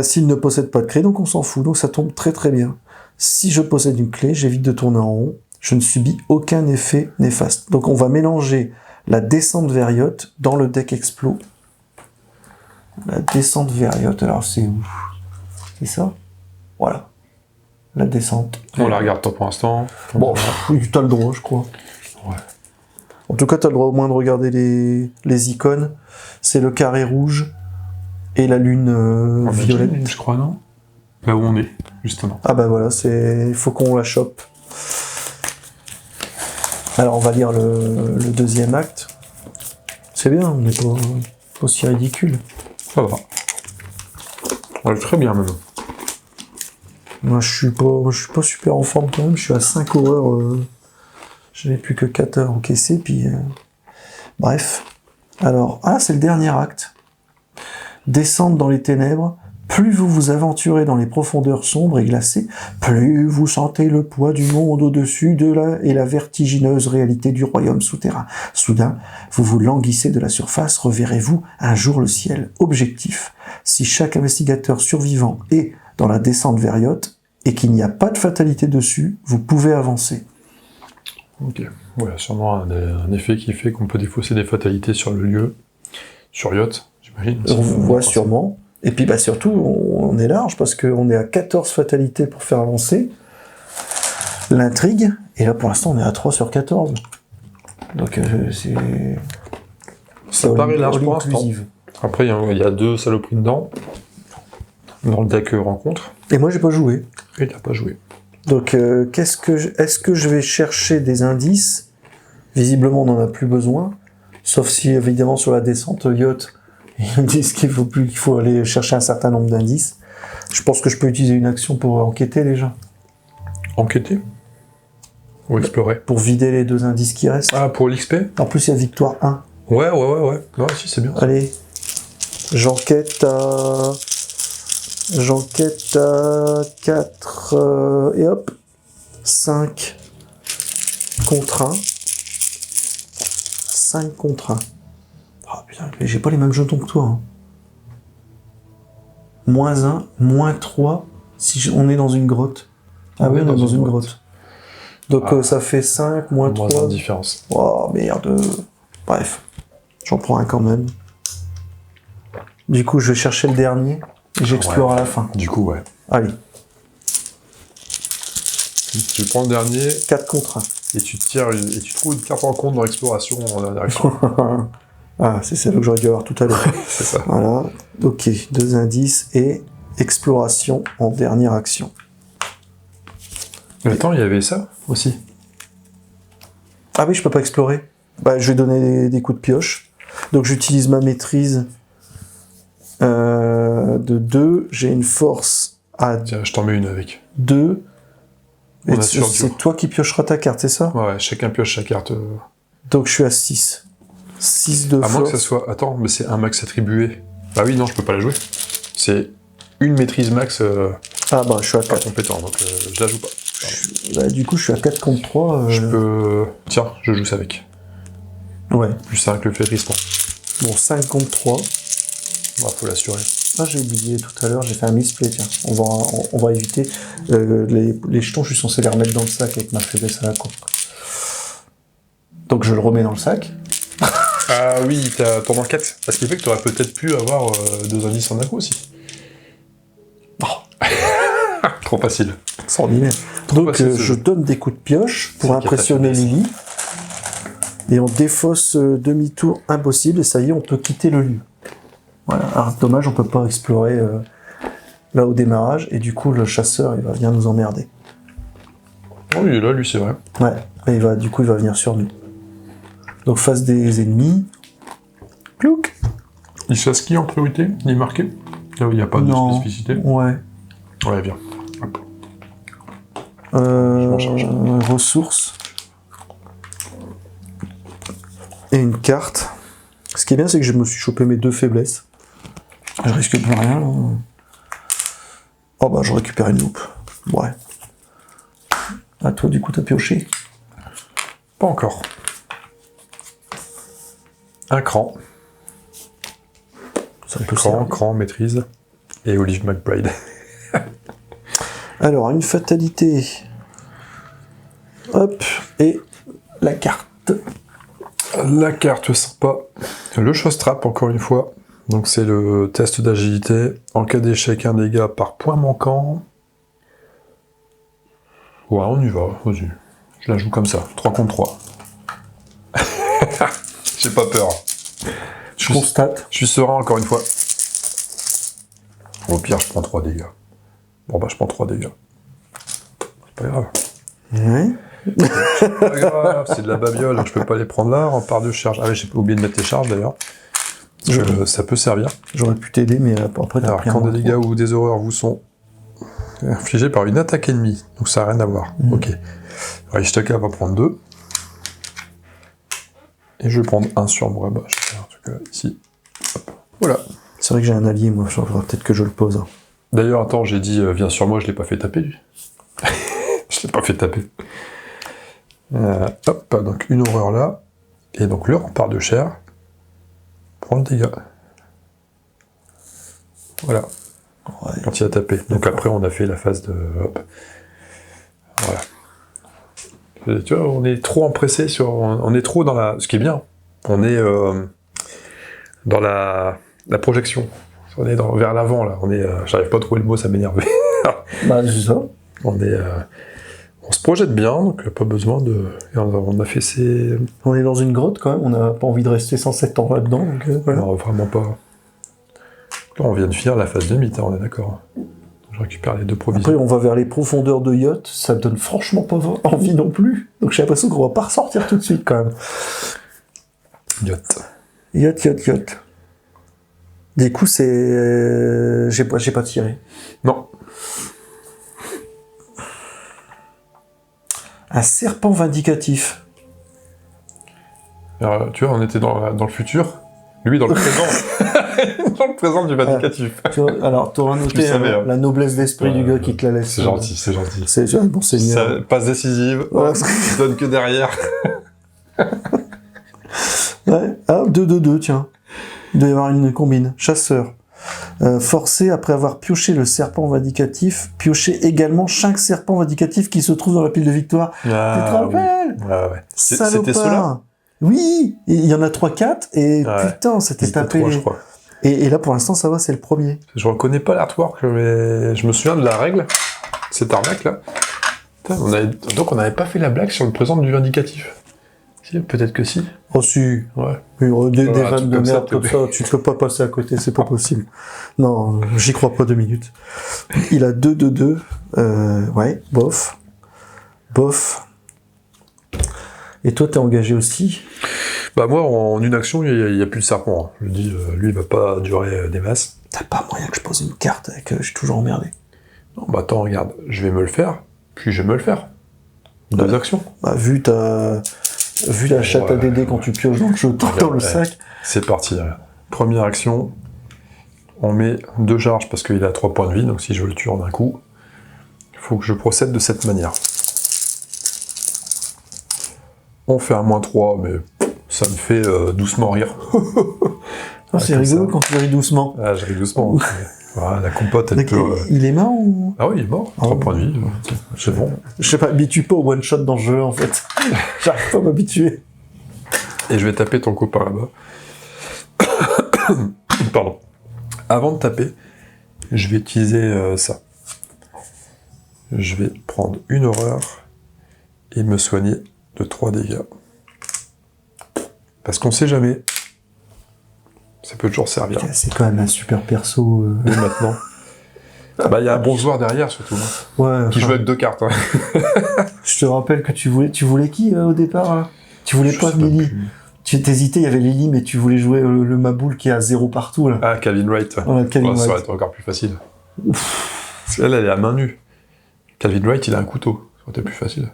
S'il ne possède pas de craie, donc on s'en fout. Donc ça tombe très très bien. Si je possède une clé, j'évite de tourner en rond. Je ne subis aucun effet néfaste. Donc on va mélanger la descente vers yacht dans le deck explo. La descente vers yacht, alors c'est où? C'est ça? Voilà. La descente. On la regarde toi pour l'instant. Bon, oui, t'as le droit, je crois. Ouais. En tout cas, t'as le droit au moins de regarder les icônes. C'est le carré rouge et la lune violette. Je crois, non? Là où on est, justement. Ah bah voilà, il faut qu'on la chope. Alors on va lire le deuxième acte. C'est bien, on n'est pas aussi ridicule. Ça va. On est très bien, maintenant. Moi je suis pas super en forme quand même, je suis à 5 horreurs. Je n'ai plus que 4 heures encaissées, puis... Bref. Alors, c'est le dernier acte. Descendre dans les ténèbres. Plus vous vous aventurez dans les profondeurs sombres et glacées, plus vous sentez le poids du monde au-dessus et la vertigineuse réalité du royaume souterrain. Soudain, vous vous languissez de la surface, reverrez-vous un jour le ciel. Objectif. Si chaque investigateur survivant est dans la descente vers yacht et qu'il n'y a pas de fatalité dessus, vous pouvez avancer. Ok. Voilà, sûrement un effet qui fait qu'on peut défausser des fatalités sur le lieu. Sur yacht, j'imagine. On voit sûrement. Et puis bah surtout, on est large parce qu'on est à 14 fatalités pour faire avancer l'intrigue. Et là pour l'instant on est à 3 sur 14. Donc c'est... Ça paraît large pour l'instant. Après il y a 2 saloperies dedans. Dans le deck rencontre. Et moi j'ai pas joué. Et t'as pas joué. Donc est-ce que je vais chercher des indices? Visiblement on n'en a plus besoin. Sauf si évidemment sur la descente yacht, ils me disent qu'il faut aller chercher un certain nombre d'indices. Je pense que je peux utiliser une action pour enquêter déjà. Enquêter? Ou explorer? Pour vider les 2 indices qui restent. Ah, pour l'XP? En plus il y a victoire 1. Ouais. Non, si, c'est bien. Allez. J'enquête à 4 et hop. 5 contre 1. 5 contre 1. Ah putain, mais j'ai pas les mêmes jetons que toi. Hein. -1, -3 si on est dans une grotte. Ah oui, on est dans une grotte. Donc ça fait 5, -3. Moins de différence. Oh merde. Bref. J'en prends un quand même. Du coup, je vais chercher le dernier et j'explore à la fin. Du coup, ouais. Allez. Tu prends le dernier 4 contre 1. et tu tires et tu trouves une carte en compte dans l'exploration en dernière action. Ah, c'est celle que j'aurais dû avoir tout à l'heure. C'est ça. Voilà. Ok, 2 indices et exploration en dernière action. Mais attends, il y avait ça aussi. Ah oui, je peux pas explorer. Bah, je vais donner des coups de pioche. Donc j'utilise ma maîtrise de 2. J'ai une force à Tiens, je t'en mets une avec. 2. On Et assure c'est dur. toi qui piocheras ta carte, c'est ça? Ouais, chacun pioche sa carte. Donc je suis à 6. 6 de À moins que force. ça soit... Attends, mais c'est un max attribué. Bah oui, non, je peux pas la jouer. C'est une maîtrise max Ah bah je suis à pas 4. compétent, donc je la joue pas. Bah, du coup je suis à 4 contre 3. Je peux... Tiens, je joue ça avec. Ouais. Plus 5 le flétrissement. Bon, 5 contre 3. Bah, faut l'assurer. Ah, j'ai oublié tout à l'heure, j'ai fait un misplay, tiens. On va éviter. Les jetons, je suis censé les remettre dans le sac avec ma faiblesse à la con. Donc je le remets dans le sac. Ah oui, t'en as 4. Parce qu'il fait que t'aurais peut-être pu avoir 2 indices en un coup aussi. Oh, Trop facile. extraordinaire. Donc facile, ce je jeu. donne des coups de pioche pour C'est qui a impressionner ta faiblesse. Lily. Et on défausse demi-tour impossible, et ça y est, on peut quitter le lieu. Voilà. Alors dommage, on peut pas explorer là au démarrage, et du coup le chasseur il va venir nous emmerder. Oh, il est là, lui, c'est vrai. Ouais, et du coup il va venir sur nous. Donc face des ennemis. Plouc. Il chasse qui en priorité? Il est marqué? Là où il n'y a pas de Non. spécificité. Ouais. Ouais, viens. Hop. Euh, m'en charge. Ressources. Et une carte. Ce qui est bien, c'est que je me suis chopé mes 2 faiblesses. Je risque plus rien. Là. Oh bah, je récupère une loupe. Ouais. À toi, du coup, t'as pioché. Pas encore. Un cran. Ça peut Cran, servir. cran, maîtrise. Et Olive McBride. Alors, une fatalité. Hop. Et la carte. La carte sympa. Le Showstrap, encore une fois. Donc c'est le test d'agilité. En cas d'échec, un dégât par point manquant. Ouais, on y va. Vas-y. Je la joue comme ça. 3 contre 3. J'ai pas peur. Je constate. Je suis serein encore une fois. Au pire, je prends 3 dégâts. Bon bah, je prends 3 dégâts. C'est pas grave. Ouais. Pas grave, c'est de la babiole, je peux pas les prendre là, en part de charge. Ah oui, j'ai oublié de mettre les charges d'ailleurs. Parce que ça peut servir. J'aurais pu t'aider, mais après, t'as Alors, pris un quand des moins dégâts ou des horreurs vous sont infligés par une attaque ennemie, donc ça n'a rien à voir. Ok. Alors, Ishtaka va prendre 2. Et je vais prendre 1 sur moi. Bah, je vais faire un truc ici. Hop. Voilà. C'est vrai que j'ai un allié, moi. Faudra peut-être que je le pose. Hein. D'ailleurs, attends, j'ai dit viens sur moi, je l'ai pas fait taper lui. Je l'ai pas fait taper. Hop, donc une horreur là. Et donc le rempart de chair prend le dégât. Voilà. Ouais. Quand il a tapé. Donc après, on a fait la phase de... Hop. Voilà. Et tu vois, on est trop empressé sur... On est trop dans la... Ce qui est bien. On est dans la projection. On est vers l'avant, là. On est... J'arrive pas à trouver le mot, ça m'énerve. Bah, c'est ça. On est... On se projette bien, donc pas besoin de... Et on a fait ces... On est dans une grotte, quand même. On n'a pas envie de rester 107 ans là-dedans. Donc, voilà. Non, vraiment pas. Là, on vient de finir la phase de mythe, hein, on est d'accord. Je récupère les 2 provisions. Après, on va vers les profondeurs de yacht. Ça me donne franchement pas envie non plus. Donc, j'ai l'impression qu'on va pas ressortir tout de suite, quand même. Yacht. Yacht. Du coup, c'est... J'ai pas tiré. Non. Un serpent vindicatif. Alors, tu vois, on était dans le futur. Lui, dans le présent. Dans le présent du vindicatif. Tu vois, alors, t'auras noté Je savais, hein. la noblesse d'esprit du gars qui te la laisse. C'est gentil, c'est gentil. C'est un bon seigneur. Ça passe décisive. Ouais. Il donne que derrière. Ouais. Ah, 2-2-2, tiens. Il doit y avoir une combine. Chasseur. Forcé, après avoir pioché le serpent vindicatif, piocher également 5 serpents vindicatifs qui se trouvent dans la pile de victoire. Tu te rappelles? Oui. Ouais. C'était Salopard. ceux-là? Oui, il y en a 3-4 et Ouais. putain, c'était C'était tapé. 3, je crois. Et là, pour l'instant, ça va, c'est le premier. Je reconnais pas l'artwork, mais je me souviens de la règle, cette arnaque là. Putain, donc on n'avait pas fait la blague sur le présent du vindicatif. Si, peut-être que si. Oh si, Ouais. des Voilà, vannes de comme ça, merde comme ça, tu ne peux pas passer à côté, c'est pas possible. Non, j'y crois pas 2 minutes. Il a 2-2-2, ouais, bof. Bof. Et toi, t'es engagé aussi? Bah moi, en une action, il n'y a plus de serpent. Hein. Je me dis, lui, il va pas durer des masses. T'as pas moyen que je pose une carte et que je suis toujours emmerdé. Non, bah attends, regarde, je vais me le faire, puis je vais me le faire. 2 actions. Bah, vu la chatte à Dédé quand tu pioches dans le jeton, dans le sac. C'est parti. Première action, on met 2 charges parce qu'il a 3 points de vie, donc si je veux le tuer en un coup, il faut que je procède de cette manière. On fait un -3, mais ça me fait doucement rire. Ah, c'est rigolo quand tu ris doucement. Ah, je ris doucement. Voilà, la compote, elle peut... Il est mort ou... Ah oui, il est mort. 3 points de vie, c'est bon. Je sais pas, habitue pas au one-shot dans le jeu, en fait. J'arrive pas à m'habituer. Et je vais taper ton copain là-bas. Pardon. Avant de taper, je vais utiliser ça. Je vais prendre une horreur et me soigner de 3 dégâts. Parce qu'on sait jamais. Ça peut toujours servir. C'est quand même un super perso. Et maintenant. Bah, il y a un bon joueur derrière, surtout. Ouais. Qui joue avec 2 cartes. Hein. Je te rappelle que tu voulais qui au départ là? Tu voulais pas Lily. Tu t'hésitais, il y avait Lily, mais tu voulais jouer le Maboule qui a 0 partout là. Ah, Calvin Wright. Ouais, Calvin Wright. Ça aurait été encore plus facile. Parce qu'elle, elle est à main nue. Calvin Wright, il a un couteau. Ça aurait été plus facile.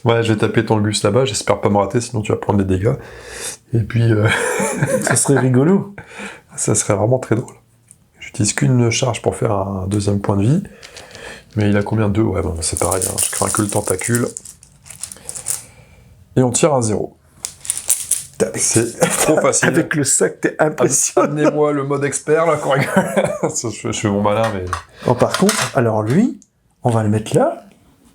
Ouais, je vais taper ton Gus là-bas, j'espère pas me rater, sinon tu vas prendre des dégâts. Et puis... Ça serait rigolo. Ça serait vraiment très drôle. J'utilise qu'une charge pour faire un 2e point de vie. Mais il a combien? 2? Ouais, bon, c'est pareil, hein. Je crains que le tentacule. Et on tire à 0. C'est trop facile. Avec le sac, t'es impressionnant. Amenez-moi le mode expert, là, qu'on rigole. Je fais mon malin, mais... Oh, par contre, alors lui, on va le mettre là,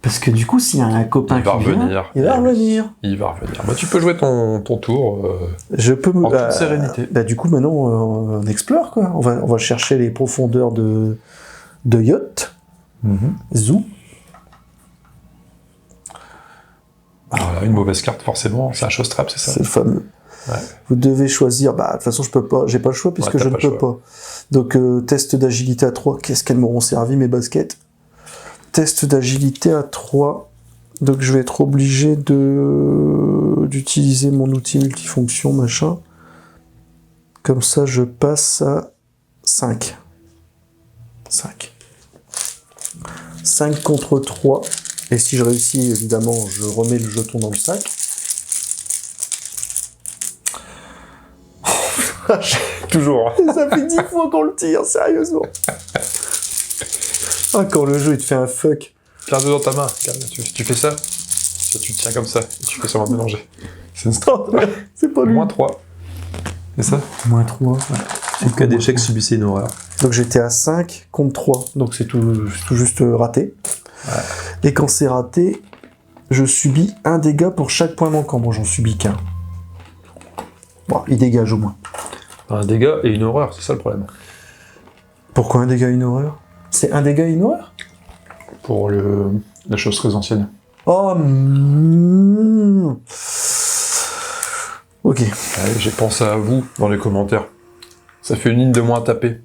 parce que du coup, s'il y a un copain il va qui vient, revenir. il va revenir. Il va revenir. Bah, tu peux jouer ton tour Je peux me... en toute sérénité. Bah, du coup, maintenant, on explore, quoi. On va chercher les profondeurs de Yacht. Zou. Alors là, une mauvaise carte, forcément, c'est un show trap, c'est ça? C'est le fameux. Ouais. Vous devez choisir. Bah, de toute façon, je peux pas. J'ai pas le choix puisque je ne peux pas. Donc, test d'agilité à 3. Qu'est-ce qu'elles m'auront servi, mes baskets? Test d'agilité à 3. Donc, je vais être obligé d'utiliser mon outil multifonction, machin. Comme ça, je passe à 5. 5 contre 3. Et si je réussis, évidemment, je remets le jeton dans le sac. Toujours. Ça fait 10 fois qu'on le tire, sérieusement. Ah, quand le jeu, il te fait un fuck. Garde-le dans ta main. Regarde, tu fais ça, tu tiens comme ça, et tu fais seulement mélanger. C'est une strat. C'est pas lui. -3. C'est ça? -3. Ouais. En cas d'échec, subissez une horreur. Donc j'étais à 5 contre 3. Donc c'est tout juste raté. Ouais. Et quand c'est raté, je subis un dégât pour chaque point manquant. Bon, j'en subis qu'un. Bon, il dégage au moins. Un dégât et une horreur, c'est ça le problème. Pourquoi un dégât et une horreur? C'est un dégât et une horreur? Pour la chose très ancienne. Oh, ok. Allez, j'ai pensé à vous dans les commentaires. Ça fait une ligne de moins à taper.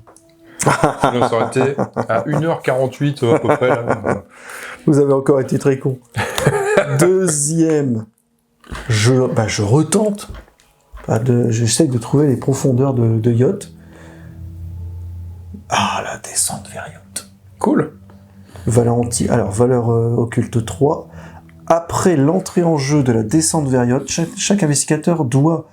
Sinon, ça aurait été à 1h48 à peu près. Là. Vous avez encore été très con. Deuxième, je retente. J'essaye de trouver les profondeurs de Yacht. Ah, la descente vers Yacht. Cool. Valeur occulte 3. Après l'entrée en jeu de la descente vers Yacht, chaque investigateur doit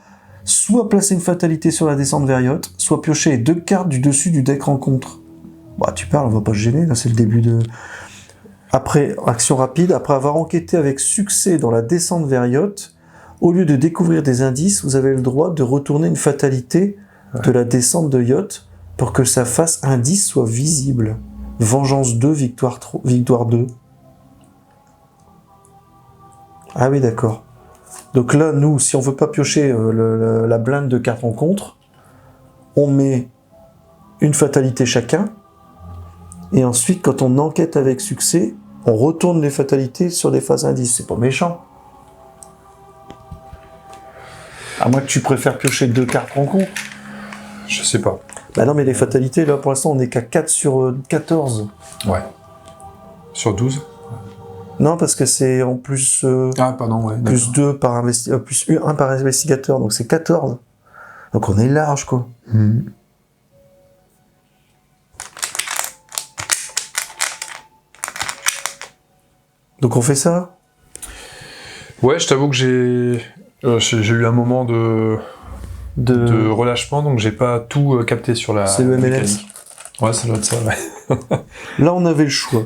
soit placer une fatalité sur la descente vers Yacht, soit piocher les 2 cartes du dessus du deck rencontre. Bah, tu parles, on va pas se gêner, là c'est le début de... Après, action rapide, après avoir enquêté avec succès dans la descente vers Yacht, au lieu de découvrir des indices, vous avez le droit de retourner une fatalité de la descente de Yacht pour que sa face indice soit visible. Vengeance 2, victoire 2. Ah oui, d'accord. Donc là, nous, si on veut pas piocher la blinde de cartes rencontre, on met une fatalité chacun, Et ensuite, quand on enquête avec succès, on retourne les fatalités sur des phases indices. C'est pas méchant. À moins que tu préfères piocher 2 cartes rencontres. Je sais pas. Bah non, mais les fatalités, là, pour l'instant, on est qu'à 4 sur 14. Ouais. Sur 12. Non, parce que c'est en plus... Ah, pardon, ouais. plus 2 par plus 1 par investigateur, donc c'est 14. Donc on est large, quoi. Donc on fait ça. Ouais, je t'avoue que j'ai eu un moment de relâchement, donc j'ai pas tout capté sur la... C'est le MLS. mécanique. Ouais, ça doit être ça, ouais. Là, on avait le choix.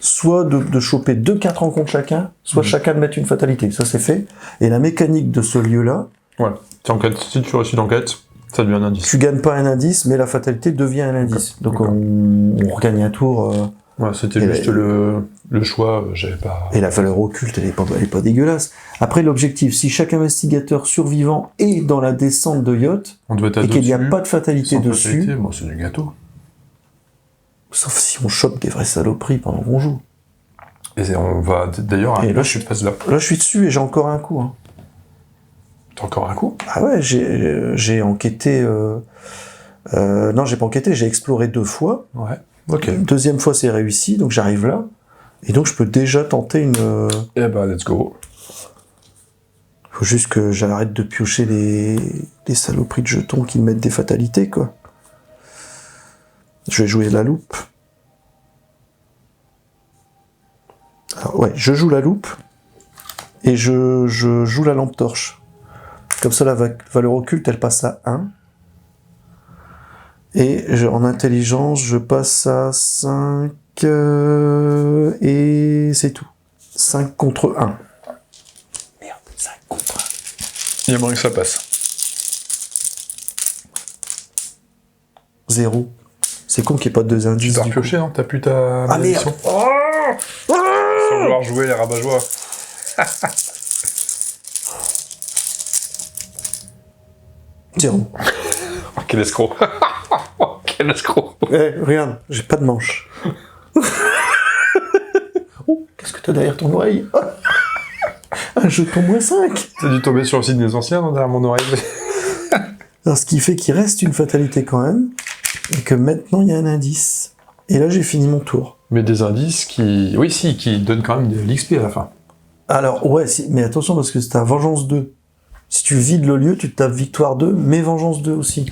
Soit de choper 2 cartes rencontres chacun, soit chacun de mettre une fatalité. Ça, c'est fait. Et la mécanique de ce lieu-là... Ouais. Si tu réussis l'enquête, ça devient un indice. Tu gagnes pas un indice, mais la fatalité devient un indice. Donc on regagne un tour... Ouais, c'était juste le choix, j'avais pas... Et la valeur occulte, elle est pas dégueulasse. Après, l'objectif, si chaque investigateur survivant est dans la descente de yacht, On devait être à et deux qu'il n'y a dessus, pas de fatalité sans dessus, fatalité, bon, c'est du gâteau. sauf si on chope des vraies saloperies pendant qu'on joue. Et on va d'ailleurs... Et là, je passe là. Là, je suis dessus et j'ai encore un coup. Hein. T'as encore un coup? Ah ouais, j'ai enquêté... non, j'ai pas enquêté, j'ai exploré 2 fois. Ouais. Ok. Deuxième fois, c'est réussi, donc j'arrive là. Et donc, je peux déjà tenter une... Eh ben, let's go. Faut juste que j'arrête de piocher les saloperies de jetons qui me mettent des fatalités, quoi. Je vais jouer la loupe. Alors, ouais, je joue la loupe. Et je joue la lampe torche. Comme ça, la valeur occulte, elle passe à 1. Et en intelligence, je passe à 5... et c'est tout. 5 contre 1. Merde, 5 contre 1. Il y a moyen que ça passe. 0. C'est con qu'il n'y ait pas de 2 indices. Tu t'as du coup. repioché, non? T'as plus ta... Ah merde. munition Sans vouloir jouer les rabat-joie. Zéro. Oh, quel escroc. Quel escroc. Eh, regarde, j'ai pas de manche. Oh, qu'est-ce que t'as derrière ton oreille? Un jeton -5. T'as dû tomber sur le site des anciens, non, derrière mon oreille. Alors, ce qui fait qu'il reste une fatalité quand même, et que maintenant il y a un indice. Et là, j'ai fini mon tour. Mais des indices qui... Oui, si, qui donnent quand même de l'XP à la fin. Alors, ouais, mais attention, parce que c'est un Vengeance 2. Si tu vides le lieu, tu tapes Victoire 2, mais Vengeance 2 aussi.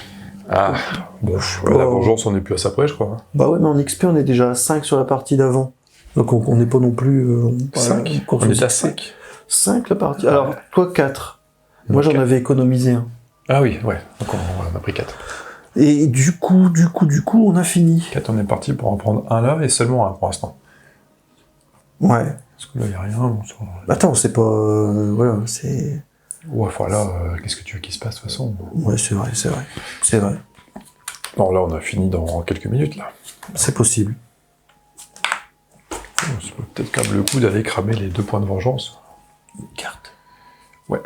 Ah, bon, la vengeance, on est plus à ça près, je crois. Bah ouais, mais en XP, on est déjà à 5 sur la partie d'avant. Donc on n'est pas non plus... 5 On est à 5. 5 la partie. Alors, toi 4. Moi, j'en 4. avais économisé un. Ah oui, ouais. Donc on a pris 4. Et du coup, on a fini. 4, on est parti pour en prendre un là, et seulement un pour l'instant. Ouais. Parce que là, il n'y a rien. Bon, ça... Attends, c'est pas... voilà, c'est... Ouais, voilà, qu'est-ce que tu veux qu'il se passe, de toute façon? Ouais, c'est vrai. C'est vrai. Non, là, on a fini dans quelques minutes, là. C'est possible. C'est peut-être quand même le coup d'aller cramer les 2 points de vengeance. Une carte. Ouais.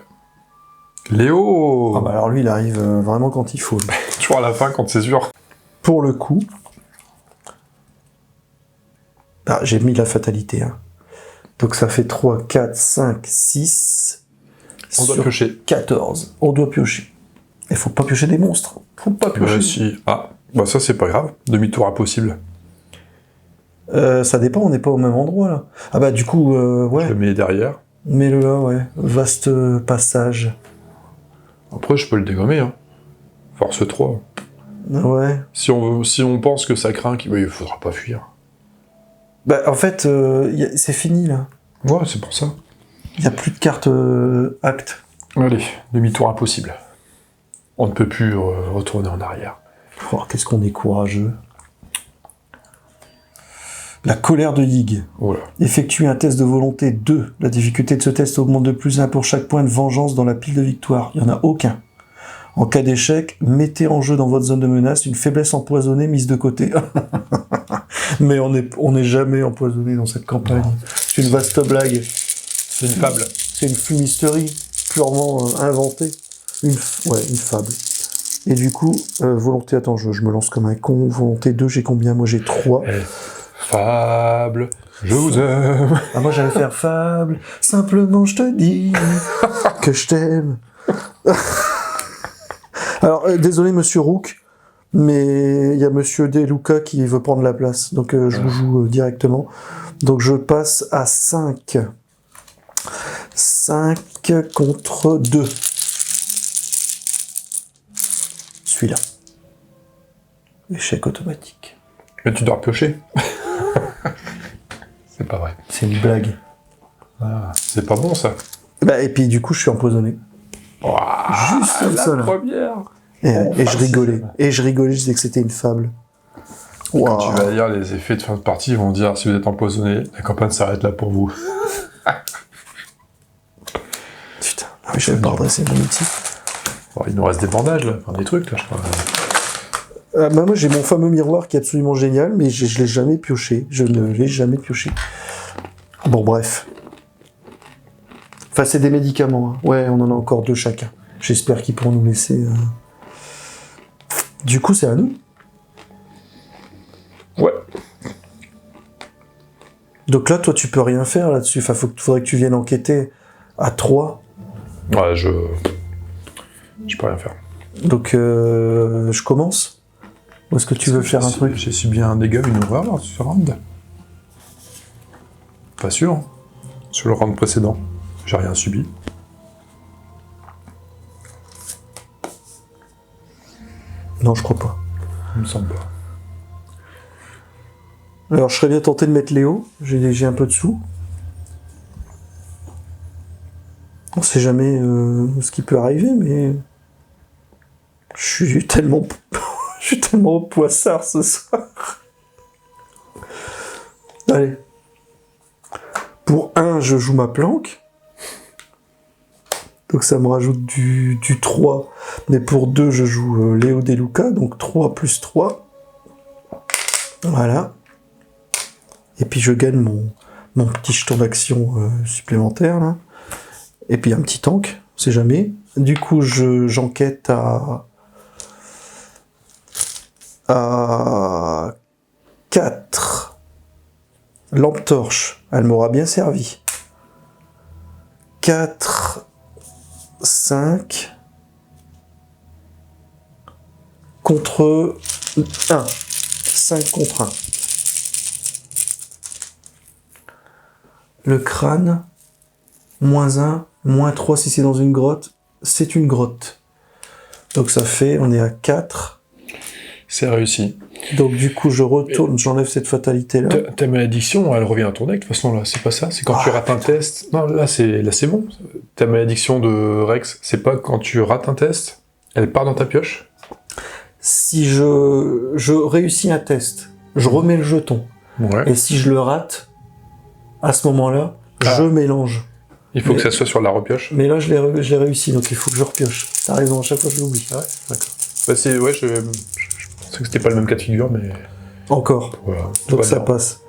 Léo! Ah bah alors lui, il arrive vraiment quand il faut. Toujours à la fin, quand c'est sûr. Pour le coup... Ah, j'ai mis la fatalité. Hein. Donc ça fait 3, 4, 5, 6... On doit piocher. 14. On doit piocher. Il faut pas piocher des monstres. Faut pas piocher. Si. Ah, bah ça, c'est pas grave. Demi-tour impossible. Ça dépend, on n'est pas au même endroit, là. Ah bah du coup, ouais. Je le mets derrière. Mets-le là, ouais. Vaste passage. Après, je peux le dégommer, hein. Force 3. Ouais. Si on pense que ça craint, il faudra pas fuir. Bah en fait, c'est fini, là. Ouais, c'est pour ça. Il n'y a plus de carte acte. Allez, demi-tour impossible. On ne peut plus retourner en arrière. Oh, qu'est-ce qu'on est courageux. La colère de Yig. Oh là. Effectuez un test de volonté 2. La difficulté de ce test augmente de plus 1 pour chaque point de vengeance dans la pile de victoire. Il n'y en a aucun. En cas d'échec, mettez en jeu dans votre zone de menace une faiblesse empoisonnée mise de côté. Mais on n'est jamais empoisonné dans cette campagne. C'est une vaste blague. C'est une fable. C'est une fumisterie purement inventée. Une fable. Et du coup, volonté, attends, je me lance comme un con. Volonté 2, j'ai combien? Moi, j'ai 3. Fable, je vous aime. Ah, moi, j'allais faire fable. Simplement, je te dis que je t'aime. Alors, désolé, monsieur Rook, mais il y a monsieur Deluca qui veut prendre la place. Donc, je vous joue directement. Donc, je passe à 5. 5 contre 2. Celui-là. Échec automatique. Mais tu dois piocher. C'est pas vrai. C'est une blague. Ah, c'est pas bon, ça. Bah, et puis, du coup, je suis empoisonné. Ouah, Juste comme la ça, là. première. Et je rigolais. Et je rigolais, je disais que c'était une fable. Quand tu vas lire les effets de fin de partie, ils vont dire si vous êtes empoisonné, la campagne s'arrête là pour vous. Putain, ah oui, je vais pas redresser mon outil. Bon, il nous reste des bandages, là, enfin, des trucs, là, je crois. Bah moi, j'ai mon fameux miroir qui est absolument génial, mais je l'ai jamais pioché. Je ne l'ai jamais pioché. Bon, bref. Enfin, c'est des médicaments. Hein. Ouais, on en a encore 2 chacun. J'espère qu'ils pourront nous laisser... Du coup, c'est à nous. Ouais. Donc là, toi, tu peux rien faire là-dessus. Enfin, faudrait que tu viennes enquêter à 3. Ouais, je peux rien faire. Donc, je commence. Ou est-ce que tu veux faire un truc? J'ai subi un dégât, une horreur, là, sur ce round. Pas sûr. Hein. Sur le round précédent, j'ai rien subi. Non, je crois pas. Il me semble pas. Alors, je serais bien tenté de mettre Léo. J'ai un peu de sous. On sait jamais ce qui peut arriver, mais... Je suis tellement au poissard ce soir. Allez. Pour 1, je joue ma planque. Donc ça me rajoute du 3. Mais pour 2, je joue Léo Deluca. Donc 3 plus 3. Voilà. Et puis je gagne mon petit jeton d'action supplémentaire. Là. Et puis un petit tank, on sait jamais. Du coup, j'enquête à 4. Lampe torche, elle m'aura bien servi. 4, 5 contre 1. 5 contre 1. Le crâne, -1, -3 si c'est dans une grotte, c'est une grotte. Donc ça fait, on est à 4. C'est réussi. Donc du coup, je retourne, j'enlève cette fatalité-là. Ta malédiction, elle revient à ton deck, de toute façon, là, c'est pas ça. C'est quand tu rates un test. Non, là, c'est bon. Ta malédiction de Rex, c'est pas quand tu rates un test, elle part dans ta pioche. Si je réussis un test, je remets le jeton. Ouais. Et si je le rate, à ce moment-là, je mélange. Il faut que ça soit sur la repioche. Mais là, je l'ai réussi, donc il faut que je repioche. T'as raison, à chaque fois, je l'oublie. Ah ouais, d'accord. Bah, je pensais que c'était pas le même cas de figure, mais... Encore. Voilà. Donc ça passe.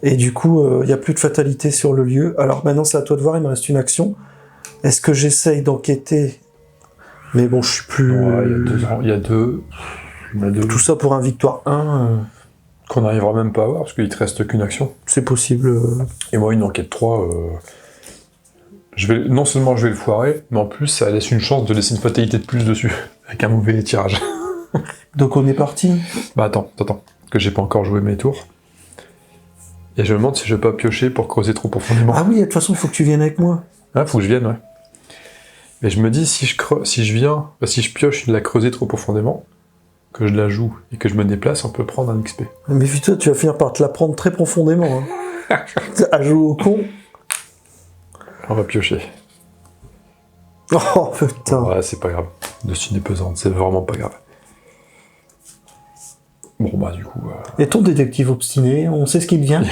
Et du coup, il n'y a plus de fatalité sur le lieu. Alors maintenant, c'est à toi de voir, il me reste une action. Est-ce que j'essaye d'enquêter? Mais bon, je suis plus... Ouais, il y a deux. Tout ça pour un victoire 1. Qu'on n'arrivera même pas à avoir, parce qu'il te reste qu'une action. C'est possible. Et moi, une enquête 3, non seulement je vais le foirer, mais en plus, ça laisse une chance de laisser une fatalité de plus dessus, avec un mauvais tirage. Donc on est parti. Bah attends, que j'ai pas encore joué mes tours. Et je me demande si je vais pas piocher pour creuser trop profondément. Ah oui, de toute façon, il faut que tu viennes avec moi. Ah, faut que je vienne, ouais. Et je me dis, si je pioche de la creuser trop profondément, que je la joue et que je me déplace, on peut prendre un XP. Mais putain, tu vas finir par te la prendre très profondément. Hein. À jouer au con. On va piocher. Oh putain. Ouais, c'est pas grave. Destinée pesante, c'est vraiment pas grave. Bon bah du coup... Et ton détective obstiné, on sait ce qu'il devient.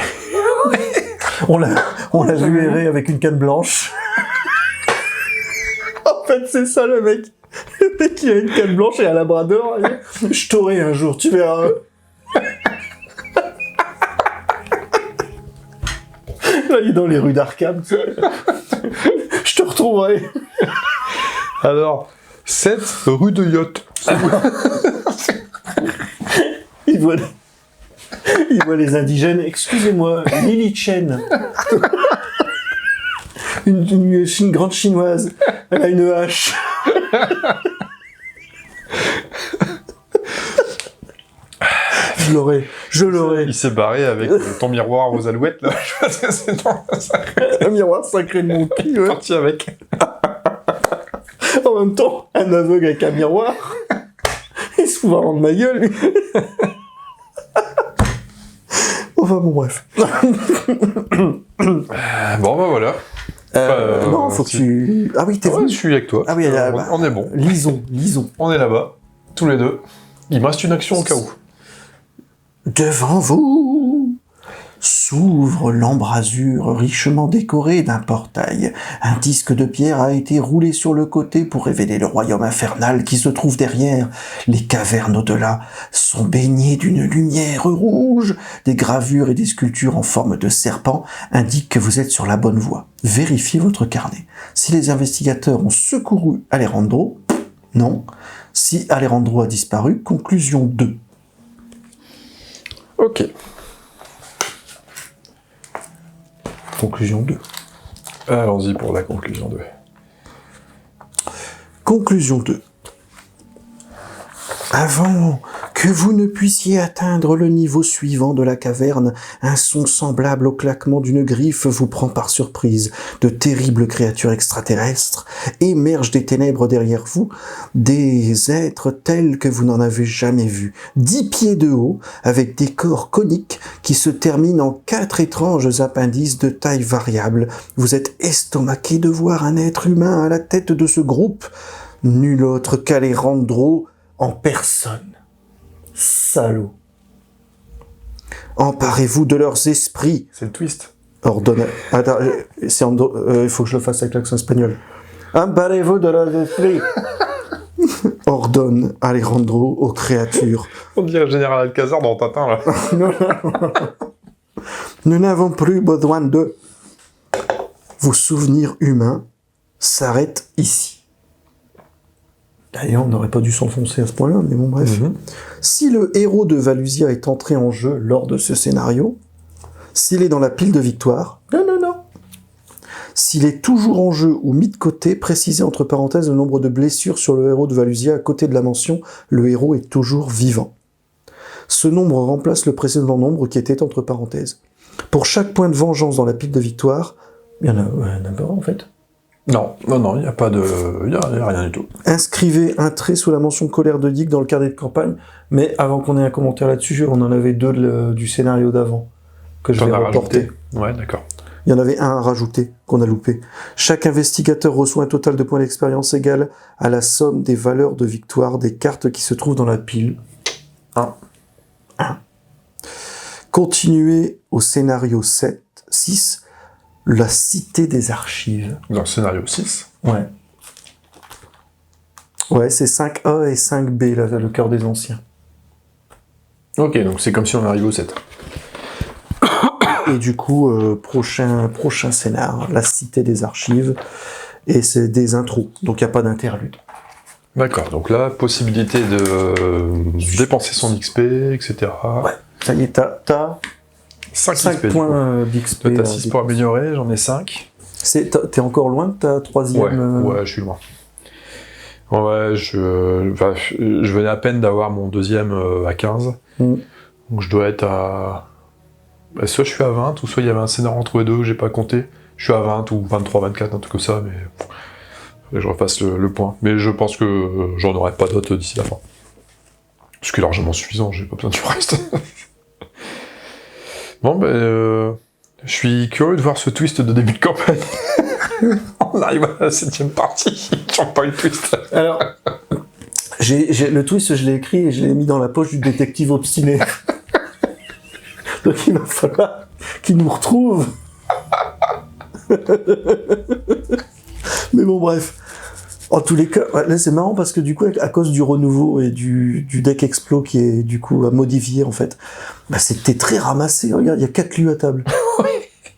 On l'a vu errer avec une canne blanche. En fait, c'est ça le mec. Le mec qui a une canne blanche et un labrador. Je t'aurai un jour, tu verras. Là, il est dans les rues d'Arkham. Je te retrouverai. Alors, 7 rue de Yacht. Il voit... Il voit les indigènes. Excusez-moi, Lily Chen. une grande chinoise. Elle a une hache. Je l'aurais. Il s'est barré avec ton miroir aux alouettes, là. Je pense que c'est Un miroir sacré de mon cul, ouais. parti avec. En même temps, un aveugle avec un miroir, il se fout vraiment de ma gueule, lui. Enfin, bon, bref. Bon, bah voilà. Non, faut que tu... Ah oui, t'es Ouais, venu. je suis avec toi. Ah oui, On est bon. Lisons. On est là-bas, tous les deux. Il me reste une action au cas où. Devant vous s'ouvre l'embrasure richement décorée d'un portail. Un disque de pierre a été roulé sur le côté pour révéler le royaume infernal qui se trouve derrière. Les cavernes au-delà sont baignées d'une lumière rouge. Des gravures et des sculptures en forme de serpent indiquent que vous êtes sur la bonne voie. Vérifiez votre carnet. Si les investigateurs ont secouru Alejandro, non. Si Alejandro a disparu, conclusion 2. Ok. Conclusion 2. Allons-y pour la conclusion 2. Conclusion 2. Avant que vous ne puissiez atteindre le niveau suivant de la caverne, un son semblable au claquement d'une griffe vous prend par surprise. De terribles créatures extraterrestres émergent des ténèbres derrière vous, des êtres tels que vous n'en avez jamais vus. 10 pieds de haut, avec des corps coniques qui se terminent en 4 étranges appendices de taille variable. Vous êtes estomaqué de voir un être humain à la tête de ce groupe. Nul autre qu'Alejandro en personne. Salaud. Emparez-vous de leurs esprits. C'est le twist. Ordonne. Attends, il faut que je le fasse avec l'accent espagnol. Emparez-vous de leurs esprits. Ordonne Alejandro aux créatures. On dirait Général Alcazar dans Tintin, là. Nous n'avons plus besoin de... Vos souvenirs humains s'arrêtent ici. D'ailleurs, on n'aurait pas dû s'enfoncer à ce point-là, mais bon, bref. Si le héros de Valusia est entré en jeu lors de ce scénario, s'il est dans la pile de victoire, non. S'il est toujours en jeu ou mis de côté, précisez entre parenthèses le nombre de blessures sur le héros de Valusia à côté de la mention « le héros est toujours vivant ». Ce nombre remplace le précédent nombre qui était entre parenthèses. Pour chaque point de vengeance dans la pile de victoire, il y en a pas en fait. Non, il n'y a pas de... Il n'y a rien du tout. Inscrivez un trait sous la mention colère de Dick dans le carnet de campagne, mais avant qu'on ait un commentaire là-dessus, on en avait 2 du scénario d'avant, que je vais reporter. Ouais, d'accord. Il y en avait un à rajouter, qu'on a loupé. Chaque investigateur reçoit un total de points d'expérience égal à la somme des valeurs de victoire des cartes qui se trouvent dans la pile. 1. Continuez au scénario 6, la cité des archives. Dans le scénario 6. Ouais. Ouais, c'est 5A et 5B, là, le cœur des anciens. Ok, donc c'est comme si on arrivait au 7. Et du coup, prochain scénar, la cité des archives, et c'est des intros, donc il n'y a pas d'interlude. D'accord, donc là, possibilité de dépenser son XP, etc. Ouais, ça y est, t'as 5 points d'XP. Toi, t'as 6 pour améliorer, j'en ai 5. T'es encore loin de ta 3e... Ouais, je suis loin. Ouais, je venais à peine d'avoir mon 2e à 15. Donc je dois être à... soit je suis à 20, ou soit il y avait un scénar entre les deux que j'ai pas compté. Je suis à 20 ou 23, 24, un truc comme ça, mais faudrait que je refasse le point. Mais je pense que j'en aurai pas d'autres d'ici la fin. Ce qui est largement suffisant, j'ai pas besoin du reste. Bon, je suis curieux de voir ce twist de début de campagne. On arrive à la 7e partie, toujours pas eu de twist. Alors, le twist, je l'ai écrit et je l'ai mis dans la poche du détective obstiné. Donc il va falloir qu'il nous retrouve. Mais bon, bref. En tous les cas, là c'est marrant parce que du coup, à cause du renouveau et du deck Explo qui est du coup à modifier en fait, bah c'était très ramassé. Regarde, il y a 4 lieux à table.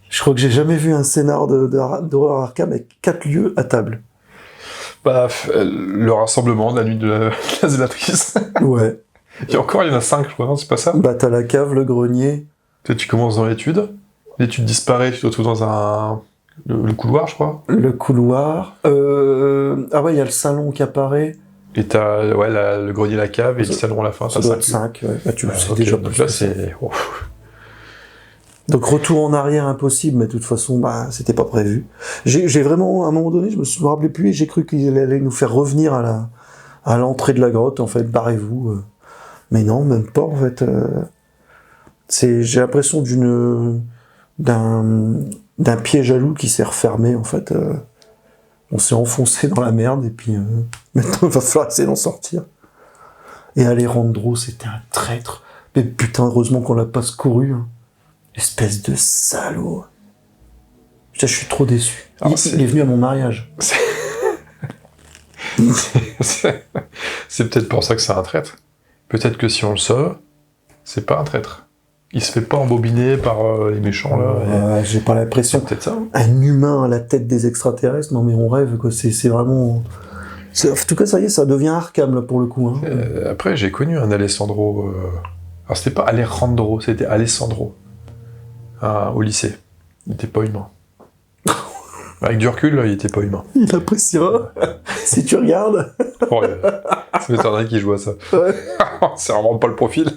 Je crois que j'ai jamais vu un scénar d'horreur Arkham avec 4 lieux à table. Bah, le rassemblement de la nuit de la zélatrice. Ouais. Il y en a 5, je crois, non, c'est pas ça? Bah, t'as la cave, le grenier. Tu commences dans l'étude disparaît, tu te retrouves dans le couloir, je crois. Le couloir. Ah ouais, il y a le salon qui apparaît. Et t'as le grenier, la cave et le salon à la fin. Ça doit être 5, ouais. Bah, tu le sais déjà. Donc là, c'est... Oh. Donc retour en arrière impossible, mais de toute façon, bah, c'était pas prévu. J'ai vraiment, à un moment donné, je me rappelais plus et j'ai cru qu'il allait nous faire revenir à l'entrée de la grotte, en fait, barrez-vous. Mais non, même pas, en fait. J'ai l'impression d'un piège à loup qui s'est refermé, en fait. On s'est enfoncé dans la merde et puis maintenant il va falloir essayer d'en sortir. Et Alejandro, c'était un traître. Mais putain, heureusement qu'on l'a pas secouru. Hein. Espèce de salaud. Putain, je suis trop déçu. Il est venu à mon mariage. C'est peut-être pour ça que c'est un traître. Peut-être que si on le sauve, c'est pas un traître. Il se fait pas embobiner par les méchants, là. J'ai pas l'impression. C'est peut-être ça. Hein. Un humain à la tête des extraterrestres, non mais on rêve, quoi. C'est vraiment... En tout cas, ça y est, ça devient Arkham, là, pour le coup. Hein. Après, j'ai connu un Alessandro... Alors, c'était pas Alejandro, c'était Alessandro. Au lycée. Il était pas humain. Avec du recul, là, il était pas humain. Il appréciera, si tu regardes. Oh, ça m'étonnerait qu'il joue à ça. Ouais. C'est vraiment pas le profil.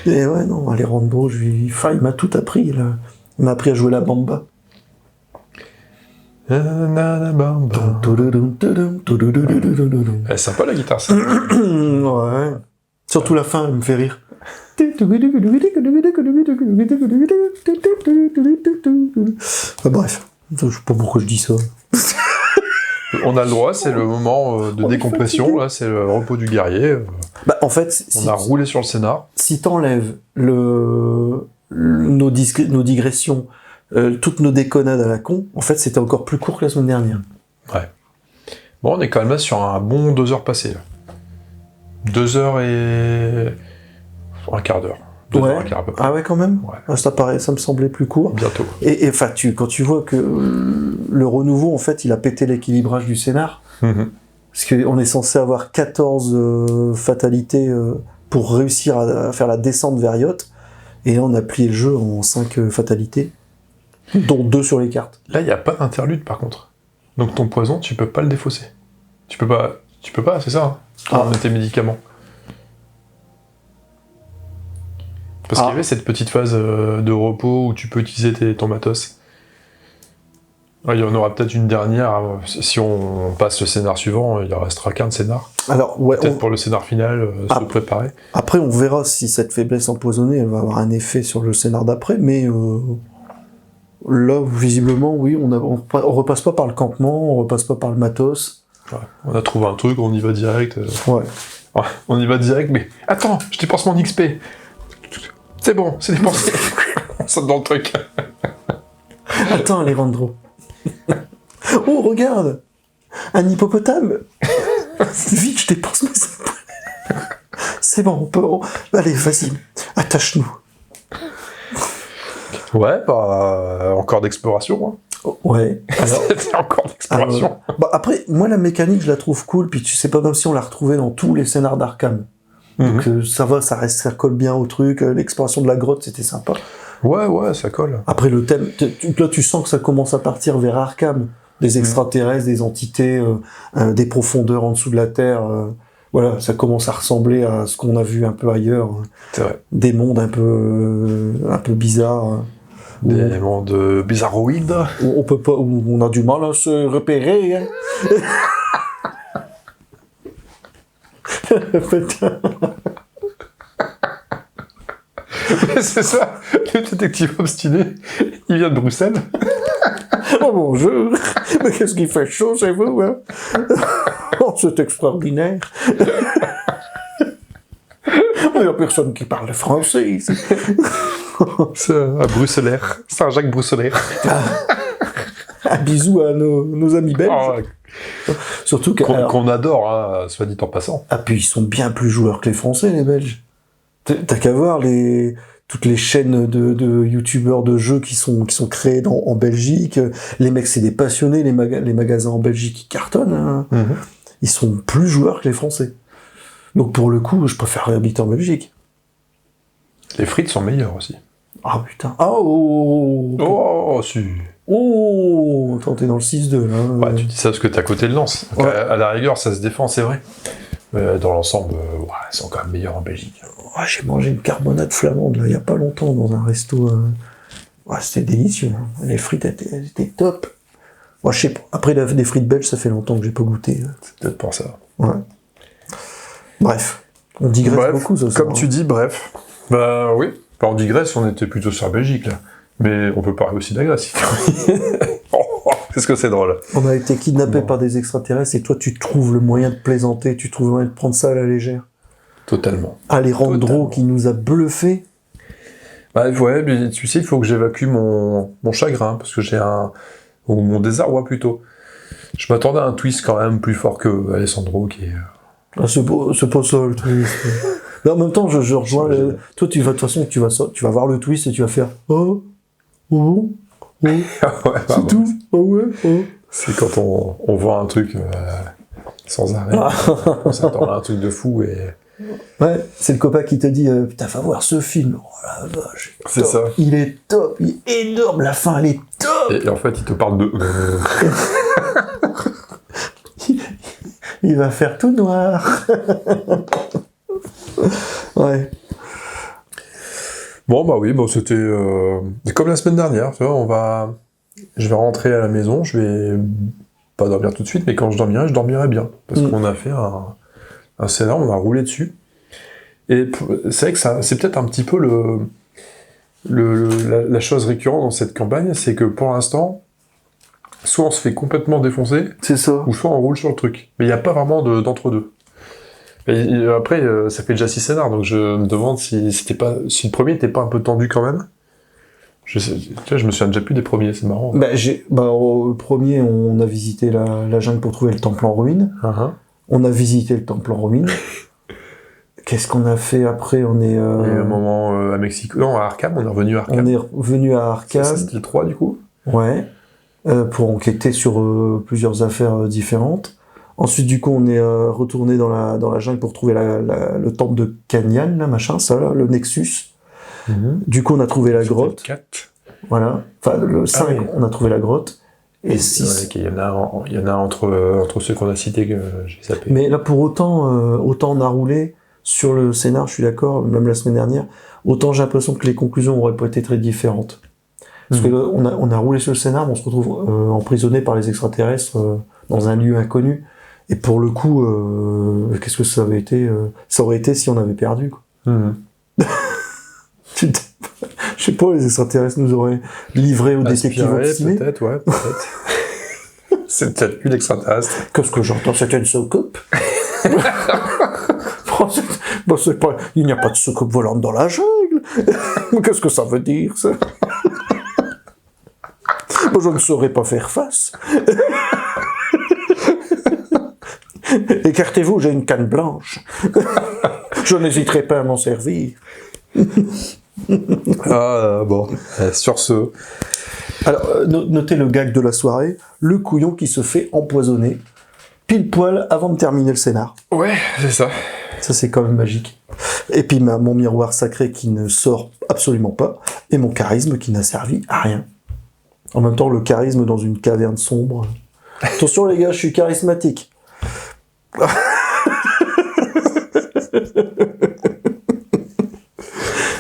Et ouais, non, Alejandro, il m'a tout appris, là. Il m'a appris à jouer la bamba. Elle est sympa, la guitare, ça. Ouais. Surtout la fin, elle me fait rire. Bref, je sais pas pourquoi je dis ça. On a le droit, c'est le moment de décompression, là, c'est le repos du guerrier. Bah, en fait, on a roulé sur le scénar. Si t'enlèves nos digressions, toutes nos déconnades à la con, en fait, c'était encore plus court que la semaine dernière. Ouais. Bon, on est quand même là sur un bon 2 heures passées. 2 heures et... un quart d'heure. 2 heures, un quart à peu près. Ah ouais, quand même. Ouais. Ça me semblait plus court. Bientôt. Et enfin, quand tu vois que le renouveau, en fait, il a pété l'équilibrage du scénar, parce qu'on est censé avoir 14 fatalités pour réussir à faire la descente vers Yacht, et là, on a plié le jeu en 5 fatalités, dont 2 sur les cartes. Là, il n'y a pas d'interlude, par contre. Donc ton poison, tu peux pas le défausser. Tu peux pas, c'est ça, hein, tes médicaments. Parce qu'il y avait cette petite phase de repos où tu peux utiliser ton matos. Il y en aura peut-être une dernière. Si on passe le scénar suivant, il ne restera qu'un de scénar. Alors, ouais, peut-être pour le scénar final, se préparer. Après, on verra si cette faiblesse empoisonnée, elle va avoir un effet sur le scénar d'après, mais là, visiblement, oui, on repasse pas par le campement, on repasse pas par le matos. Ouais, on a trouvé un truc, on y va direct. Ouais. On y va direct, mais attends, je dépense mon XP. C'est bon, c'est dépensé. On saute dans le truc. Attends, Alejandro. Oh, regarde, un hippopotame. Vite, je dépense mes impôts. C'est bon, allez, vas-y, attache-nous. Ouais, bah, encore d'exploration. Hein. Ouais. C'est encore d'exploration. Bah, après, moi, la mécanique, je la trouve cool, puis tu sais pas même si on l'a retrouvée dans tous les scénars d'Arkham. Donc ça va, ça colle bien au truc. L'exploration de la grotte, c'était sympa. Ouais, ça colle. Après, le thème, là, tu sens que ça commence à partir vers Arkham. Des extraterrestres, des entités, des profondeurs en dessous de la Terre. Voilà, ça commence à ressembler à ce qu'on a vu un peu ailleurs. C'est vrai. Des mondes un peu bizarres. Des mondes bizarroïdes. On peut pas, où on a du mal à se repérer. Hein. C'est ça, le détective obstiné, il vient de Bruxelles. Oh bonjour, mais qu'est-ce qu'il fait chaud chez vous, hein? Oh, c'est extraordinaire. Il n'y a personne qui parle français ici. C'est un bruxellaire, Saint-Jacques bruxellaire. Un bisou à nos amis belges. Oh, surtout qu'on adore, hein, soit dit en passant. Ah, puis ils sont bien plus joueurs que les Français, les Belges. T'as qu'à voir toutes les chaînes de youtubeurs de jeux qui sont créées en Belgique. Les mecs, c'est des passionnés, les magasins en Belgique qui cartonnent. Hein. Ils sont plus joueurs que les Français. Donc pour le coup, je préfère habiter en Belgique. Les frites sont meilleures aussi. Ah putain. Ah oh Oh, si. oh attends, t'es dans le 6-2 là. Ouais, tu dis ça parce que t'es à côté de Lens. Donc, Ouais. à la rigueur, ça se défend, c'est vrai. Mais dans l'ensemble, ouais, ils sont quand même meilleurs en Belgique. Ah, j'ai mangé une carbonade flamande là, il y a pas longtemps dans un resto. Ouais, c'était délicieux. Hein. Les frites elles étaient top. Moi, je sais pas. Après, des frites belges, ça fait longtemps que j'ai pas goûté. C'est peut-être pour ça. Ouais. Bref, on digresse Bref, beaucoup ce soir. comme tu dis, bref. Bah oui, bah, on digresse, on était plutôt sur la Belgique là. Mais on peut parler aussi de la Grèce. Qu'est-ce que c'est drôle. On a été kidnappés Bon. par des extraterrestres et toi, tu trouves le moyen de plaisanter, tu trouves le moyen de prendre ça à la légère. Totalement. Alejandro Totalement. qui nous a bluffé. Bah ouais, mais tu sais, il faut que j'évacue mon chagrin, parce que j'ai ou mon désarroi plutôt. Je m'attendais à un twist quand même plus fort que Alessandro qui est... Ah, c'est pas ça le twist. Mais en même temps, je rejoins. Toi, tu vas de toute façon, tu vas voir le twist et tu vas faire oh oh oh. ouais, C'est tout. Oh ouais. Oh. C'est quand on voit un truc sans arrêt. On s'attend à un truc de fou et... Ouais, c'est le copain qui te dit putain, va voir ce film. Oh la vache. C'est top. ça. Il est top, il est énorme. La fin, elle est top. Et en fait, il te parle de... Il va faire tout noir. Ouais. Bon, bah oui, bon, c'était comme la semaine dernière, tu vois, je vais rentrer à la maison, je vais pas dormir tout de suite, mais quand je dormirai bien. Parce qu'on a fait un scénar, on a roulé dessus. Et c'est vrai que c'est peut-être un petit peu la chose récurrente dans cette campagne, c'est que pour l'instant, soit on se fait complètement défoncer, C'est ça. ou soit on roule sur le truc. Mais il n'y a pas vraiment d'entre-deux. Et après, ça fait déjà 6 scénars, donc je me demande si le premier n'était pas un peu tendu quand même. Tu vois, je me souviens déjà plus des premiers, c'est marrant. Au premier, on a visité la jungle pour trouver le temple en ruine. On a visité le temple en ruine. Qu'est-ce qu'on a fait après? On est. Il y a eu un moment à Mexico, non, à Arkham, on est revenu à Arkham. On est revenu à Arkham. Ça, c'était le 3 du coup. Ouais. Pour enquêter sur plusieurs affaires différentes. Ensuite, du coup, on est retourné dans la jungle pour trouver le temple de Canyan, là, machin, ça, là, le Nexus. Du coup, on a trouvé la grotte. 4. Voilà. Enfin, le 5, oui. on a trouvé la grotte. Et 6. Ouais, il y en a entre ceux qu'on a cités que j'ai zappé. Mais là, pour autant on a roulé sur le scénar, je suis d'accord, même la semaine dernière, autant j'ai l'impression que les conclusions auraient pas été très différentes. Parce que là, on a roulé sur le scénar, mais on se retrouve emprisonné par les extraterrestres dans un lieu inconnu. Et pour le coup, qu'est-ce que ça avait été ça aurait été si on avait perdu, quoi. Je sais pas, les extraterrestres nous auraient livré aux détectives obstinés. Peut-être, ouais, peut-être. C'est peut-être plus l'extraterrestre. Qu'est-ce que j'entends? C'était une soucoupe? C'est pas... Il n'y a pas de soucoupe volante dans la jungle. Qu'est-ce que ça veut dire, ça? Je ne saurais pas faire face. Écartez-vous, j'ai une canne blanche. Je n'hésiterai pas à m'en servir. Bon, sur ce... Alors, notez le gag de la soirée, le couillon qui se fait empoisonner, pile poil avant de terminer le scénar. Ouais, c'est ça. Ça, c'est quand même magique. Et puis, mon miroir sacré qui ne sort absolument pas, et mon charisme qui n'a servi à rien. En même temps, le charisme dans une caverne sombre. Attention les gars, je suis charismatique.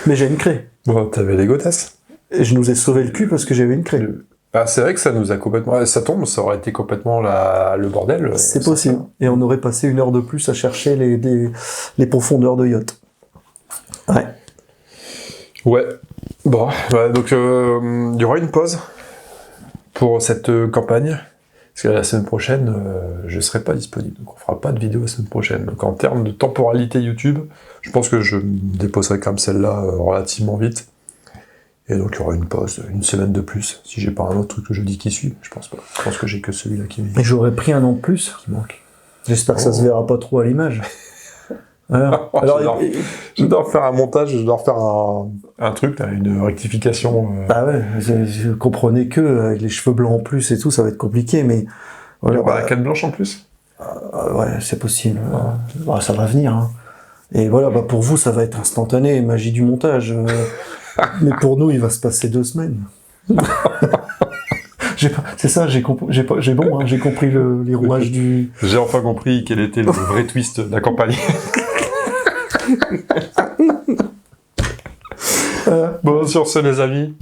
Mais j'ai une craie. Bon, t'avais les gotasses. Et je nous ai sauvé le cul parce que j'avais une craie. Ah, c'est vrai que ça nous a complètement... Ça tombe, ça aurait été complètement le bordel. C'est possible. Et on aurait passé 1 heure de plus à chercher les profondeurs de yacht. Ouais. Ouais. Bon, donc il y aura une pause pour cette campagne. Parce que la semaine prochaine, je ne serai pas disponible. Donc on fera pas de vidéo la semaine prochaine. Donc en termes de temporalité YouTube, je pense que je déposerai quand même celle-là relativement vite. Et donc il y aura une pause, 1 semaine de plus, si j'ai pas un autre truc que je dis qui suit. Je pense pas. Je pense que j'ai que celui-là qui Et j'aurais pris un an de plus. qui manque. J'espère que ça se verra pas trop à l'image. Voilà. Alors, je dois refaire un montage, je dois refaire un truc, là, une rectification. Bah ouais, je comprenais que avec les cheveux blancs en plus et tout, ça va être compliqué, mais Il y aura la canne blanche en plus. ouais, c'est possible. Bah, ça va venir. Hein. Et voilà, bah pour vous, ça va être instantané, magie du montage. Mais pour nous, il va se passer 2 semaines. C'est ça, j'ai compris les rouages du... J'ai enfin compris quel était le vrai twist de la campagne. Bon, sur ce, les amis,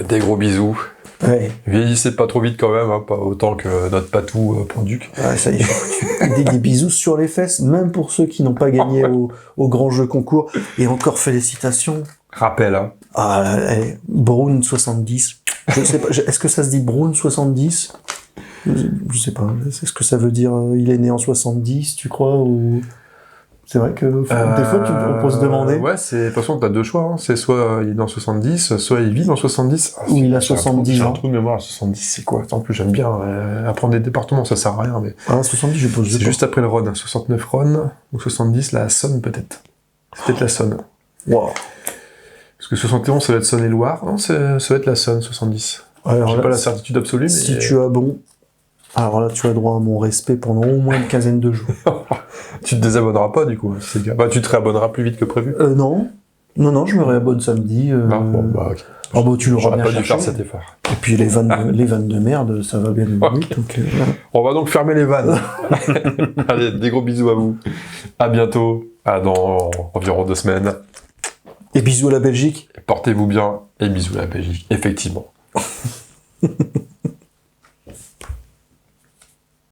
des gros bisous. Ouais. Vieillissez pas trop vite quand même, hein, pas autant que notre patou Ponduc. Ouais, ça y est. Des bisous sur les fesses, même pour ceux qui n'ont pas gagné au grand jeu concours. Et encore félicitations. Rappel, hein. Ah, Brown 70. Je sais pas, est-ce que ça se dit Brown 70 ? Je sais pas. Est-ce que ça veut dire il est né en 70, tu crois, ou... C'est vrai que des fois, on peut se demander. Ouais, de toute façon, t'as 2 choix. Hein. C'est soit il est né en 70, soit il vit dans 70. Ou il a 70 J'ai ans. un trou de mémoire, 70, c'est quoi? En plus, j'aime bien apprendre des départements, ça sert à rien. Mais... Ah, 70, je pose. C'est juste après le Rhône. 69 Rhône, ou 70, la Saône, peut-être. C'est peut-être la Saône. Wow. Parce que 71, ça va être Saône-et-Loire. Non, ça va être la Saône, 70. Alors j'ai là, pas la certitude absolue, mais... Si tu as bon... Alors là, tu as droit à mon respect pendant au moins une quinzaine de jours. Tu te désabonneras pas, du coup. Bah, tu te réabonneras plus vite que prévu. Non, je me réabonne samedi. Bon, bah, ok. Ah bah, tu l'auras bien pas dû cherché. faire cet effort. Et puis les vannes de merde, ça va bien nous Okay. donc, On va donc fermer les vannes. Allez, des gros bisous à vous. À bientôt. À dans environ 2 semaines. Et bisous à la Belgique. Portez-vous bien. Et bisous à la Belgique. Effectivement.